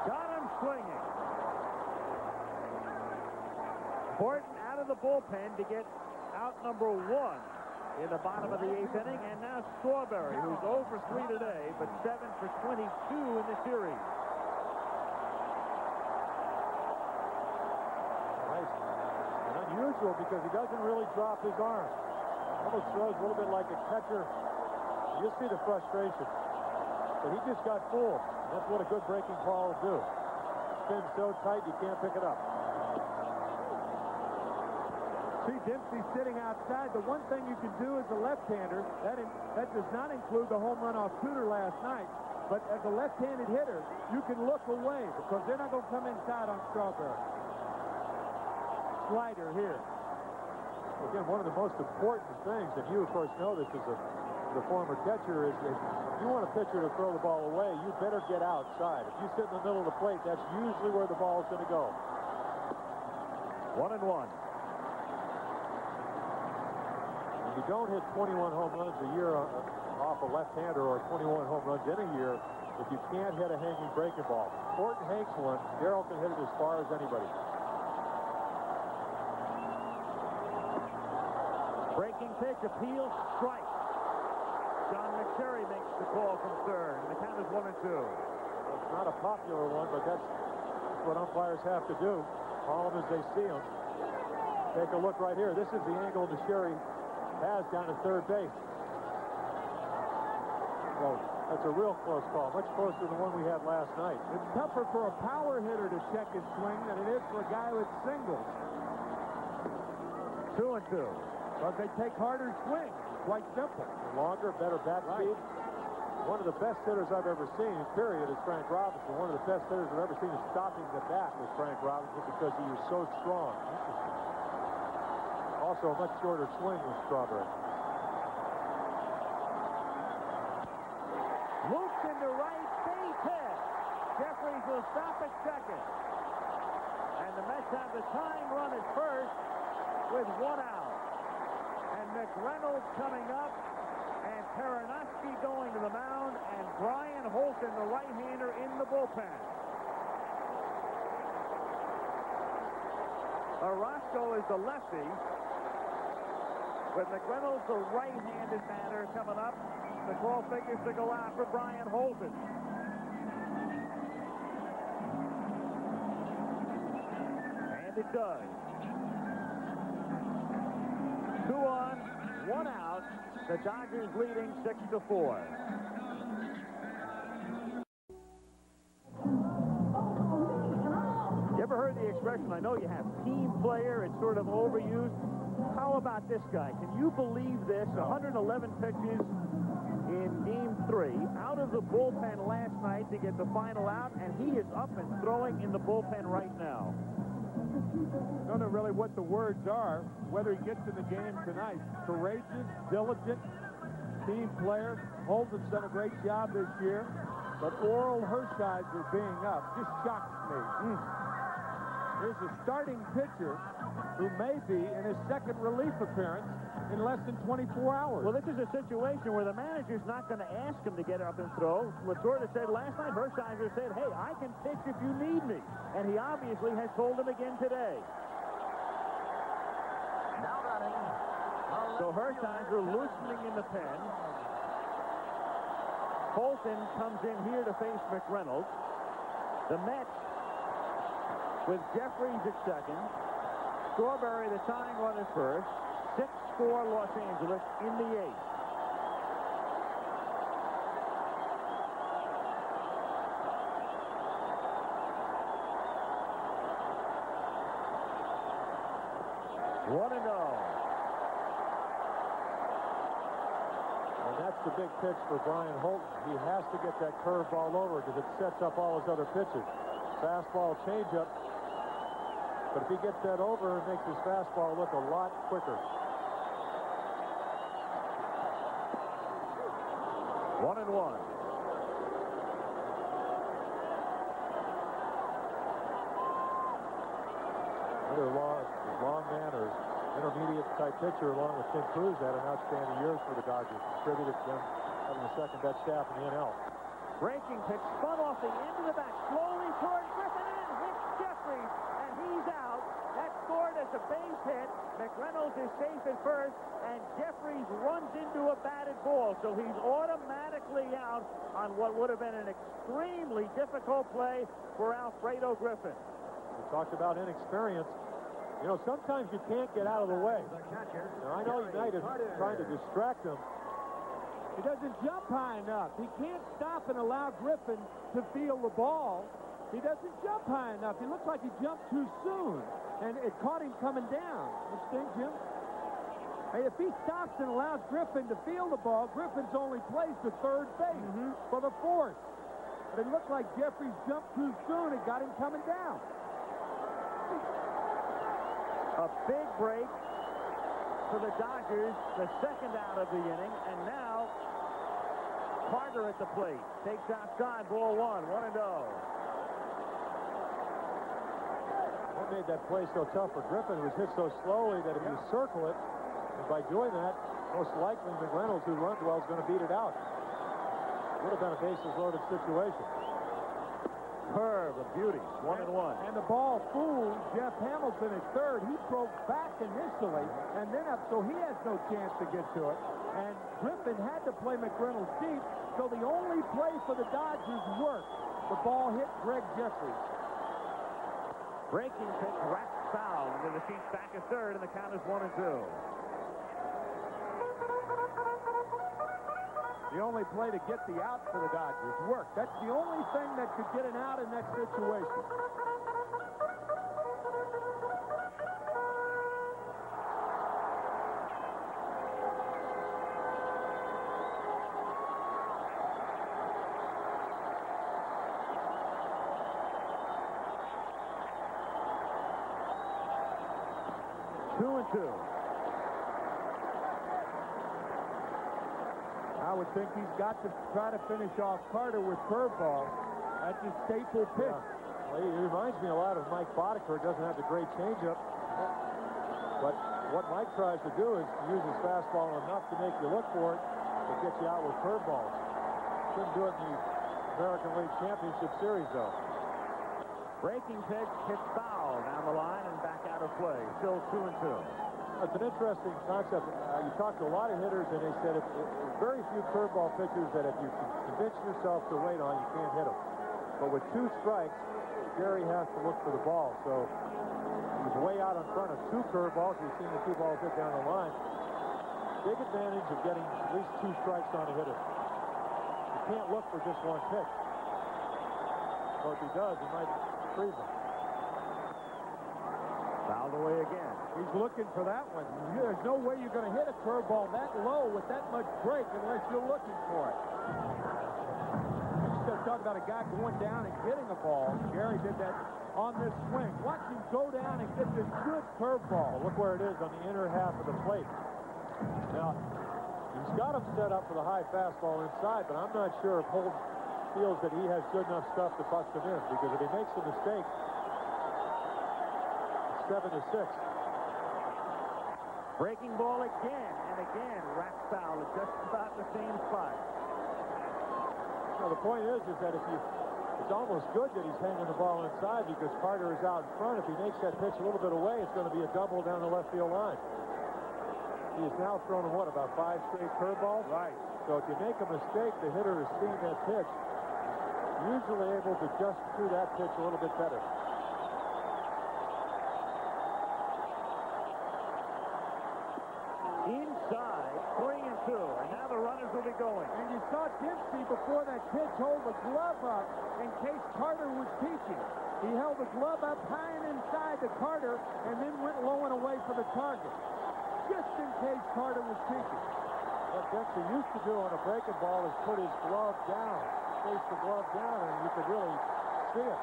Got him swinging. Horton out of the bullpen to get out number 1 in the bottom of the 8th inning, and now Strawberry, who's 0 for 3 today, but 7 for 22 in the series. Nice. And unusual because he doesn't really drop his arm. Almost throws a little bit like a catcher. You see the frustration. But he just got fooled. That's what a good breaking ball will do. Spins so tight you can't pick it up. See Dempsey sitting outside. The one thing you can do as a left-hander, that does not include the home run off Tudor last night, but as a left-handed hitter, you can look away because they're not going to come inside on Strawberry. Slider here. Again, one of the most important things, and you, of course, know this as the former catcher, is if you want a pitcher to throw the ball away, you better get outside. If you sit in the middle of the plate, that's usually where the ball is going to go. 1-1. You don't hit 21 home runs a year off a left-hander or 21 home runs in a year if you can't hit a hanging breaking ball. Horton hangs one. Darrell can hit it as far as anybody. Breaking pitch, appeal, strike. John McSherry makes the call from third, and the count is 1-2. Well, it's not a popular one, but that's what umpires have to do. Call them as they see them. Take a look right here. This is the angle McSherry has down at third base. Well, that's a real close call, much closer than the one we had last night. It's tougher for a power hitter to check his swing than it is for a guy with singles. 2-2. Because they take harder swings. Quite simple. Longer, better bat speed. One of the best hitters I've ever seen, period, is Frank Robinson. One of the best hitters I've ever seen is stopping the bat was Frank Robinson because he was so strong. Also, a much shorter swing with Strawberry. Loops into right, base hit. Jeffries will stop at second. And the Mets have the tying run at first with 1 out. And McReynolds coming up, and Peronoski going to the mound, and Brian Holton, the right-hander, in the bullpen. A Orozco is the lefty, with McReynolds, the right-handed batter, coming up. The call figures to go out for Brian Holton. And it does. 2 on, 1 out. The Dodgers leading 6-4. You ever heard the expression, I know you have, team player, it's sort of overused. How about this guy? Can you believe this? 111 pitches in Game 3, out of the bullpen last night to get the final out, and he is up and throwing in the bullpen right now. Don't know really what the words are, whether he gets in the game tonight. Courageous, diligent, team player. Holden's done a great job this year, but Oral Hershiser being up just shocks me. Here's a starting pitcher who may be in his second relief appearance in less than 24 hours. Well, this is a situation where the manager's not going to ask him to get up and throw. Latorda said last night, Hershiser said, hey, I can pitch if you need me. And he obviously has told him again today. Now batting. So Hershiser loosening in the pen. Holton comes in here to face McReynolds. The Mets with Jeffries at second. Strawberry, the tying run at first. 6-4 Los Angeles in the 8th. One and oh. And that's the big pitch for Brian Holton. He has to get that curveball over because it sets up all his other pitches. Fastball, changeup. But if he gets that over, it makes his fastball look a lot quicker. 1 and 1. Another long man or intermediate type pitcher along with Tim Cruz had an outstanding year for the Dodgers. Contributed to them having the second best staff in the NL. Breaking pitch spun off the end of the bat slowly toward Griffin and hits Jeffries, and he's out. That's scored as a base hit. McReynolds is safe at first, and Jeffries runs into a batted ball, so he's automatically out on what would have been an extremely difficult play for Alfredo Griffin. We talked about inexperience. You know, sometimes you can't get out of the way. Now, I know United is trying to distract him. He doesn't jump high enough. He can't stop and allow Griffin to feel the ball. He doesn't jump high enough. He looks like he jumped too soon, and it caught him coming down. Understand, Jim? Hey, if he stops and allows Griffin to feel the ball, Griffin's only plays to third base for the fourth. But it looked like Jeffries jumped too soon and got him coming down. A big break for the Dodgers, the second out of the inning, and now Carter at the plate. Takes outside, ball 1, 1-0. What made that play so tough for Griffin was hit so slowly that if you circle it, and by doing that, most likely McReynolds, who runs well, is going to beat it out. Would have been a bases-loaded situation. Curve, a beauty, 1 and 1. And the ball fooled Jeff Hamilton at third. He broke back initially, and then up, so he has no chance to get to it. And Griffin had to play McReynolds deep, so the only play for the Dodgers worked. The ball hit Greg Jeffries. Breaking pitch, wrapped foul into the seats back at third, and the count is 1 and 2. The only play to get the out for the Dodgers worked. That's the only thing that could get an out in that situation. Two and 2. I would think he's got to try to finish off Carter with curveball. That's his staple pitch. Yeah. Well, he reminds me a lot of Mike Boddicker. Doesn't have the great changeup. But what Mike tries to do is use his fastball enough to make you look for it, but get you out with curveballs. Couldn't do it in the American League Championship Series, though. Breaking pitch, hit foul down the line and back out of of play. Still 2-2. It's an interesting concept. You talk to a lot of hitters, and they said very few curveball pitchers that if you can convince yourself to wait on, you can't hit them. But with 2 strikes, Gary has to look for the ball. So he was way out in front of 2 curveballs. We've seen the 2 balls hit down the line. Big advantage of getting at least 2 strikes on a hitter. You can't look for just 1 pitch. Or if he does, he might freeze him. Fouled away again. He's looking for that one. There's no way you're going to hit a curveball that low with that much break unless you're looking for it. Instead of talking about a guy going down and getting a ball, Gary did that on this swing. Watch him go down and get this good curveball. Look where it is on the inner half of the plate. Now, he's got him set up for the high fastball inside, but I'm not sure if Holden feels that he has good enough stuff to bust him in, because if he makes a mistake, 7-6. Breaking ball again and again. Rack foul at just about the same spot. Now the point is that it's almost good that he's hanging the ball inside, because Carter is out in front. If he makes that pitch a little bit away, it's going to be a double down the left field line. He has now thrown him, about 5 straight curveballs? Right. So if you make a mistake, the hitter is seeing that pitch, usually able to adjust through that pitch a little bit better. Inside, 3-2, and now the runners will be going. And you saw Dempsey before that pitch hold the glove up in case Carter was peeking. He held the glove up high and inside to Carter and then went low and away for the target, just in case Carter was peeking. What Dempsey used to do on a breaking ball is put his glove down, face the glove down, and you could really see it.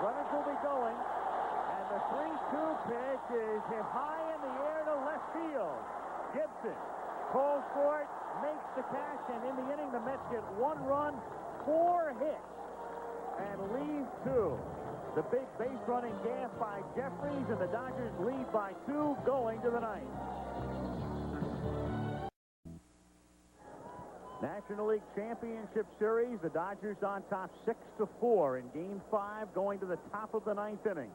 Runners will be going, and the 3-2 pitch is hit high in the air to left field. Gibson calls for it, makes the catch, and in the inning, the Mets get 1 run, 4 hits, and leave 2. The big base running gas by Jeffries, and the Dodgers lead by 2 going to the 9th. National League Championship Series, the Dodgers on top 6-4 in Game 5, going to the top of the 9th inning.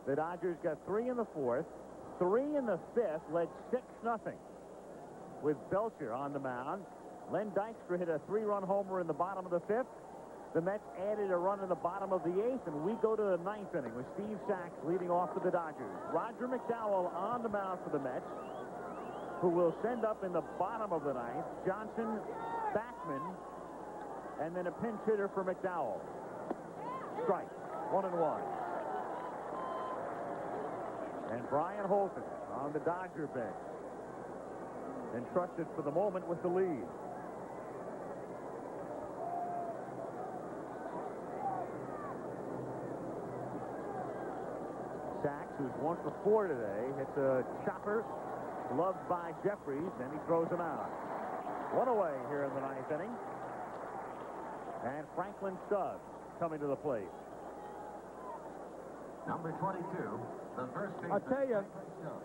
The Dodgers got 3 in the 4th, 3 in the 5th, led 6-0. With Belcher on the mound. Len Dykstra hit a 3-run homer in the bottom of the 5th. The Mets added a run in the bottom of the 8th, and we go to the 9th inning with Steve Sachs leading off for the Dodgers. Roger McDowell on the mound for the Mets, who will send up in the bottom of the 9th Johnson, Backman, and then a pinch hitter for McDowell. Strike, 1-1. And Brian Holton on the Dodger bench, entrusted for the moment with the lead. Sachs, who's 1 for 4 today, hits a chopper, loved by Jeffries, and he throws him out. 1 away here in the 9th inning. And Franklin Stubbs coming to the plate. Number 22, the first baseman. I'll tell you,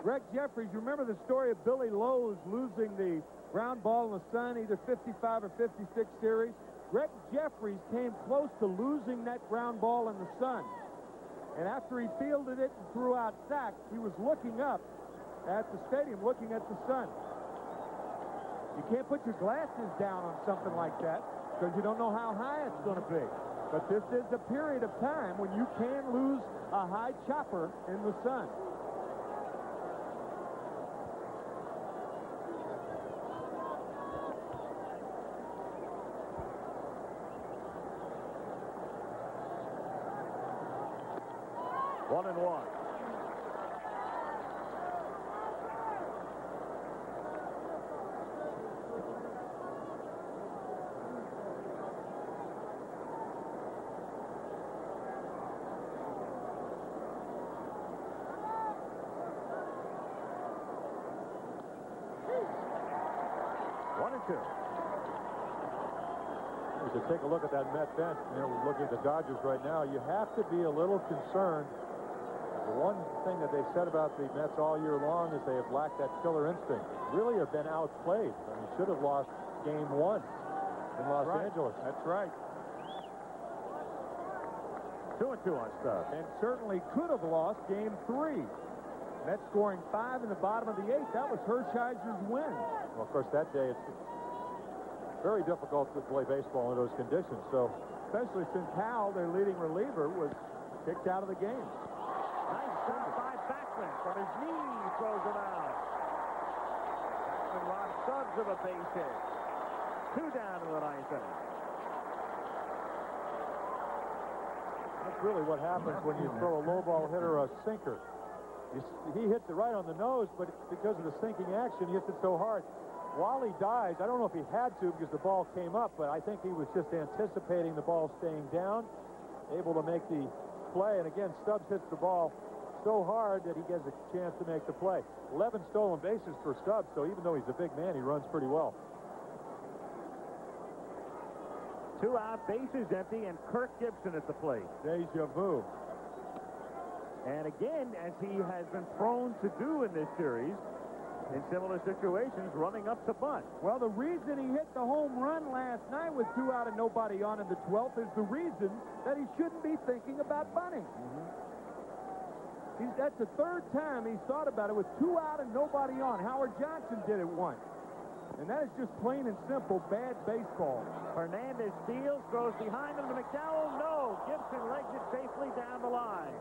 Greg Jeffries, you remember the story of Billy Lowe's losing the ground ball in the Sun, either 55 or 56 series? Greg Jeffries came close to losing that ground ball in the Sun. And after he fielded it and threw out sacks, he was looking up at the stadium, looking at the Sun. You can't put your glasses down on something like that because you don't know how high it's going to be. But this is a period of time when you can lose a high chopper in the Sun. One and one. As you take a look at that Met bench, looking at the Dodgers right now, you have to be a little concerned. The one thing that they've said about the Mets all year long is they have lacked that killer instinct. Really have been outplayed. I mean, should have lost Game 1 in Los Angeles. That's right. 2-2 on Stubbs. And certainly could have lost Game 3. Mets scoring 5 in the bottom of the 8th. That was Hershiser's win. Well, of course, that day it's very difficult to play baseball in those conditions. So, Especially since Howell, their leading reliever, was kicked out of the game. Nice shot by Bachman from his knee, throws him out. And Ron Stubbs of a base hit. 2 down in the 9th inning. that's really what happens when you throw a low ball hitter a sinker. He hits it right on the nose, but because of the sinking action, he hits it so hard. While he dives, I don't know if he had to because the ball came up, but I think he was just anticipating the ball staying down, able to make the play. And again, Stubbs hits the ball so hard that he gets a chance to make the play. 11 stolen bases for Stubbs, so even though he's a big man, he runs pretty well. 2 out, bases empty, and Kirk Gibson at the plate. Deja vu. And again, as he has been prone to do in this series, in similar situations, running up to bunt. Well, the reason he hit the home run last night with 2 out and nobody on in the 12th is the reason that he shouldn't be thinking about bunting. That's the 3rd time he's thought about it with 2 out and nobody on. Howard Johnson did it once. And that is just plain and simple bad baseball. Hernandez steals, throws behind him to McDowell. No, Gibson legs it safely down the line.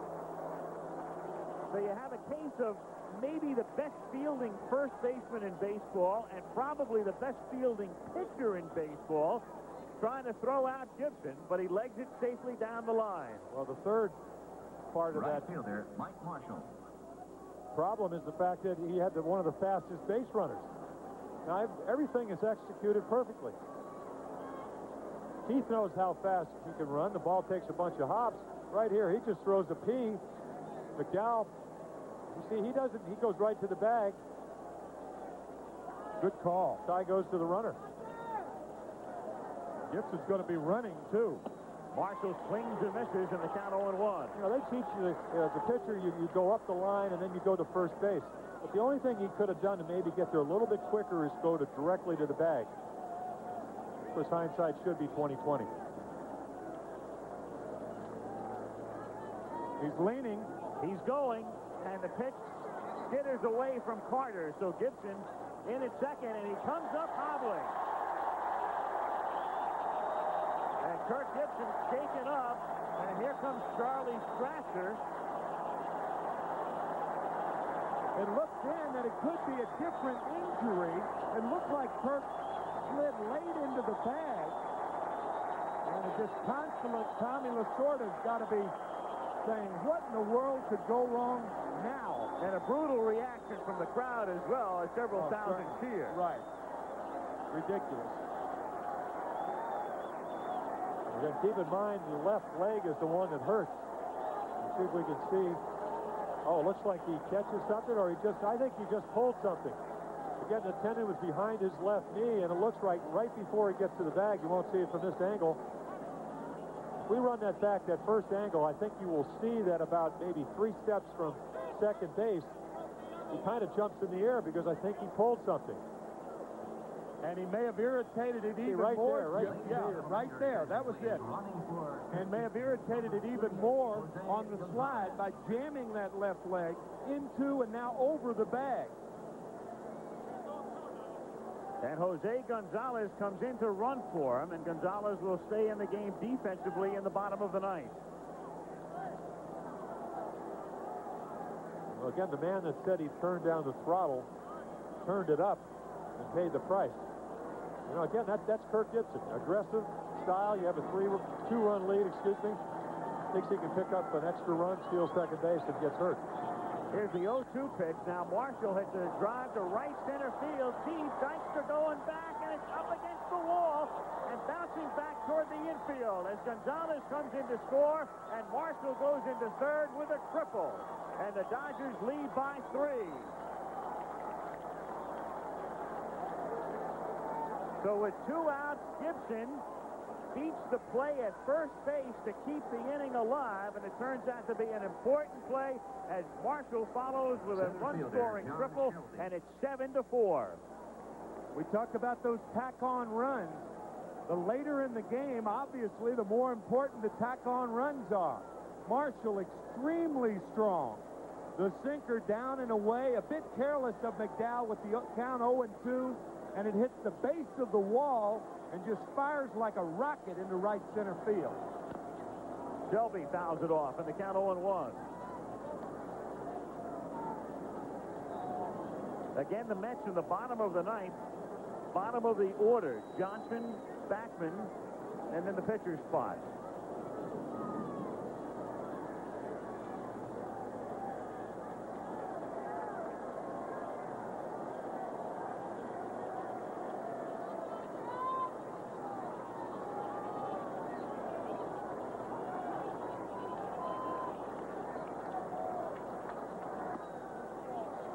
So you have a case of maybe the best fielding first baseman in baseball and probably the best fielding pitcher in baseball trying to throw out Gibson, but he legs it safely down the line. Well, the third part of that fielder, Mike Marshall. problem is the fact that he had one of the fastest base runners. Now, everything is executed perfectly. Keith knows how fast he can run. The ball takes a bunch of hops. Right here, he just throws a P. McDowell, you see, he doesn't. He goes right to the bag. Good call. Tie goes to the runner. Gibson's going to be running, too. Marshall swings and misses in the count 0-1. You know, they teach you, as a pitcher, you go up the line and then you go to first base. But the only thing he could have done to maybe get there a little bit quicker is go directly to the bag. Of course, hindsight should be 20/20. He's leaning. He's going, and the pitch skitters away from Carter. So Gibson in at second, and he comes up hobbling. And Kirk Gibson shaken up, and here comes Charlie Strasser. It looked then that it could be a different injury. It looked like Kirk slid late into the bag. And a disconsolate Tommy Lasorda's got to be saying, what in the world could go wrong now? And a brutal reaction from the crowd as well, as several thousand cheer. Right. Ridiculous. And then keep in mind, the left leg is the one that hurts. Let's see if we can see. Oh, it looks like he catches something, or I think he just pulled something. Again, the tendon was behind his left knee, and it looks like right before he gets to the bag, you won't see it from this angle. If we run that back, that first angle, I think you will see that about maybe 3 steps from second base, he kind of jumps in the air because I think he pulled something. And he may have irritated it even right more. there, right there. That was it. And may have irritated it even more on the slide by jamming that left leg into and now over the bag. And Jose Gonzalez comes in to run for him, and Gonzalez will stay in the game defensively in the bottom of the 9th. Well, again, the man that said he turned down the throttle turned it up and paid the price. You know, again, that's Kirk Gibson. Aggressive style. You have a 2-run lead, Thinks he can pick up an extra run, steals second base, and gets hurt. Here's the 0-2 pitch. Now Marshall hits a drive to right center field. Deep. Dykstra going back, and it's up against the wall and bouncing back toward the infield as Gonzalez comes in to score, and Marshall goes into third with a triple. And the Dodgers lead by 3. So with 2 outs, Gibson beats the play at first base to keep the inning alive, and it turns out to be an important play as Marshall follows with a run-scoring triple, and it's 7-4. We talk about those tack-on runs. The later in the game, obviously, the more important the tack-on runs are. Marshall extremely strong. The sinker down and away, a bit careless of McDowell with the count 0-2, and it hits the base of the wall and just fires like a rocket into right center field. Shelby fouls it off, and the count 0-1. Again, the Mets in the bottom of the ninth, bottom of the order. Johnson, Backman, and then the pitcher's spot.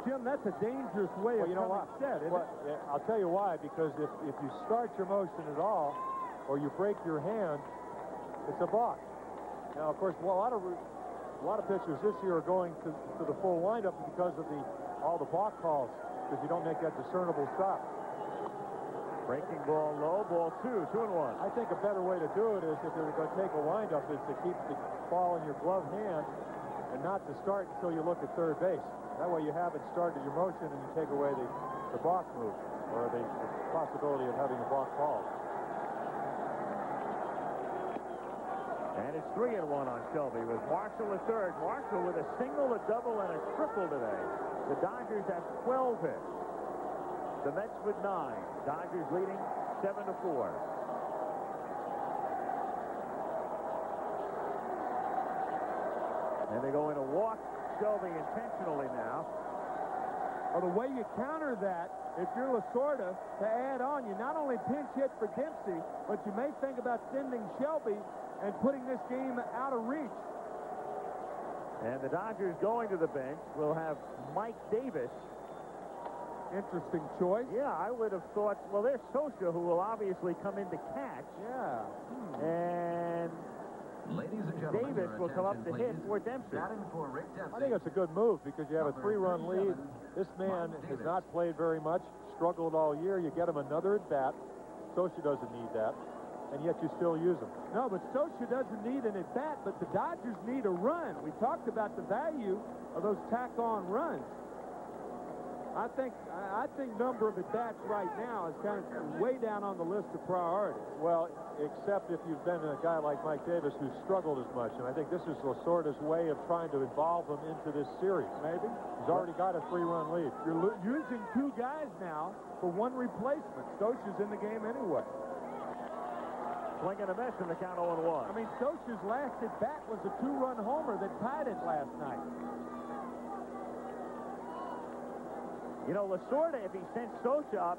Jim, that's a dangerous way of coming set, isn't it? Yeah, I'll tell you why, because if you start your motion at all, or you break your hand, it's a balk. Now, of course, a lot of pitchers this year are going to the full windup because of all the balk calls, because you don't make that discernible stop. Breaking ball low, ball 2-1. I think a better way to do it is, if you're going to take a windup, is to keep the ball in your glove hand and not to start until you look at third base. That way you haven't started your motion and you take away the balk move, or the possibility of having a balk called. And it's 3-1 on Shelby with Marshall at third. Marshall with a single, a double, and a triple today. The Dodgers have 12 hits. The Mets with 9. Dodgers leading 7-4. And they're going to walk Shelby intentionally now. Well, the way you counter that, if you're Lasorda, to add on, you not only pinch hit for Dempsey, but you may think about sending Shelby and putting this game out of reach. And the Dodgers going to the bench will have Mike Davis. Interesting choice. Yeah, I would have thought, well, there's Socha, who will obviously come in to catch. Yeah. And Ladies and gentlemen, Davis will come up to hit for Dempsey. Batting for Rick Dempsey. I think it's a good move because you have a 3-run lead. This man has not played very much, struggled all year. You get him another at bat. Socha doesn't need that, and yet you still use him. No, but Socha doesn't need an at bat, but the Dodgers need a run. We talked about the value of those tack-on runs. I think number of at-bats right now is kind of way down on the list of priorities. Well, except if you've been a guy like Mike Davis who's struggled as much, and I think this is Lasorda's way of trying to involve him into this series. Maybe. He's already got a 3-run lead. You're using 2 guys now for 1 replacement. Socha's in the game anyway. Swing and a miss in the count 0-1. I mean, Socha's last at-bat was a 2-run homer that tied it last night. You know, Lasorda, if he sent Socha up,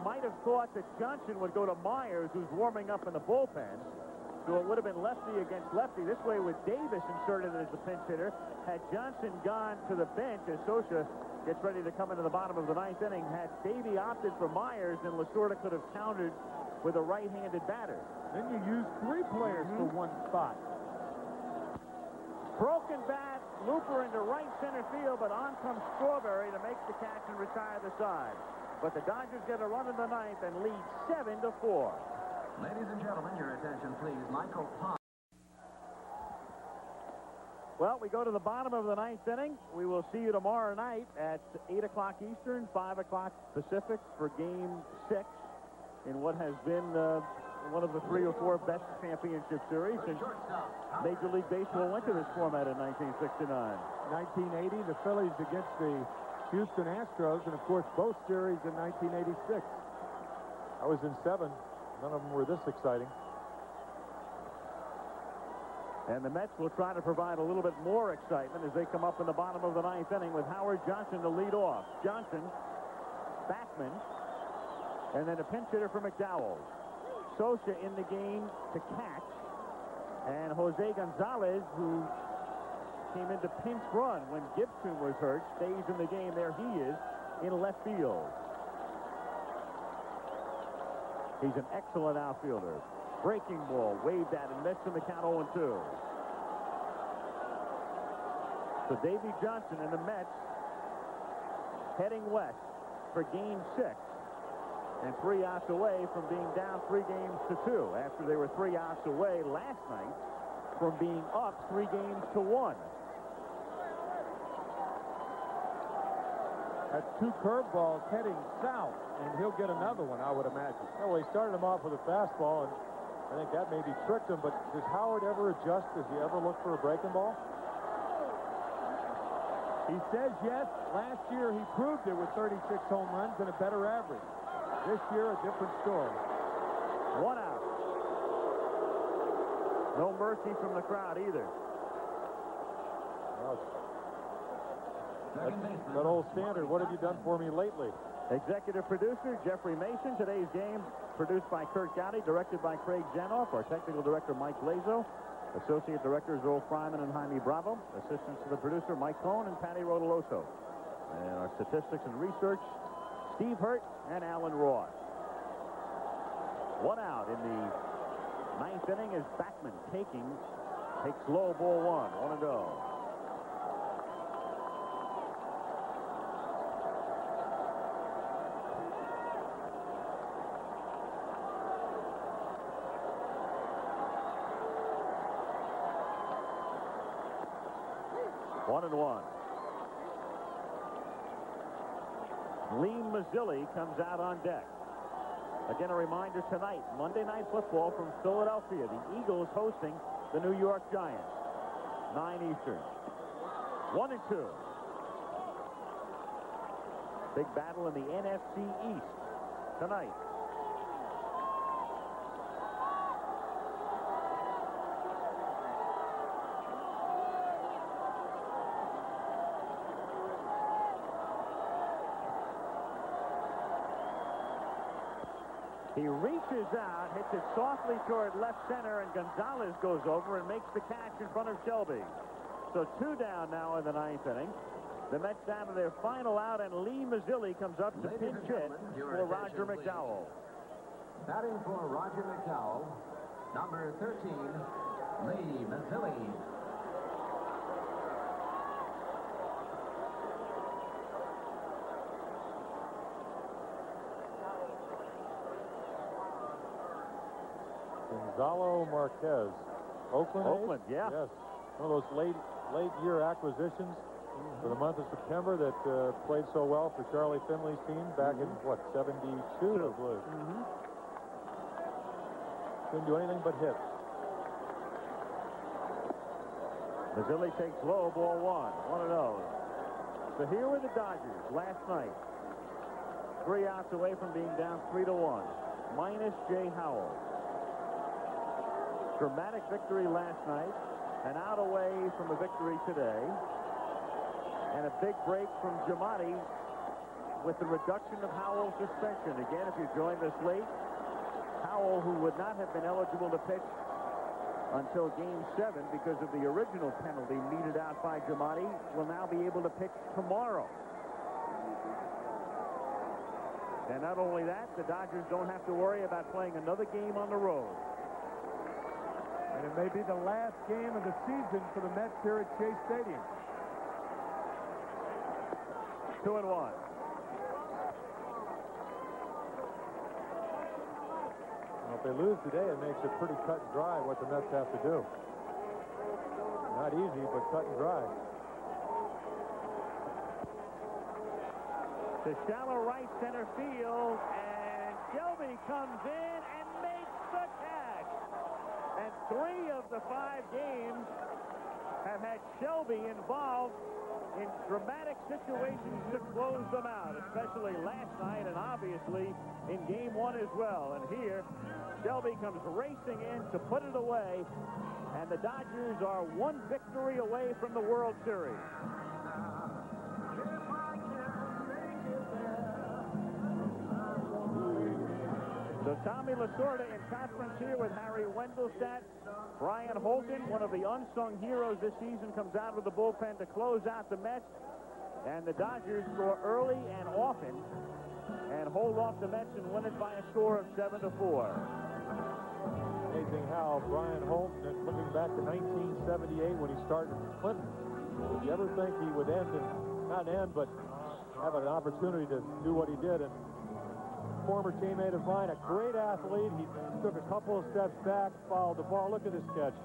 might have thought that Johnson would go to Myers, who's warming up in the bullpen. So it would have been lefty against lefty. This way, with Davis inserted as the pinch hitter, had Johnson gone to the bench as Socha gets ready to come into the bottom of the 9th inning, had Davey opted for Myers, then Lasorda could have countered with a right-handed batter. Then you use 3 players for 1 spot. Broken bat, looper into right center field, but on comes Strawberry to make the catch and retire the side. But the Dodgers get a run in the 9th and lead 7-4. Ladies and gentlemen, your attention, please. Michael Pond. Well, we go to the bottom of the 9th inning. We will see you tomorrow night at 8 o'clock Eastern, 5 o'clock Pacific for Game 6 in what has been one of the 3 or 4 best championship series since Major League Baseball went to this format in 1969. 1980, the Phillies against the Houston Astros, and of course both series in 1986. I was in 7. None of them were this exciting. And the Mets will try to provide a little bit more excitement as they come up in the bottom of the 9th inning with Howard Johnson to lead off. Johnson, Backman, and then a pinch hitter for McDowell. Socha in the game to catch. And Jose Gonzalez, who came into pinch run when Gibson was hurt, stays in the game. There he is in left field. He's an excellent outfielder. Breaking ball, waved at and missed in the count 0-2. So Davey Johnson and the Mets heading west for Game 6. And 3 outs away from being down 3-2 after they were 3 outs away last night from being up 3-1. That's 2 curveballs heading south, and he'll get another one, I would imagine. Yeah, well, he started him off with a fastball, and I think that maybe tricked him, but does Howard ever adjust? Does he ever look for a breaking ball? He says yes. Last year he proved it with 36 home runs and a better average. This year, a different story. 1 out. No mercy from the crowd either. Well, that old standard, what have you done for me lately? Executive producer Jeffrey Mason. Today's game produced by Kurt Gowdy, directed by Craig Zanoff. Our technical director Mike Lazo. Associate directors Earl Fryman and Jaime Bravo. Assistants to the producer Mike Cohn and Patty Rotoloso. And our statistics and research Steve Hurt and Alan Ross. 1 out in the 9th inning is Backman takes low, ball 1. 1-0. Lee Mazzilli comes out on deck. Again, a reminder tonight, Monday Night Football from Philadelphia. The Eagles hosting the New York Giants. 9 Eastern. 1-2. Big battle in the NFC East tonight. He reaches out, hits it softly toward left center, and Gonzalez goes over and makes the catch in front of Shelby. So 2 down now in the 9th inning. The Mets down to their final out, and Lee Mazzilli comes up to pinch hit for Roger McDowell. Batting for Roger McDowell, number 13, Lee Mazzilli. Gonzalo Marquez. Oakland, yeah. Yes. One of those late year acquisitions for the month of September that played so well for Charlie Finley's team back in, what, 72, I believe. Couldn't do anything but hit. Mazzilli takes low, ball 1. 1-0. So here were the Dodgers last night. 3 outs away from being down 3-1. Minus Jay Howell. Dramatic victory last night. An out away from a victory today. And a big break from Giamatti with the reduction of Howell's suspension. Again, if you joined us late, Howell, who would not have been eligible to pitch until Game 7 because of the original penalty meted out by Giamatti, will now be able to pitch tomorrow. And not only that, the Dodgers don't have to worry about playing another game on the road. And it may be the last game of the season for the Mets here at Chase Stadium. 2-1. Well, if they lose today, it makes it pretty cut and dry what the Mets have to do. Not easy, but cut and dry. To shallow right center field, and Shelby comes in and makes the catch. And 3 of the 5 games have had Shelby involved in dramatic situations to close them out, especially last night and obviously in Game 1 as well. And here, Shelby comes racing in to put it away, and the Dodgers are 1 victory away from the World Series. So Tommy Lasorda in conference here with Harry Wendelstadt. Brian Holton, one of the unsung heroes this season, comes out with the bullpen to close out the Mets. And the Dodgers score early and often and hold off the Mets and win it by a score of 7-4. Amazing how Brian Holton, looking back to 1978 when he started in Clinton, did you ever think he would not end, but have an opportunity to do what he did? And former teammate of mine, a great athlete. He took a couple of steps back, fouled the ball. Look at this catch.